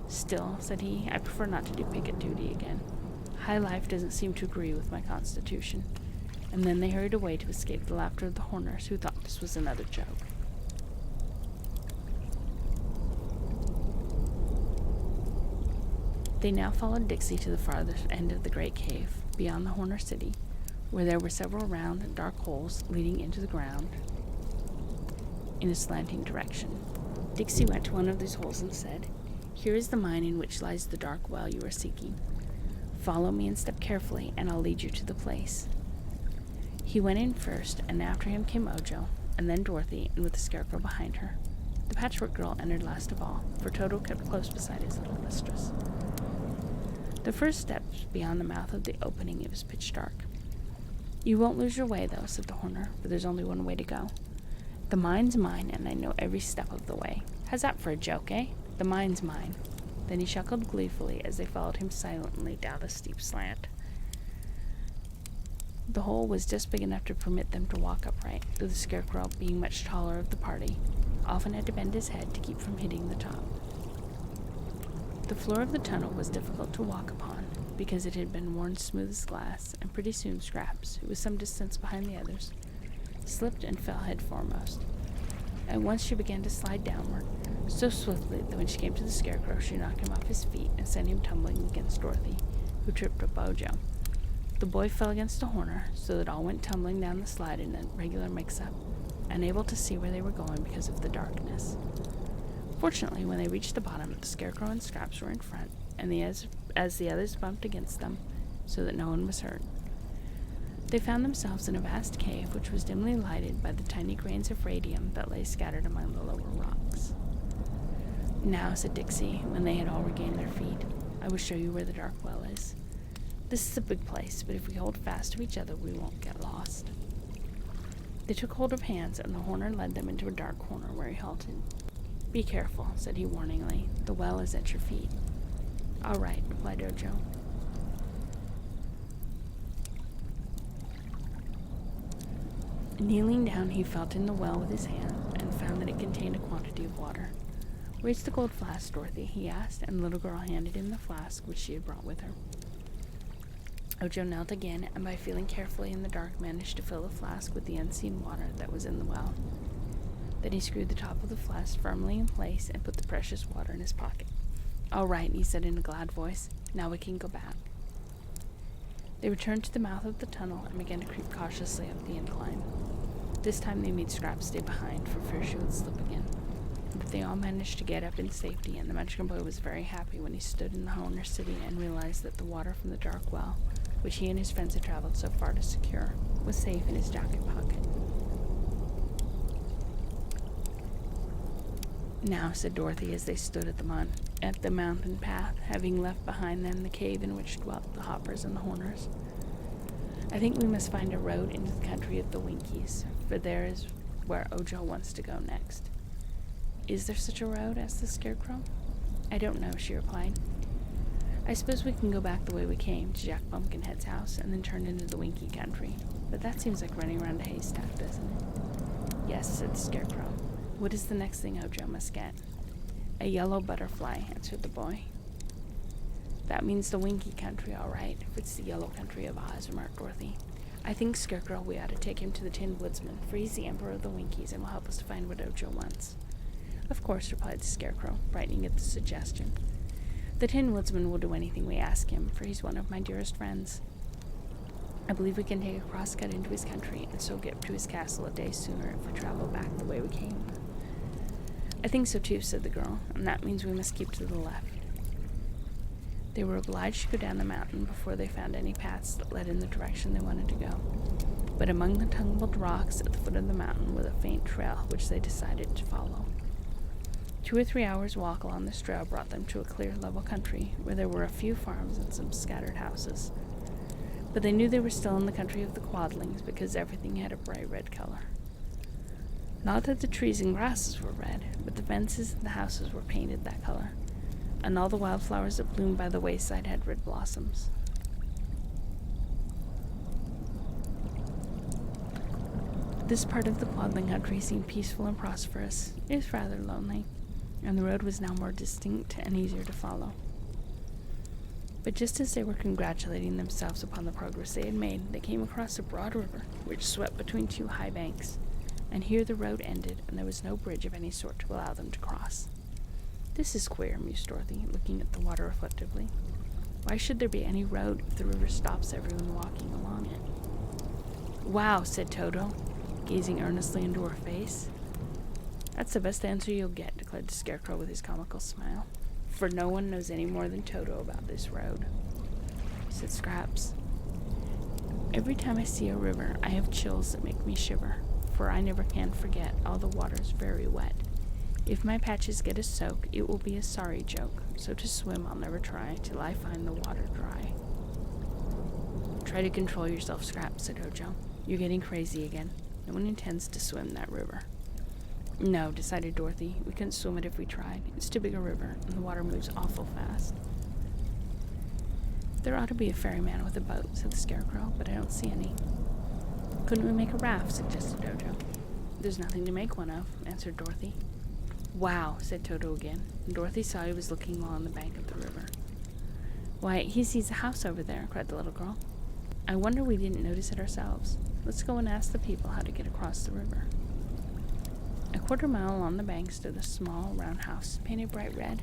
"Still," said he, "I prefer not to do picket duty again. High life doesn't seem to agree with my constitution." And then they hurried away to escape the laughter of the Horners, who thought this was another joke. They now followed Dixie to the farthest end of the great cave, beyond the Horner city, where there were several round, dark holes leading into the ground in a slanting direction. Dixie went to one of these holes and said, "Here is the mine in which lies the dark well you are seeking. Follow me and step carefully, and I'll lead you to the place." He went in first, and after him came Ojo, and then Dorothy, and with the Scarecrow behind her. The Patchwork Girl entered last of all, for Toto kept close beside his little mistress. The first steps beyond the mouth of the opening, it was pitch dark. "You won't lose your way, though," said the Horner, "for there's only one way to go. The mine's mine, and I know every step of the way. How's that for a joke, eh? The mine's mine." Then he chuckled gleefully as they followed him silently down the steep slant. The hole was just big enough to permit them to walk upright, though the Scarecrow, being much taller of the party, often had to bend his head to keep from hitting the top. The floor of the tunnel was difficult to walk upon, because it had been worn smooth as glass, and pretty soon Scraps, who was some distance behind the others, slipped and fell head foremost. At once she began to slide downward, so swiftly that when she came to the Scarecrow, she knocked him off his feet and sent him tumbling against Dorothy, who tripped up Ojo. The boy fell against a Horner, so that all went tumbling down the slide in a regular mix-up, unable to see where they were going because of the darkness. Fortunately, when they reached the bottom, the Scarecrow and Scraps were in front, and as the others bumped against them, so that no one was hurt. They found themselves in a vast cave, which was dimly lighted by the tiny grains of radium that lay scattered among the lower rocks. "Now," said Dixie, when they had all regained their feet, "I will show you where the dark well is." This is a big place, but if we hold fast to each other, we won't get lost. They took hold of hands, and the horner led them into a dark corner where he halted. Be careful, said he warningly. The well is at your feet. All right, replied Ojo. Kneeling down, he felt in the well with his hand and found that it contained a quantity of water. Where's the gold flask, Dorothy? He asked, and the little girl handed him the flask which she had brought with her. Ojo knelt again, and by feeling carefully in the dark managed to fill the flask with the unseen water that was in the well. Then he screwed the top of the flask firmly in place and put the precious water in his pocket. All right, he said in a glad voice. Now we can go back. They returned to the mouth of the tunnel and began to creep cautiously up the incline. This time they made Scraps stay behind for fear she would slip again. But they all managed to get up in safety, and the Munchkin boy was very happy when he stood in the owner's city and realized that the water from the dark well, which he and his friends had traveled so far to secure, was safe in his jacket pocket. Now, said Dorothy as they stood at the mountain path, having left behind them the cave in which dwelt the Hoppers and the Horners, I think we must find a road into the country of the Winkies, for there is where Ojo wants to go next. Is there such a road? Asked the Scarecrow. I don't know, she replied. I suppose we can go back the way we came, to Jack Pumpkinhead's house, and then turn into the Winky country. But that seems like running around a haystack, doesn't it? Yes, said the Scarecrow. What is the next thing Ojo must get? A yellow butterfly, answered the boy. That means the Winky country, all right, if it's the yellow country of Oz, remarked Dorothy. I think, Scarecrow, we ought to take him to the Tin Woodsman, for he's the Emperor of the Winkies and will help us to find what Ojo wants. Of course, replied the Scarecrow, brightening at the suggestion. The Tin Woodsman will do anything we ask him, for he's one of my dearest friends. I believe we can take a crosscut into his country and so get to his castle a day sooner if we travel back the way we came. I think so too, said the girl, and that means we must keep to the left. They were obliged to go down the mountain before they found any paths that led in the direction they wanted to go. But among the tumbled rocks at the foot of the mountain was a faint trail which they decided to follow. 2 or 3 hours' walk along this trail brought them to a clear, level country where there were a few farms and some scattered houses. But they knew they were still in the country of the Quadlings because everything had a bright red color. Not that the trees and grasses were red, but the fences and the houses were painted that color, and all the wildflowers that bloomed by the wayside had red blossoms. This part of the Quadling country seemed peaceful and prosperous. It was rather lonely, and the road was now more distinct and easier to follow. But just as they were congratulating themselves upon the progress they had made, they came across a broad river which swept between 2 high banks, and here the road ended, and there was no bridge of any sort to allow them to cross. This is queer, mused Dorothy, looking at the water reflectively. Why should there be any road if the river stops everyone walking along it? Wow, said Toto, gazing earnestly into her face. That's the best answer you'll get, declared the Scarecrow with his comical smile, for no one knows any more than Toto about this road, said Scraps. Every time I see a river, I have chills that make me shiver, for I never can forget all the water's very wet. If my patches get a soak, it will be a sorry joke, so to swim I'll never try till I find the water dry. Try to control yourself, Scraps, said Ojo. You're getting crazy again. No one intends to swim that river. No, decided Dorothy. We couldn't swim it if we tried. It's too big a river, and the water moves awful fast. There ought to be a ferryman with a boat, said the Scarecrow, but I don't see any. Couldn't we make a raft, suggested Ojo. There's nothing to make one of, answered Dorothy. Wow, said Toto again, and Dorothy saw he was looking along the bank of the river. Why, he sees a house over there, cried the little girl. I wonder we didn't notice it ourselves. Let's go and ask the people how to get across the river. A quarter mile along the bank stood a small, round house, painted bright red,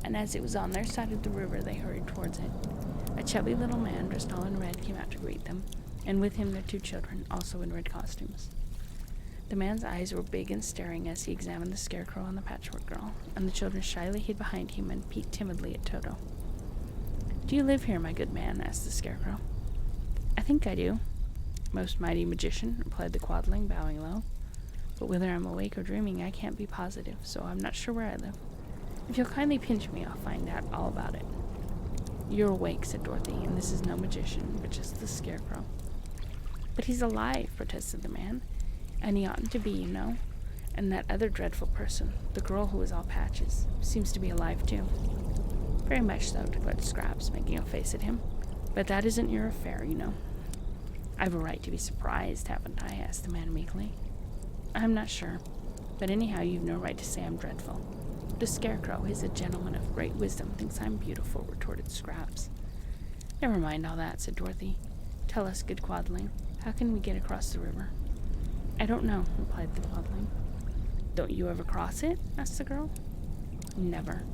and as it was on their side of the river, they hurried towards it. A chubby little man, dressed all in red, came out to greet them, and with him their 2 children, also in red costumes. The man's eyes were big and staring as he examined the Scarecrow and the Patchwork Girl, and the children shyly hid behind him and peeked timidly at Toto. Do you live here, my good man? Asked the Scarecrow. I think I do. Most mighty magician, replied the Quadling, bowing low. But whether I'm awake or dreaming, I can't be positive, so I'm not sure where I live. If you'll kindly pinch me, I'll find out all about it. "You're awake," said Dorothy, "and this is no magician, but just the Scarecrow." "But he's alive," protested the man, "and he oughtn't to be, you know. And that other dreadful person, the girl who was all patches, seems to be alive too." "Very much so," declared Scraps, making a face at him. "But that isn't your affair, you know." "I've a right to be surprised, haven't I?" asked the man meekly. "I'm not sure. But anyhow, you've no right to say I'm dreadful. The Scarecrow, who's a gentleman of great wisdom, thinks I'm beautiful," retorted Scraps. "Never mind all that," said Dorothy. "Tell us, good Quadling, how can we get across the river?" "I don't know," replied the Quadling. "Don't you ever cross it?" asked the girl. "Never."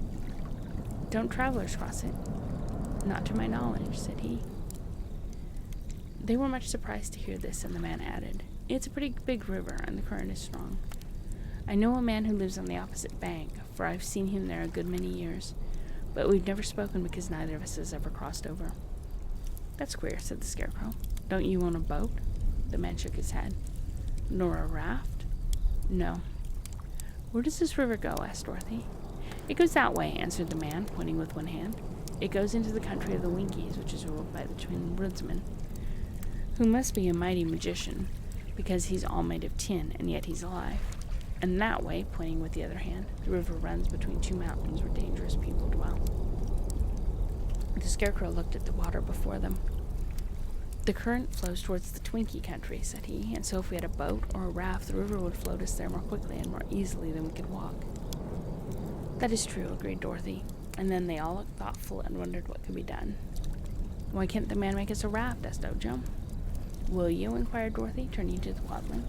"Don't travelers cross it?" "Not to my knowledge," said he. They were much surprised to hear this, and the man added, "It's a pretty big river, and the current is strong. I know a man who lives on the opposite bank, for I've seen him there a good many years, but we've never spoken because neither of us has ever crossed over." "That's queer," said the Scarecrow. "Don't you own a boat?" The man shook his head. "Nor a raft?" "No." "Where does this river go?" asked Dorothy. "It goes that way," answered the man, pointing with one hand. "It goes into the country of the Winkies, which is ruled by the Twin Woodsman, who must be a mighty magician, because he's all made of tin, and yet he's alive. And that way," pointing with the other hand, "the river runs between two mountains where dangerous people dwell." The Scarecrow looked at the water before them. "The current flows towards the Twinkie country," said he, "and so if we had a boat or a raft, the river would float us there more quickly and more easily than we could walk." "That is true," agreed Dorothy, and then they all looked thoughtful and wondered what could be done. "Why can't the man make us a raft?" asked Ojo. "Will you?" inquired Dorothy, turning to the Quadling.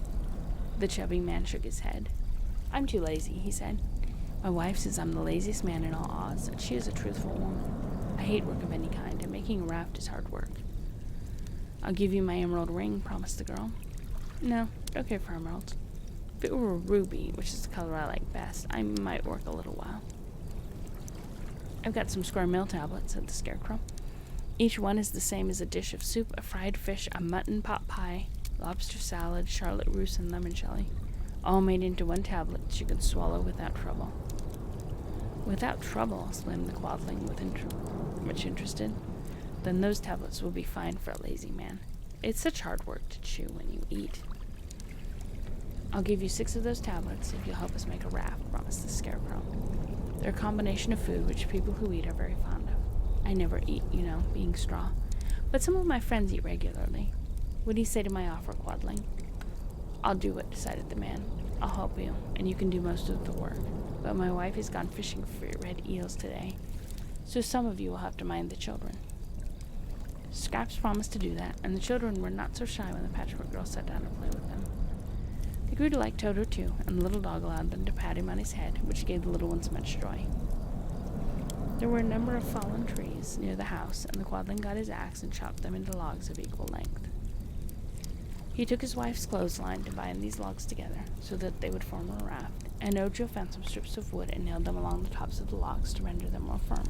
The chubby man shook his head. "I'm too lazy," he said. "My wife says I'm the laziest man in all Oz, and she is a truthful woman. I hate work of any kind, and making a raft is hard work." "I'll give you my emerald ring," promised the girl. "No, don't care for emeralds. If it were a ruby, which is the color I like best, I might work a little while." "I've got some square meal tablets," said the Scarecrow. "Each one is the same as a dish of soup, a fried fish, a mutton pot pie, lobster salad, charlotte russe, and lemon jelly, all made into one tablet that you can swallow without trouble." "Without trouble?" exclaimed the Quadling, much interested. "Then those tablets will be fine for a lazy man. It's such hard work to chew when you eat." "I'll give you 6 of those tablets if you'll help us make a raft," promised the Scarecrow. "They're a combination of food which people who eat are very fond of. I never eat, you know, being straw, but some of my friends eat regularly. What do you say to my offer, Quadling?" "I'll do it," decided the man. "I'll help you, and you can do most of the work. But my wife has gone fishing for red eels today, so some of you will have to mind the children." Scraps promised to do that, and the children were not so shy when the Patchwork Girl sat down to play with them. They grew to like Toto too, and the little dog allowed them to pat him on his head, which gave the little ones much joy. There were a number of fallen trees near the house, and the Quadling got his axe and chopped them into logs of equal length. He took his wife's clothesline to bind these logs together so that they would form a raft, and Ojo found some strips of wood and nailed them along the tops of the logs to render them more firm.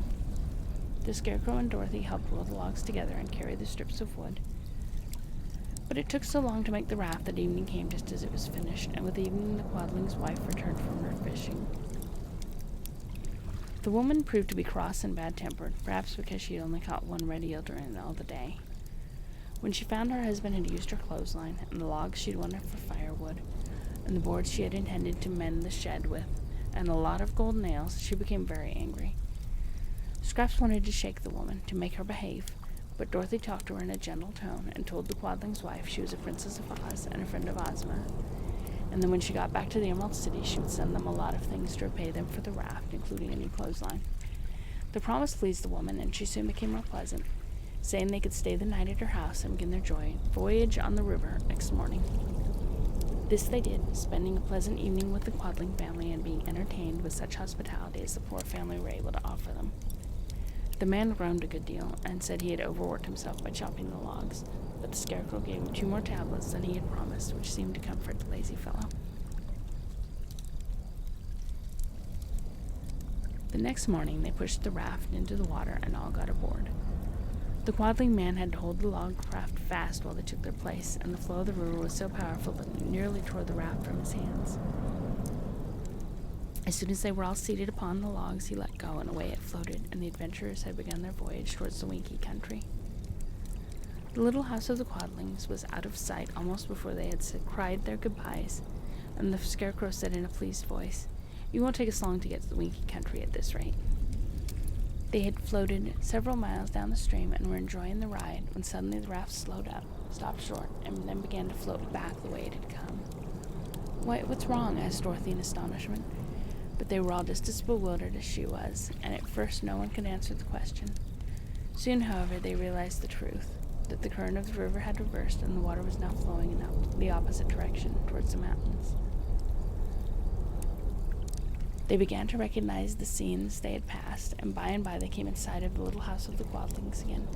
The Scarecrow and Dorothy helped roll the logs together and carry the strips of wood. But it took so long to make the raft that evening came just as it was finished, and with evening the Quadling's wife returned from her fishing. The woman proved to be cross and bad-tempered, perhaps because she had only caught one red eel during all the day. When she found her husband had used her clothesline, and the logs she had wanted for firewood, and the boards she had intended to mend the shed with, and a lot of gold nails, she became very angry. Scraps wanted to shake the woman, to make her behave, but Dorothy talked to her in a gentle tone, and told the Quadling's wife she was a princess of Oz and a friend of Ozma, and then when she got back to the Emerald City, she would send them a lot of things to repay them for the raft, including a new clothesline. The promise pleased the woman, and she soon became more pleasant, saying they could stay the night at her house and begin their voyage on the river next morning. This they did, spending a pleasant evening with the Quadling family and being entertained with such hospitality as the poor family were able to offer them. The man groaned a good deal, and said he had overworked himself by chopping the logs, but the Scarecrow gave him 2 more tablets than he had promised, which seemed to comfort the lazy fellow. The next morning they pushed the raft into the water and all got aboard. The Quadling man had to hold the log raft fast while they took their place, and the flow of the river was so powerful that it nearly tore the raft from his hands. As soon as they were all seated upon the logs, he let go, and away it floated, and the adventurers had begun their voyage towards the Winkie country. The little house of the Quadlings was out of sight almost before they had cried their goodbyes, and the Scarecrow said in a pleased voice, "You won't take us long to get to the Winkie country at this rate." They had floated several miles down the stream and were enjoying the ride when suddenly the raft slowed up, stopped short, and then began to float back the way it had come. "What's wrong?" asked Dorothy in astonishment. But they were all just as bewildered as she was, and at first no one could answer the question. Soon, however, they realized the truth, that the current of the river had reversed and the water was now flowing in the opposite direction, towards the mountains. They began to recognize the scenes they had passed, and by they came in sight of the little house of the Quadlings again.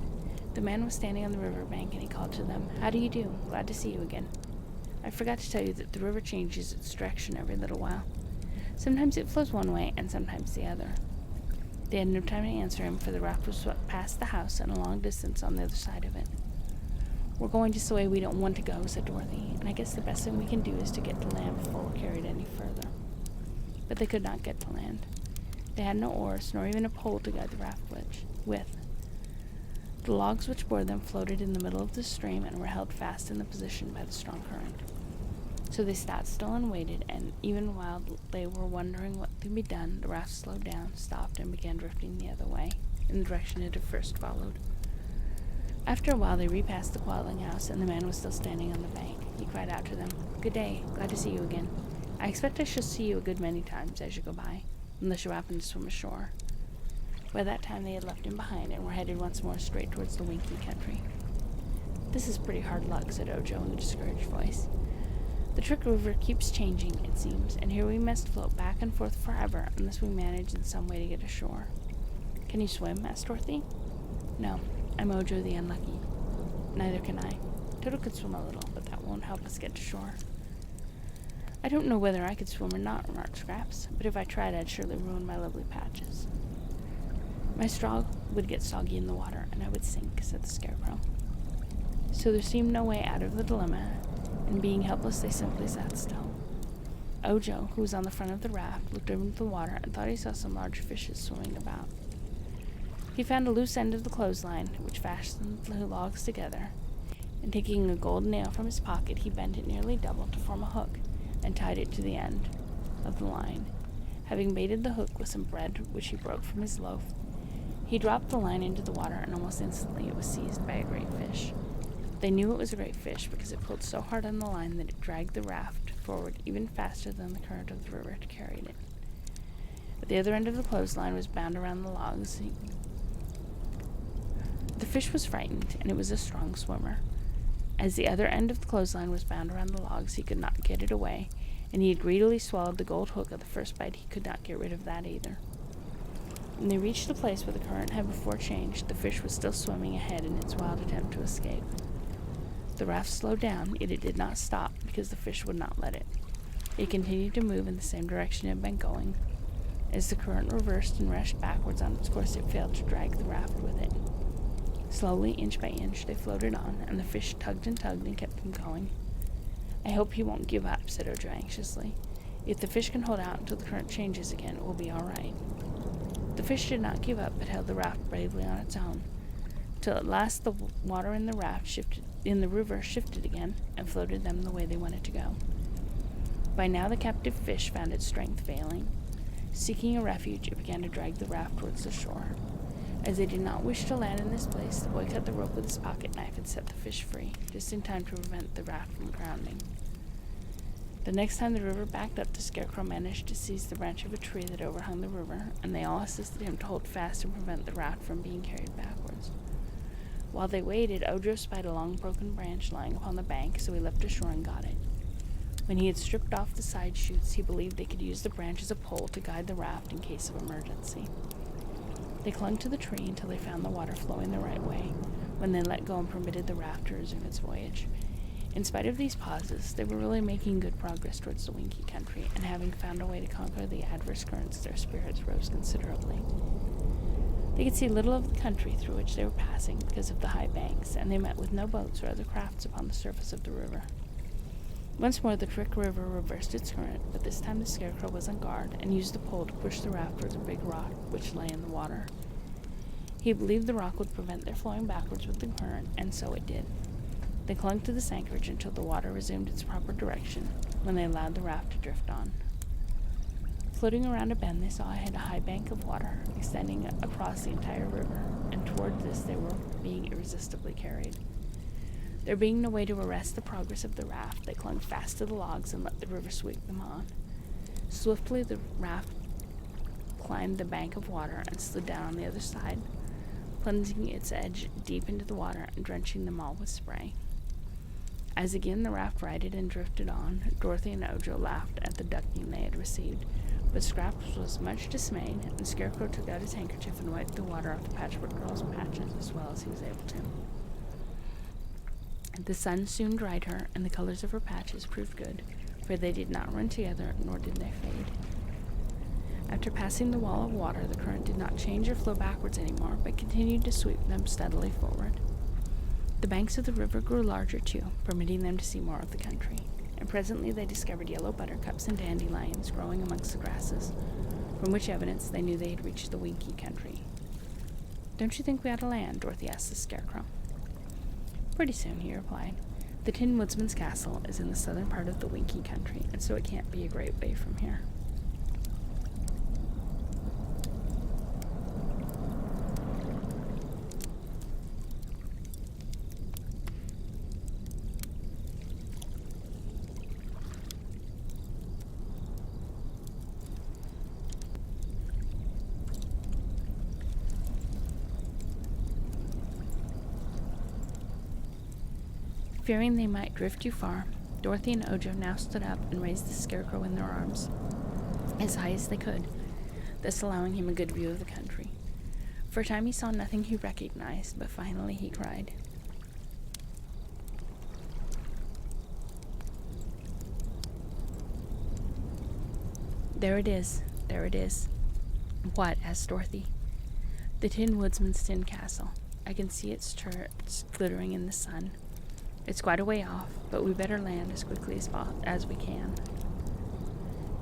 The man was standing on the river bank, and he called to them, "How do you do? Glad to see you again. I forgot to tell you that the river changes its direction every little while. Sometimes it flows one way, and sometimes the other." They had no time to answer him, for the raft was swept past the house and a long distance on the other side of it. "We're going just the way we don't want to go," said Dorothy, "and I guess the best thing we can do is to get to land before we're carried any further." But they could not get to land. They had no oars, nor even a pole to guide the raft with. The logs which bore them floated in the middle of the stream and were held fast in the position by the strong current. So they sat still and waited, and even while they were wondering what could be done, the raft slowed down, stopped, and began drifting the other way, in the direction it had first followed. After a while they repassed the Quadling house, and the man was still standing on the bank. He cried out to them, "Good day, glad to see you again. I expect I shall see you a good many times as you go by, unless you happen to swim ashore." By that time they had left him behind and were headed once more straight towards the Winkie country. "This is pretty hard luck," said Ojo in a discouraged voice. "The Trick River keeps changing, it seems, and here we must float back and forth forever unless we manage in some way to get ashore." "Can you swim?" asked Dorothy. "No, I'm Ojo the Unlucky." "Neither can I. Toto could swim a little, but that won't help us get to shore." "I don't know whether I could swim or not," remarked Scraps, "but if I tried I'd surely ruin my lovely patches." "My straw would get soggy in the water, and I would sink," said the Scarecrow. So there seemed no way out of the dilemma, and being helpless they simply sat still. Ojo, who was on the front of the raft, looked over into the water and thought he saw some large fishes swimming about. He found a loose end of the clothesline, which fastened the logs together, and taking a gold nail from his pocket, he bent it nearly double to form a hook, and tied it to the end of the line. Having baited the hook with some bread which he broke from his loaf, he dropped the line into the water, and almost instantly it was seized by a great fish. They knew it was a great fish because it pulled so hard on the line that it dragged the raft forward even faster than the current of the river had carried it. At the other end of the clothesline was bound around the logs. The fish was frightened, and it was a strong swimmer. As the other end of the clothesline was bound around the logs, he could not get it away, and he had greedily swallowed the gold hook at the first bite. He could not get rid of that either. When they reached the place where the current had before changed, the fish was still swimming ahead in its wild attempt to escape. The raft slowed down, yet it did not stop because the fish would not let it. It continued to move in the same direction it had been going. As the current reversed and rushed backwards on its course, it failed to drag the raft with it. Slowly, inch by inch, they floated on, and the fish tugged and kept them going. "I hope he won't give up," said Ojo anxiously. "If the fish can hold out until the current changes again, it will be all right." The fish did not give up, but held the raft bravely on its own, till at last the water in the river shifted again, and floated them the way they wanted to go. By now the captive fish found its strength failing. Seeking a refuge, it began to drag the raft towards the shore. As they did not wish to land in this place, the boy cut the rope with his pocket knife and set the fish free, just in time to prevent the raft from grounding. The next time the river backed up, the Scarecrow managed to seize the branch of a tree that overhung the river, and they all assisted him to hold fast and prevent the raft from being carried backwards. While they waited, Ojo spied a long broken branch lying upon the bank, so he leapt ashore and got it. When he had stripped off the side shoots, he believed they could use the branch as a pole to guide the raft in case of emergency. They clung to the tree until they found the water flowing the right way, when they let go and permitted the raft to resume its voyage. In spite of these pauses, they were really making good progress towards the Winkie country, and having found a way to conquer the adverse currents, their spirits rose considerably. They could see little of the country through which they were passing because of the high banks, and they met with no boats or other crafts upon the surface of the river. Once more the Crick River reversed its current, but this time the Scarecrow was on guard and used the pole to push the raft towards a big rock which lay in the water. He believed the rock would prevent their flowing backwards with the current, and so it did. They clung to this anchorage until the water resumed its proper direction, when they allowed the raft to drift on. Floating around a bend, they saw ahead a high bank of water extending across the entire river, and toward this they were being irresistibly carried. There being no way to arrest the progress of the raft, they clung fast to the logs and let the river sweep them on. Swiftly the raft climbed the bank of water and slid down on the other side, plunging its edge deep into the water and drenching them all with spray. As again the raft righted and drifted on, Dorothy and Ojo laughed at the ducking they had received, but Scraps was much dismayed, and Scarecrow took out his handkerchief and wiped the water off the Patchwork Girl's patches as well as he was able to. The sun soon dried her, and the colors of her patches proved good, for they did not run together, nor did they fade. After passing the wall of water, the current did not change or flow backwards anymore, but continued to sweep them steadily forward. The banks of the river grew larger, too, permitting them to see more of the country, and presently they discovered yellow buttercups and dandelions growing amongst the grasses, from which evidence they knew they had reached the Winkie country. "Don't you think we ought to land?" Dorothy asked the Scarecrow. "Pretty soon," he replied. "The Tin Woodsman's castle is in the southern part of the Winkie country, and so it can't be a great way from here." Fearing they might drift too far, Dorothy and Ojo now stood up and raised the Scarecrow in their arms, as high as they could, thus allowing him a good view of the country. For a time he saw nothing he recognized, but finally he cried, "There it is, there it is." "What?" asked Dorothy. "The Tin Woodsman's tin castle. I can see its turrets glittering in the sun. It's quite a way off, but we better land as quickly as we can."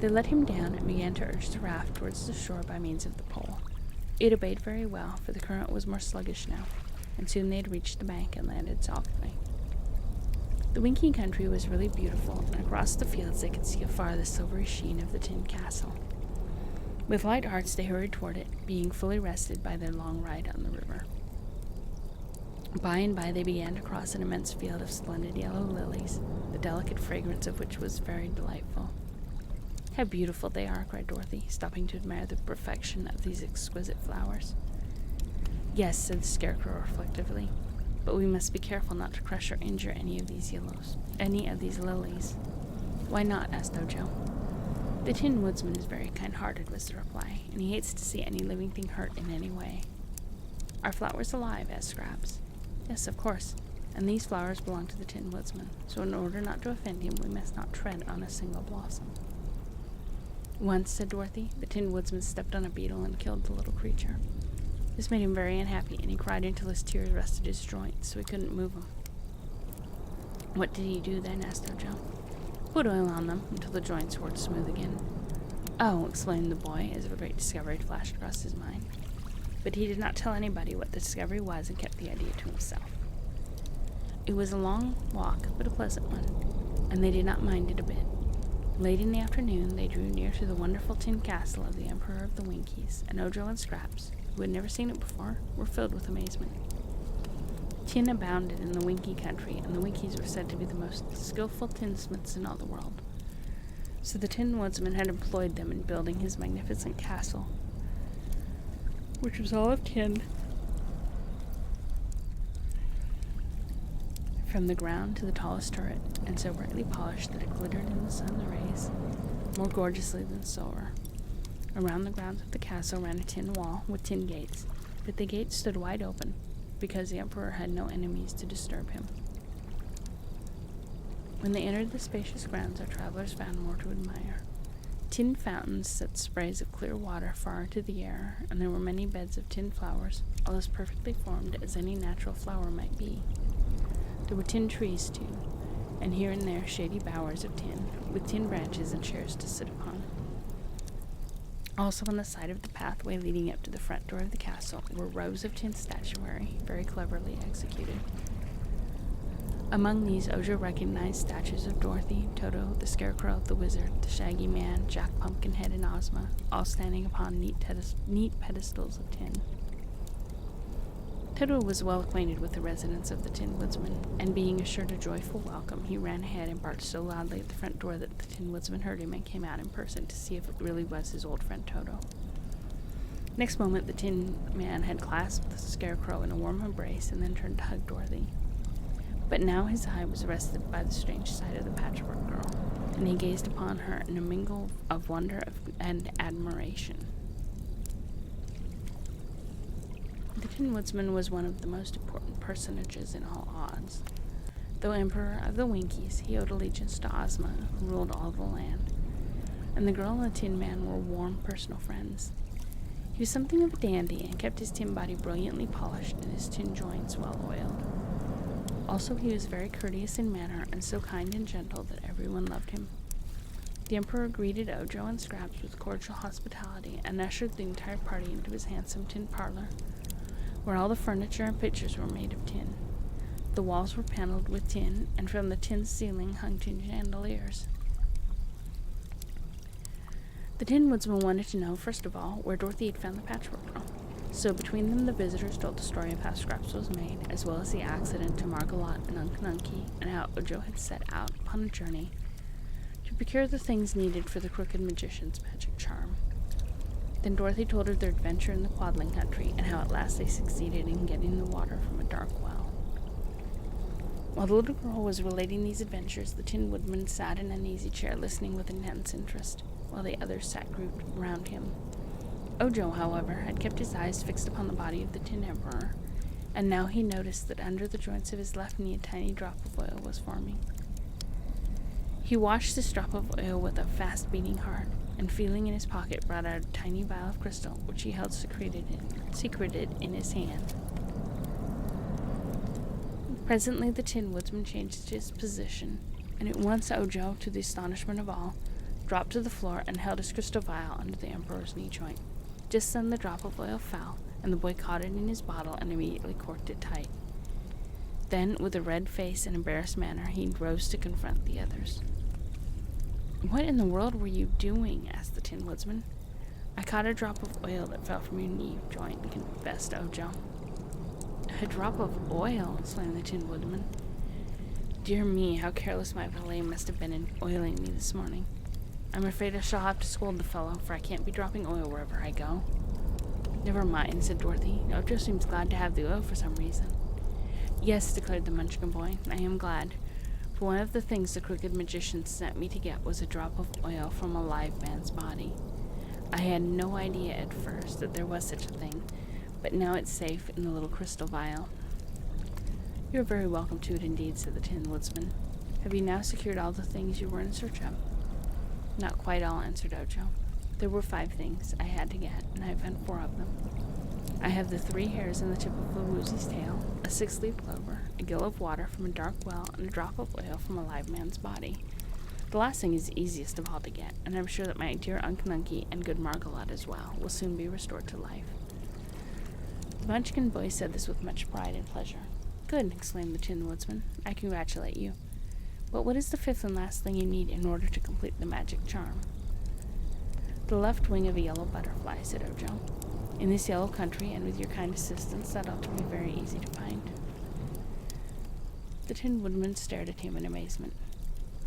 They let him down and began to urge the raft towards the shore by means of the pole. It obeyed very well, for the current was more sluggish now, and soon they had reached the bank and landed softly. The Winkie country was really beautiful, and across the fields they could see afar the silvery sheen of the tin castle. With light hearts they hurried toward it, being fully rested by their long ride on the river. By and by they began to cross an immense field of splendid yellow lilies, the delicate fragrance of which was very delightful. "How beautiful they are!" cried Dorothy, stopping to admire the perfection of these exquisite flowers. "Yes," said the Scarecrow reflectively, "but we must be careful not to crush or injure any of these lilies." "Why not?" asked Ojo. "The Tin Woodsman is very kind-hearted," was the reply, "and he hates to see any living thing hurt in any way." "Are flowers alive?" asked Scraps. "Yes, of course, and these flowers belong to the Tin Woodsman, so in order not to offend him, we must not tread on a single blossom." "Once," said Dorothy, "the Tin Woodsman stepped on a beetle and killed the little creature. This made him very unhappy, and he cried until his tears rusted his joints, so he couldn't move them." "What did he do then?" asked Ojo. "Put oil on them until the joints were smooth again." "Oh," exclaimed the boy, as if a great discovery flashed across his mind. But he did not tell anybody what the discovery was and kept the idea to himself. It was a long walk, but a pleasant one, and they did not mind it a bit. Late in the afternoon, they drew near to the wonderful tin castle of the Emperor of the Winkies, and Ojo and Scraps, who had never seen it before, were filled with amazement. Tin abounded in the Winkie country, and the Winkies were said to be the most skillful tinsmiths in all the world. So the Tin Woodsman had employed them in building his magnificent castle, which was all of tin, from the ground to the tallest turret, and so brightly polished that it glittered in the sun's rays more gorgeously than silver. Around the grounds of the castle ran a tin wall with tin gates, but the gates stood wide open, because the Emperor had no enemies to disturb him. When they entered the spacious grounds, our travelers found more to admire. Tin fountains set sprays of clear water far into the air, and there were many beds of tin flowers, all as perfectly formed as any natural flower might be. There were tin trees, too, and here and there shady bowers of tin, with tin branches and chairs to sit upon. Also on the side of the pathway leading up to the front door of the castle were rows of tin statuary, very cleverly executed. Among these, Ojo recognized statues of Dorothy, Toto, the Scarecrow, the Wizard, the Shaggy Man, Jack Pumpkinhead, and Ozma, all standing upon neat pedestals of tin. Toto was well acquainted with the residents of the Tin Woodsman, and being assured a joyful welcome, he ran ahead and barked so loudly at the front door that the Tin Woodsman heard him and came out in person to see if it really was his old friend Toto. Next moment, the Tin Man had clasped the Scarecrow in a warm embrace and then turned to hug Dorothy. But now his eye was arrested by the strange sight of the Patchwork Girl, and he gazed upon her in a mingle of wonder and admiration. The Tin Woodsman was one of the most important personages in all Oz. Though Emperor of the Winkies, he owed allegiance to Ozma, who ruled all the land, and the girl and the Tin Man were warm personal friends. He was something of a dandy and kept his tin body brilliantly polished and his tin joints well oiled. Also, he was very courteous in manner and so kind and gentle that everyone loved him. The Emperor greeted Ojo and Scraps with cordial hospitality and ushered the entire party into his handsome tin parlor, where all the furniture and pictures were made of tin. The walls were paneled with tin, and from the tin ceiling hung tin chandeliers. The Tin Woodsman wanted to know, first of all, where Dorothy had found the Patchwork Girl. So between them the visitors told the story of how Scraps was made, as well as the accident to Margalot and Unc Nunkie, and how Ojo had set out upon a journey to procure the things needed for the Crooked Magician's magic charm. Then Dorothy told her their adventure in the Quadling country, and how at last they succeeded in getting the water from a dark well. While the little girl was relating these adventures, the Tin Woodman sat in an easy chair listening with intense interest, while the others sat grouped around him. Ojo, however, had kept his eyes fixed upon the body of the Tin Emperor, and now he noticed that under the joints of his left knee a tiny drop of oil was forming. He watched this drop of oil with a fast-beating heart, and feeling in his pocket brought out a tiny vial of crystal, which he held secreted in his hand. Presently the Tin Woodsman changed his position, and at once Ojo, to the astonishment of all, dropped to the floor and held his crystal vial under the Emperor's knee joint. Just then the drop of oil fell, and the boy caught it in his bottle and immediately corked it tight. Then, with a red face and embarrassed manner, he rose to confront the others. "What in the world were you doing?" asked the Tin Woodsman. "I caught a drop of oil that fell from your knee joint," confessed Ojo. "A drop of oil?" exclaimed the Tin Woodman. "Dear me, how careless my valet must have been in oiling me this morning. I'm afraid I shall have to scold the fellow, for I can't be dropping oil wherever I go." "Never mind," said Dorothy. "Ojo seems glad to have the oil for some reason." "Yes," declared the Munchkin boy, "I am glad. For one of the things the Crooked Magician sent me to get was a drop of oil from a live man's body. I had no idea at first that there was such a thing, but now it's safe in the little crystal vial." "You are very welcome to it indeed," said the Tin Woodsman. "Have you now secured all the things you were in search of?" "Not quite all," answered Ojo. "There were 5 things I had to get, and I have found 4 of them. I have the 3 hairs in the tip of a woozy's tail, a 6-leaf clover, a gill of water from a dark well, and a drop of oil from a live man's body. The last thing is the easiest of all to get, and I'm sure that my dear Unc Nunkie and good Margalot as well will soon be restored to life." The Munchkin boy said this with much pride and pleasure. "Good," exclaimed the Tin Woodsman. "I congratulate you. But what is the 5th and last thing you need in order to complete the magic charm?" "The left wing of a yellow butterfly," said Ojo. "In this yellow country, and with your kind assistance, that ought to be very easy to find." The Tin Woodman stared at him in amazement.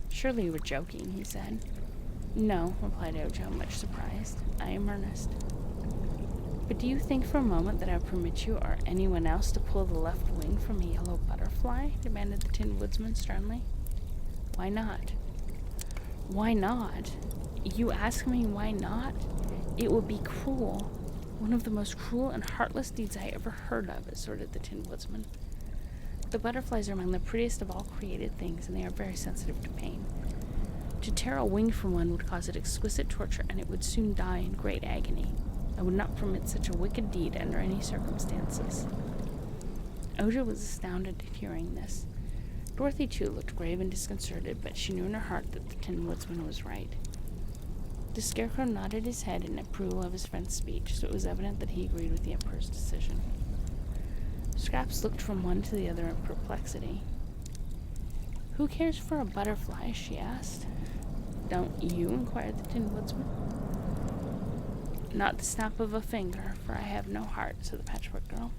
"Surely you were joking," he said. "No," replied Ojo, much surprised. "I am earnest." "But do you think for a moment that I would permit you or anyone else to pull the left wing from a yellow butterfly?" demanded the Tin Woodsman sternly. "Why not?" "Why not? You ask me why not? It would be cruel. One of the most cruel and heartless deeds I ever heard of," asserted the Tin Woodsman. "The butterflies are among the prettiest of all created things, and they are very sensitive to pain. To tear a wing from one would cause it exquisite torture, and it would soon die in great agony. I would not permit such a wicked deed under any circumstances." Ojo was astounded at hearing this. Dorothy, too, looked grave and disconcerted, but she knew in her heart that the Tin Woodsman was right. The Scarecrow nodded his head in approval of his friend's speech, so it was evident that he agreed with the Emperor's decision. Scraps looked from one to the other in perplexity. "Who cares for a butterfly?" she asked. "Don't you?" inquired the Tin Woodsman. "Not the snap of a finger, for I have no heart," said the Patchwork Girl.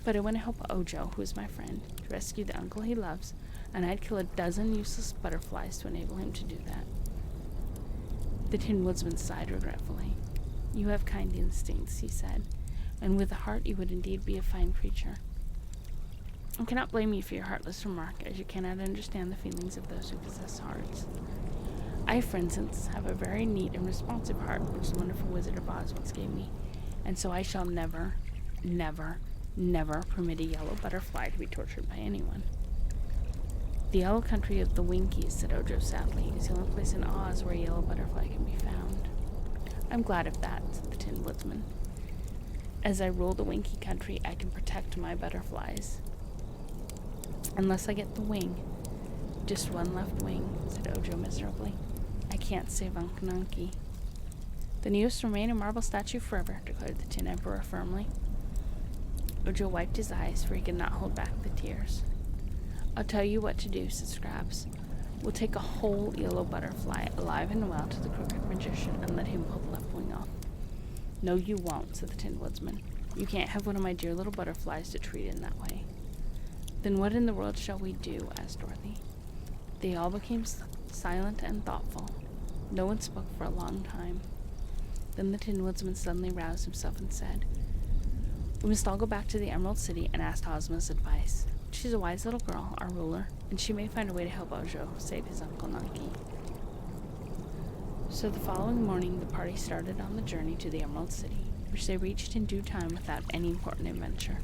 "But I want to help Ojo, who is my friend, to rescue the uncle he loves, and I'd kill a dozen useless butterflies to enable him to do that." The Tin Woodsman sighed regretfully. "You have kind instincts," he said, "and with a heart you would indeed be a fine creature. I cannot blame you for your heartless remark, as you cannot understand the feelings of those who possess hearts. I, for instance, have a very neat and responsive heart, which the wonderful Wizard of Oz once gave me, and so I shall never, never, never permit a yellow butterfly to be tortured by anyone." "The yellow country of the Winkies," said Ojo sadly, "is the only place in Oz where a yellow butterfly can be found." "I'm glad of that," said the Tin Woodsman. "As I rule the Winky country, I can protect my butterflies. Unless I get the wing. Just one left wing," said Ojo miserably. "I can't save Unc Nunky." "Then you must remain a marble statue forever," declared the Tin Emperor firmly. Ojo wiped his eyes, for he could not hold back the tears. "I'll tell you what to do," said Scraps. "We'll take a whole yellow butterfly, alive and well, to the Crooked Magician and let him pull the left wing off." "No, you won't," said the Tin Woodsman. "You can't have one of my dear little butterflies to treat in that way." "Then what in the world shall we do?" asked Dorothy. They all became silent and thoughtful. No one spoke for a long time. Then the Tin Woodsman suddenly roused himself and said, "We must all go back to the Emerald City and ask Ozma's advice. She's a wise little girl, our ruler, and she may find a way to help Ojo save his Uncle Nunky." So the following morning the party started on the journey to the Emerald City, which they reached in due time without any important adventure.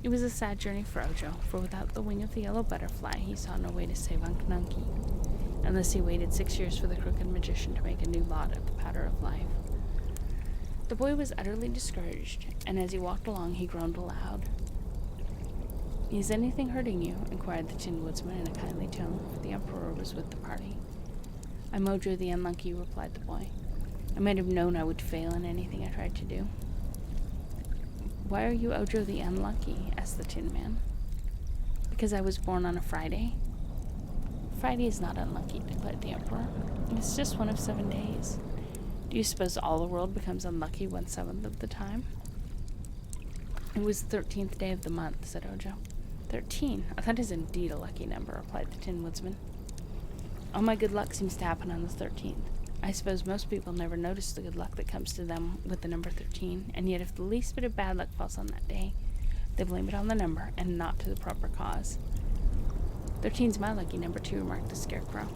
It was a sad journey for Ojo, for without the wing of the yellow butterfly he saw no way to save Unc Nunky, unless he waited 6 years for the Crooked Magician to make a new lot of the Powder of Life. The boy was utterly discouraged, and as he walked along he groaned aloud. "Is anything hurting you?" inquired the Tin Woodsman in a kindly tone, for the Emperor was with the party. "I'm Ojo the Unlucky," replied the boy. "I might have known I would fail in anything I tried to do." "Why are you Ojo the Unlucky?" asked the Tin Man. "Because I was born on a Friday." "Friday is not unlucky," declared the Emperor. "It's just one of 7 days. Do you suppose all the world becomes unlucky 1/7 of the time?" "It was the 13th day of the month," said Ojo. 13? Oh, that is indeed a lucky number," replied the Tin Woodsman. "All my good luck seems to happen on the 13th. I suppose most people never notice the good luck that comes to them with the number 13, and yet if the least bit of bad luck falls on that day, they blame it on the number and not to the proper cause." "13's my lucky number too," remarked the Scarecrow.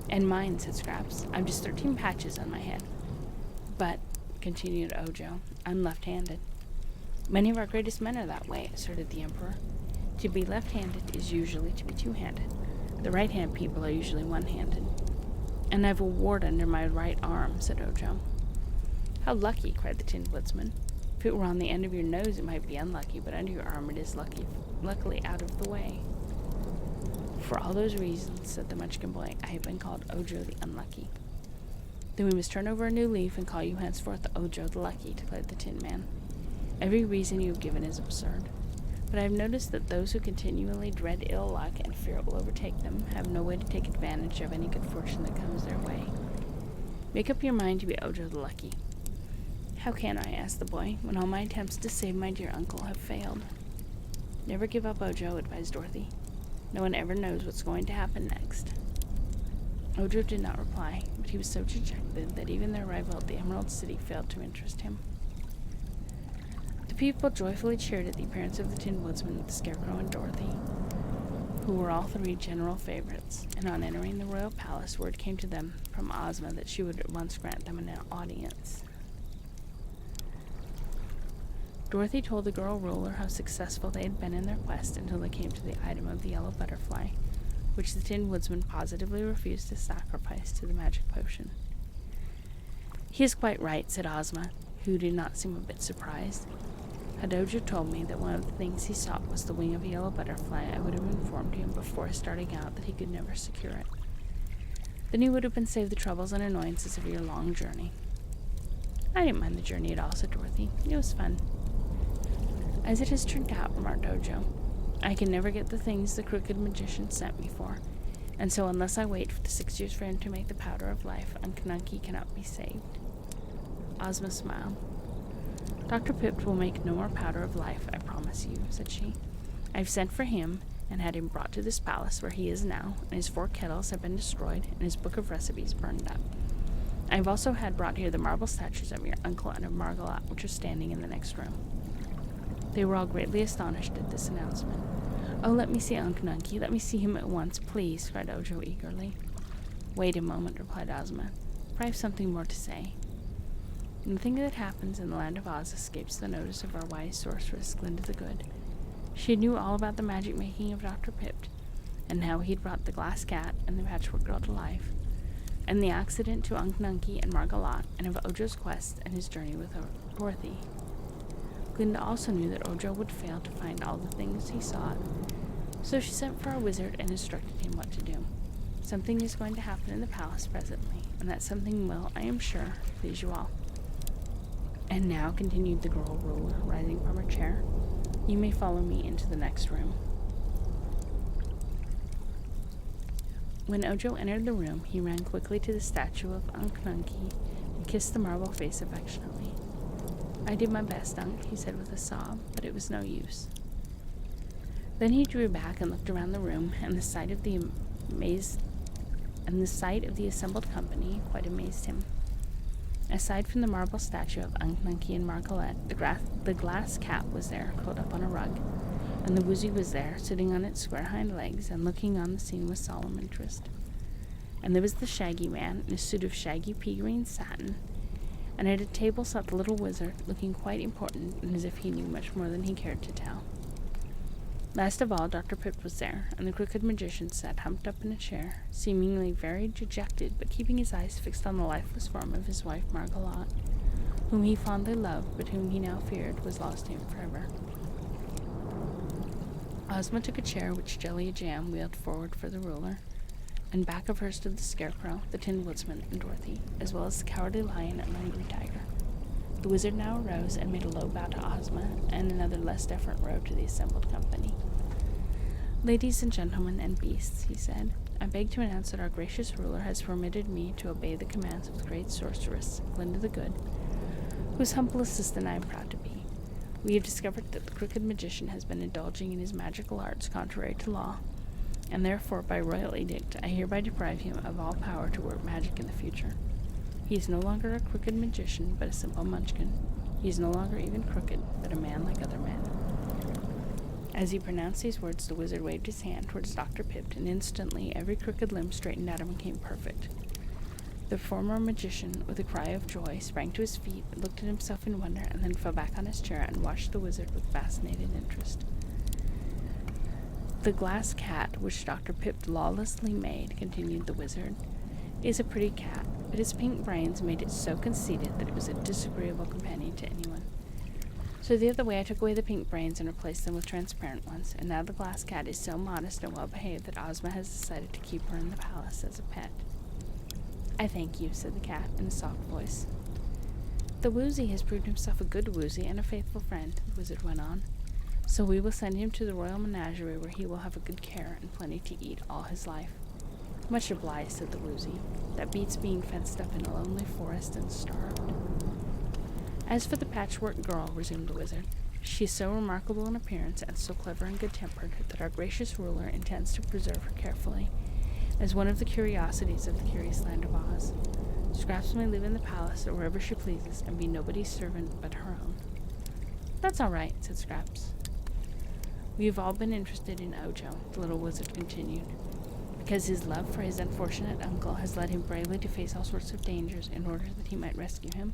"And mine," said Scraps. "I'm just 13 patches on my head." "But," continued Ojo, "I'm left-handed." "Many of our greatest men are that way," asserted the Emperor. "To be left-handed is usually to be two-handed. The right-hand people are usually one-handed." "And I've a wart under my right arm," said Ojo. "How lucky!" cried the Tin Woodsman. "If it were on the end of your nose it might be unlucky, but under your arm it is luckily out of the way." "For all those reasons," said the Munchkin boy, "I have been called Ojo the Unlucky." "Then we must turn over a new leaf and call you henceforth Ojo the Lucky," declared the Tin Man. "Every reason you have given is absurd. But I have noticed that those who continually dread ill luck and fear it will overtake them have no way to take advantage of any good fortune that comes their way. Make up your mind to be Ojo the Lucky." "How can I?" asked the boy, "when all my attempts to save my dear uncle have failed?" "Never give up, Ojo," advised Dorothy. "No one ever knows what's going to happen next." Ojo did not reply, but he was so dejected that even their arrival at the Emerald City failed to interest him. The people joyfully cheered at the appearance of the Tin Woodsman, the Scarecrow, and Dorothy, who were all three general favorites, and on entering the royal palace, word came to them from Ozma that she would at once grant them an audience. Dorothy told the girl ruler how successful they had been in their quest until they came to the item of the yellow butterfly, which the Tin Woodsman positively refused to sacrifice to the magic potion. "He is quite right," said Ozma, who did not seem a bit surprised. Had Ojo told me that one of the things he sought was the wing of a yellow butterfly, I would have informed him before starting out that he could never secure it. Then he would have been saved the troubles and annoyances of your long journey. I didn't mind the journey at all, said Dorothy. It was fun. As it has turned out, remarked Ojo, I can never get the things the crooked magician sent me for, and so unless I wait for the 6 years for him to make the powder of life, Uncanunky cannot be saved. Ozma smiled. Dr. Pipt will make no more powder of life, I promise you, said she. I've sent for him and had him brought to this palace where he is now, and his 4 kettles have been destroyed and his book of recipes burned up. I've also had brought here the marble statues of your uncle and of Margolot, which are standing in the next room. They were all greatly astonished at this announcement. Oh, let me see Uncanunky, let me see him at once, please, cried Ojo eagerly. Wait a moment, replied Ozma, for I have something more to say. Nothing that happens in the land of Oz escapes the notice of our wise sorceress, Glinda the Good. She knew all about the magic making of Dr. Pipt, and how he'd brought the glass cat and the Patchwork girl to life, and the accident to Uncanunky and Margolot, and of Ojo's quest and his journey with Dorothy. Glinda also knew that Ojo would fail to find all the things he sought, so she sent for a wizard and instructed him what to do. Something is going to happen in the palace presently, and that something will, I am sure, please you all. And now, continued the girl ruler, rising from her chair, you may follow me into the next room. When Ojo entered the room, he ran quickly to the statue of Uncanunky and kissed the marble face affectionately. I did my best, Unc, he said with a sob, but it was no use. Then he drew back and looked around the room, and the sight of the assembled company quite amazed him. Aside from the marble statue of Uncanunky and Margolot, the glass cat was there, curled up on a rug, and the Woozy was there, sitting on its square hind legs and looking on the scene with solemn interest. And there was the Shaggy Man in a suit of shaggy pea-green satin, and at a table sat the little wizard, looking quite important and as if he knew much more than he cared to tell. Last of all, Dr. Pipt was there, and the crooked magician sat humped up in a chair, seemingly very dejected, but keeping his eyes fixed on the lifeless form of his wife Margolot, whom he fondly loved, but whom he now feared was lost to him forever. Ozma took a chair which Jellia Jam wheeled forward for the ruler, and back of her stood the Scarecrow, the Tin Woodsman, and Dorothy, as well as the Cowardly Lion and Hungry Tiger. The wizard now arose and made a low bow to Ozma, and another less deferent row to the assembled company. Ladies and gentlemen and beasts, he said, I beg to announce that our gracious ruler has permitted me to obey the commands of the great sorceress, Glinda the Good, whose humble assistant I am proud to be. We have discovered that the crooked magician has been indulging in his magical arts contrary to law, and therefore, by royal edict, I hereby deprive him of all power to work magic in the future. He is no longer a crooked magician, but a simple munchkin. He is no longer even crooked, but a man like other men. As he pronounced these words, the wizard waved his hand towards Dr. Pipt, and instantly every crooked limb straightened out and became perfect. The former magician, with a cry of joy, sprang to his feet, looked at himself in wonder, and then fell back on his chair and watched the wizard with fascinated interest. The glass cat, which Dr. Pipt lawlessly made, continued the wizard, is a pretty cat, but its pink brains made it so conceited that it was a disagreeable companion to anyone. So the other way I took away the pink brains and replaced them with transparent ones, and now the glass cat is so modest and well-behaved that Ozma has decided to keep her in the palace as a pet. I thank you, said the cat in a soft voice. The Woozy has proved himself a good Woozy and a faithful friend, the wizard went on, so we will send him to the royal menagerie where he will have a good care and plenty to eat all his life. Much obliged, said the Woozy. That beats being fenced up in a lonely forest and starved. As for the Patchwork girl, resumed the wizard, she is so remarkable in appearance and so clever and good-tempered that our gracious ruler intends to preserve her carefully, as one of the curiosities of the curious land of Oz. Scraps may live in the palace or wherever she pleases and be nobody's servant but her own. That's all right, said Scraps. We have all been interested in Ojo, the little wizard continued, because his love for his unfortunate uncle has led him bravely to face all sorts of dangers in order that he might rescue him.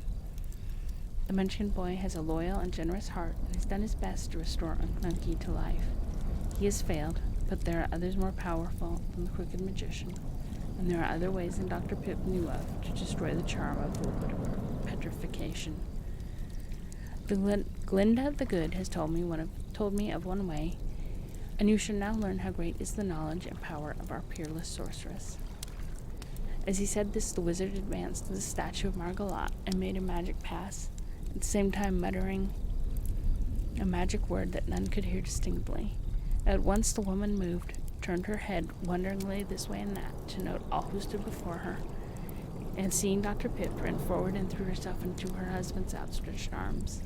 The Munchkin boy has a loyal and generous heart and has done his best to restore Uncanunky to life. He has failed, but there are others more powerful than the crooked magician, and there are other ways than Dr. Pipt knew of to destroy the charm of the liquid of petrification. Glinda the Good has told me of one way, and you shall now learn how great is the knowledge and power of our peerless sorceress." As he said this, the wizard advanced to the statue of Margolotte and made a magic pass, at the same time muttering a magic word that none could hear distinctly. At once the woman moved, turned her head wonderingly this way and that to note all who stood before her, and seeing Dr. Pip, ran forward and threw herself into her husband's outstretched arms.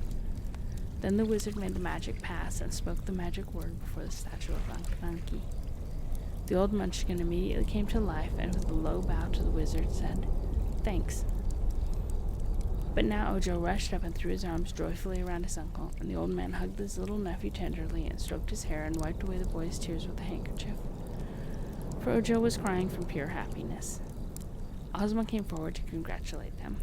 Then the wizard made the magic pass and spoke the magic word before the statue of Unc-Nunkie. The old munchkin immediately came to life and with a low bow to the wizard said, "Thanks." But now Ojo rushed up and threw his arms joyfully around his uncle, and the old man hugged his little nephew tenderly and stroked his hair and wiped away the boy's tears with a handkerchief. For Ojo was crying from pure happiness. Ozma came forward to congratulate them.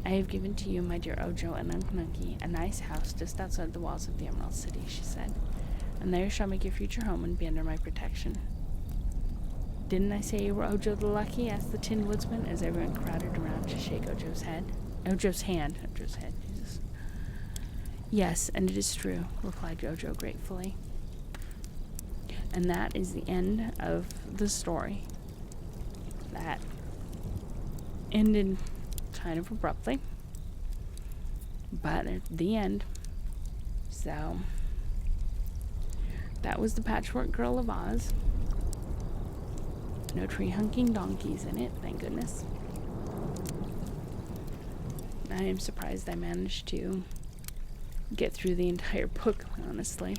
"I have given to you, my dear Ojo and Unc-Nunkie, a nice house just outside the walls of the Emerald City," she said, "and there you shall make your future home and be under my protection." "Didn't I say you were Ojo the Lucky?" asked the Tin Woodsman, as everyone crowded around to shake Ojo's hand. Jesus. "Yes, and it is true," replied Ojo gratefully. And that is the end of the story. That ended kind of abruptly, but at the end. So that was the Patchwork Girl of Oz. No tree hunking donkeys in it, thank goodness. I am surprised I managed to get through the entire book, honestly.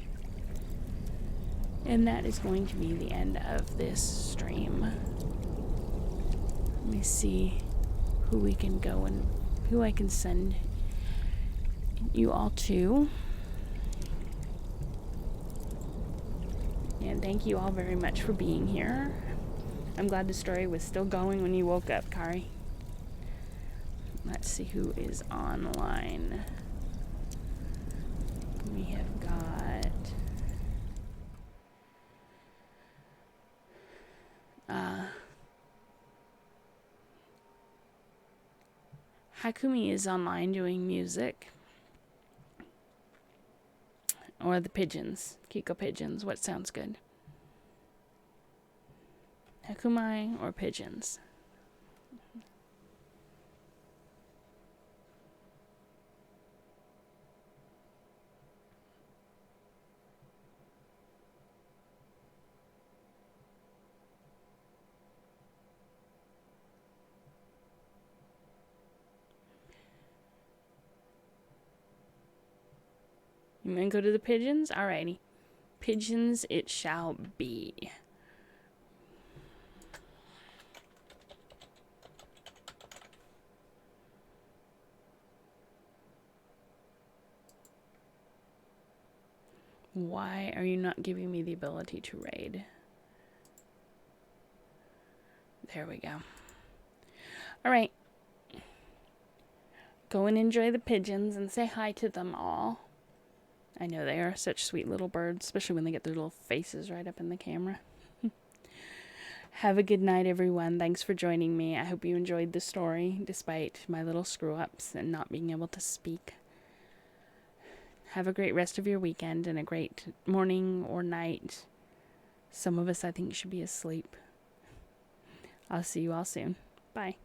And that is going to be the end of this stream. Let me see who we can go and who I can send you all to. And thank you all very much for being here. I'm glad the story was still going when you woke up, Kari. Let's see who is online. We have got Hakumi is online doing music. Or the pigeons. Kiko pigeons. What sounds good? Hakumai or pigeons? You want to go to the pigeons? Alrighty. Pigeons it shall be. Why are you not giving me the ability to raid? There we go. Alright. Go and enjoy the pigeons and say hi to them all. I know they are such sweet little birds, especially when they get their little faces right up in the camera. Have a good night, everyone. Thanks for joining me. I hope you enjoyed the story, despite my little screw-ups and not being able to speak. Have a great rest of your weekend and a great morning or night. Some of us, I think, should be asleep. I'll see you all soon. Bye.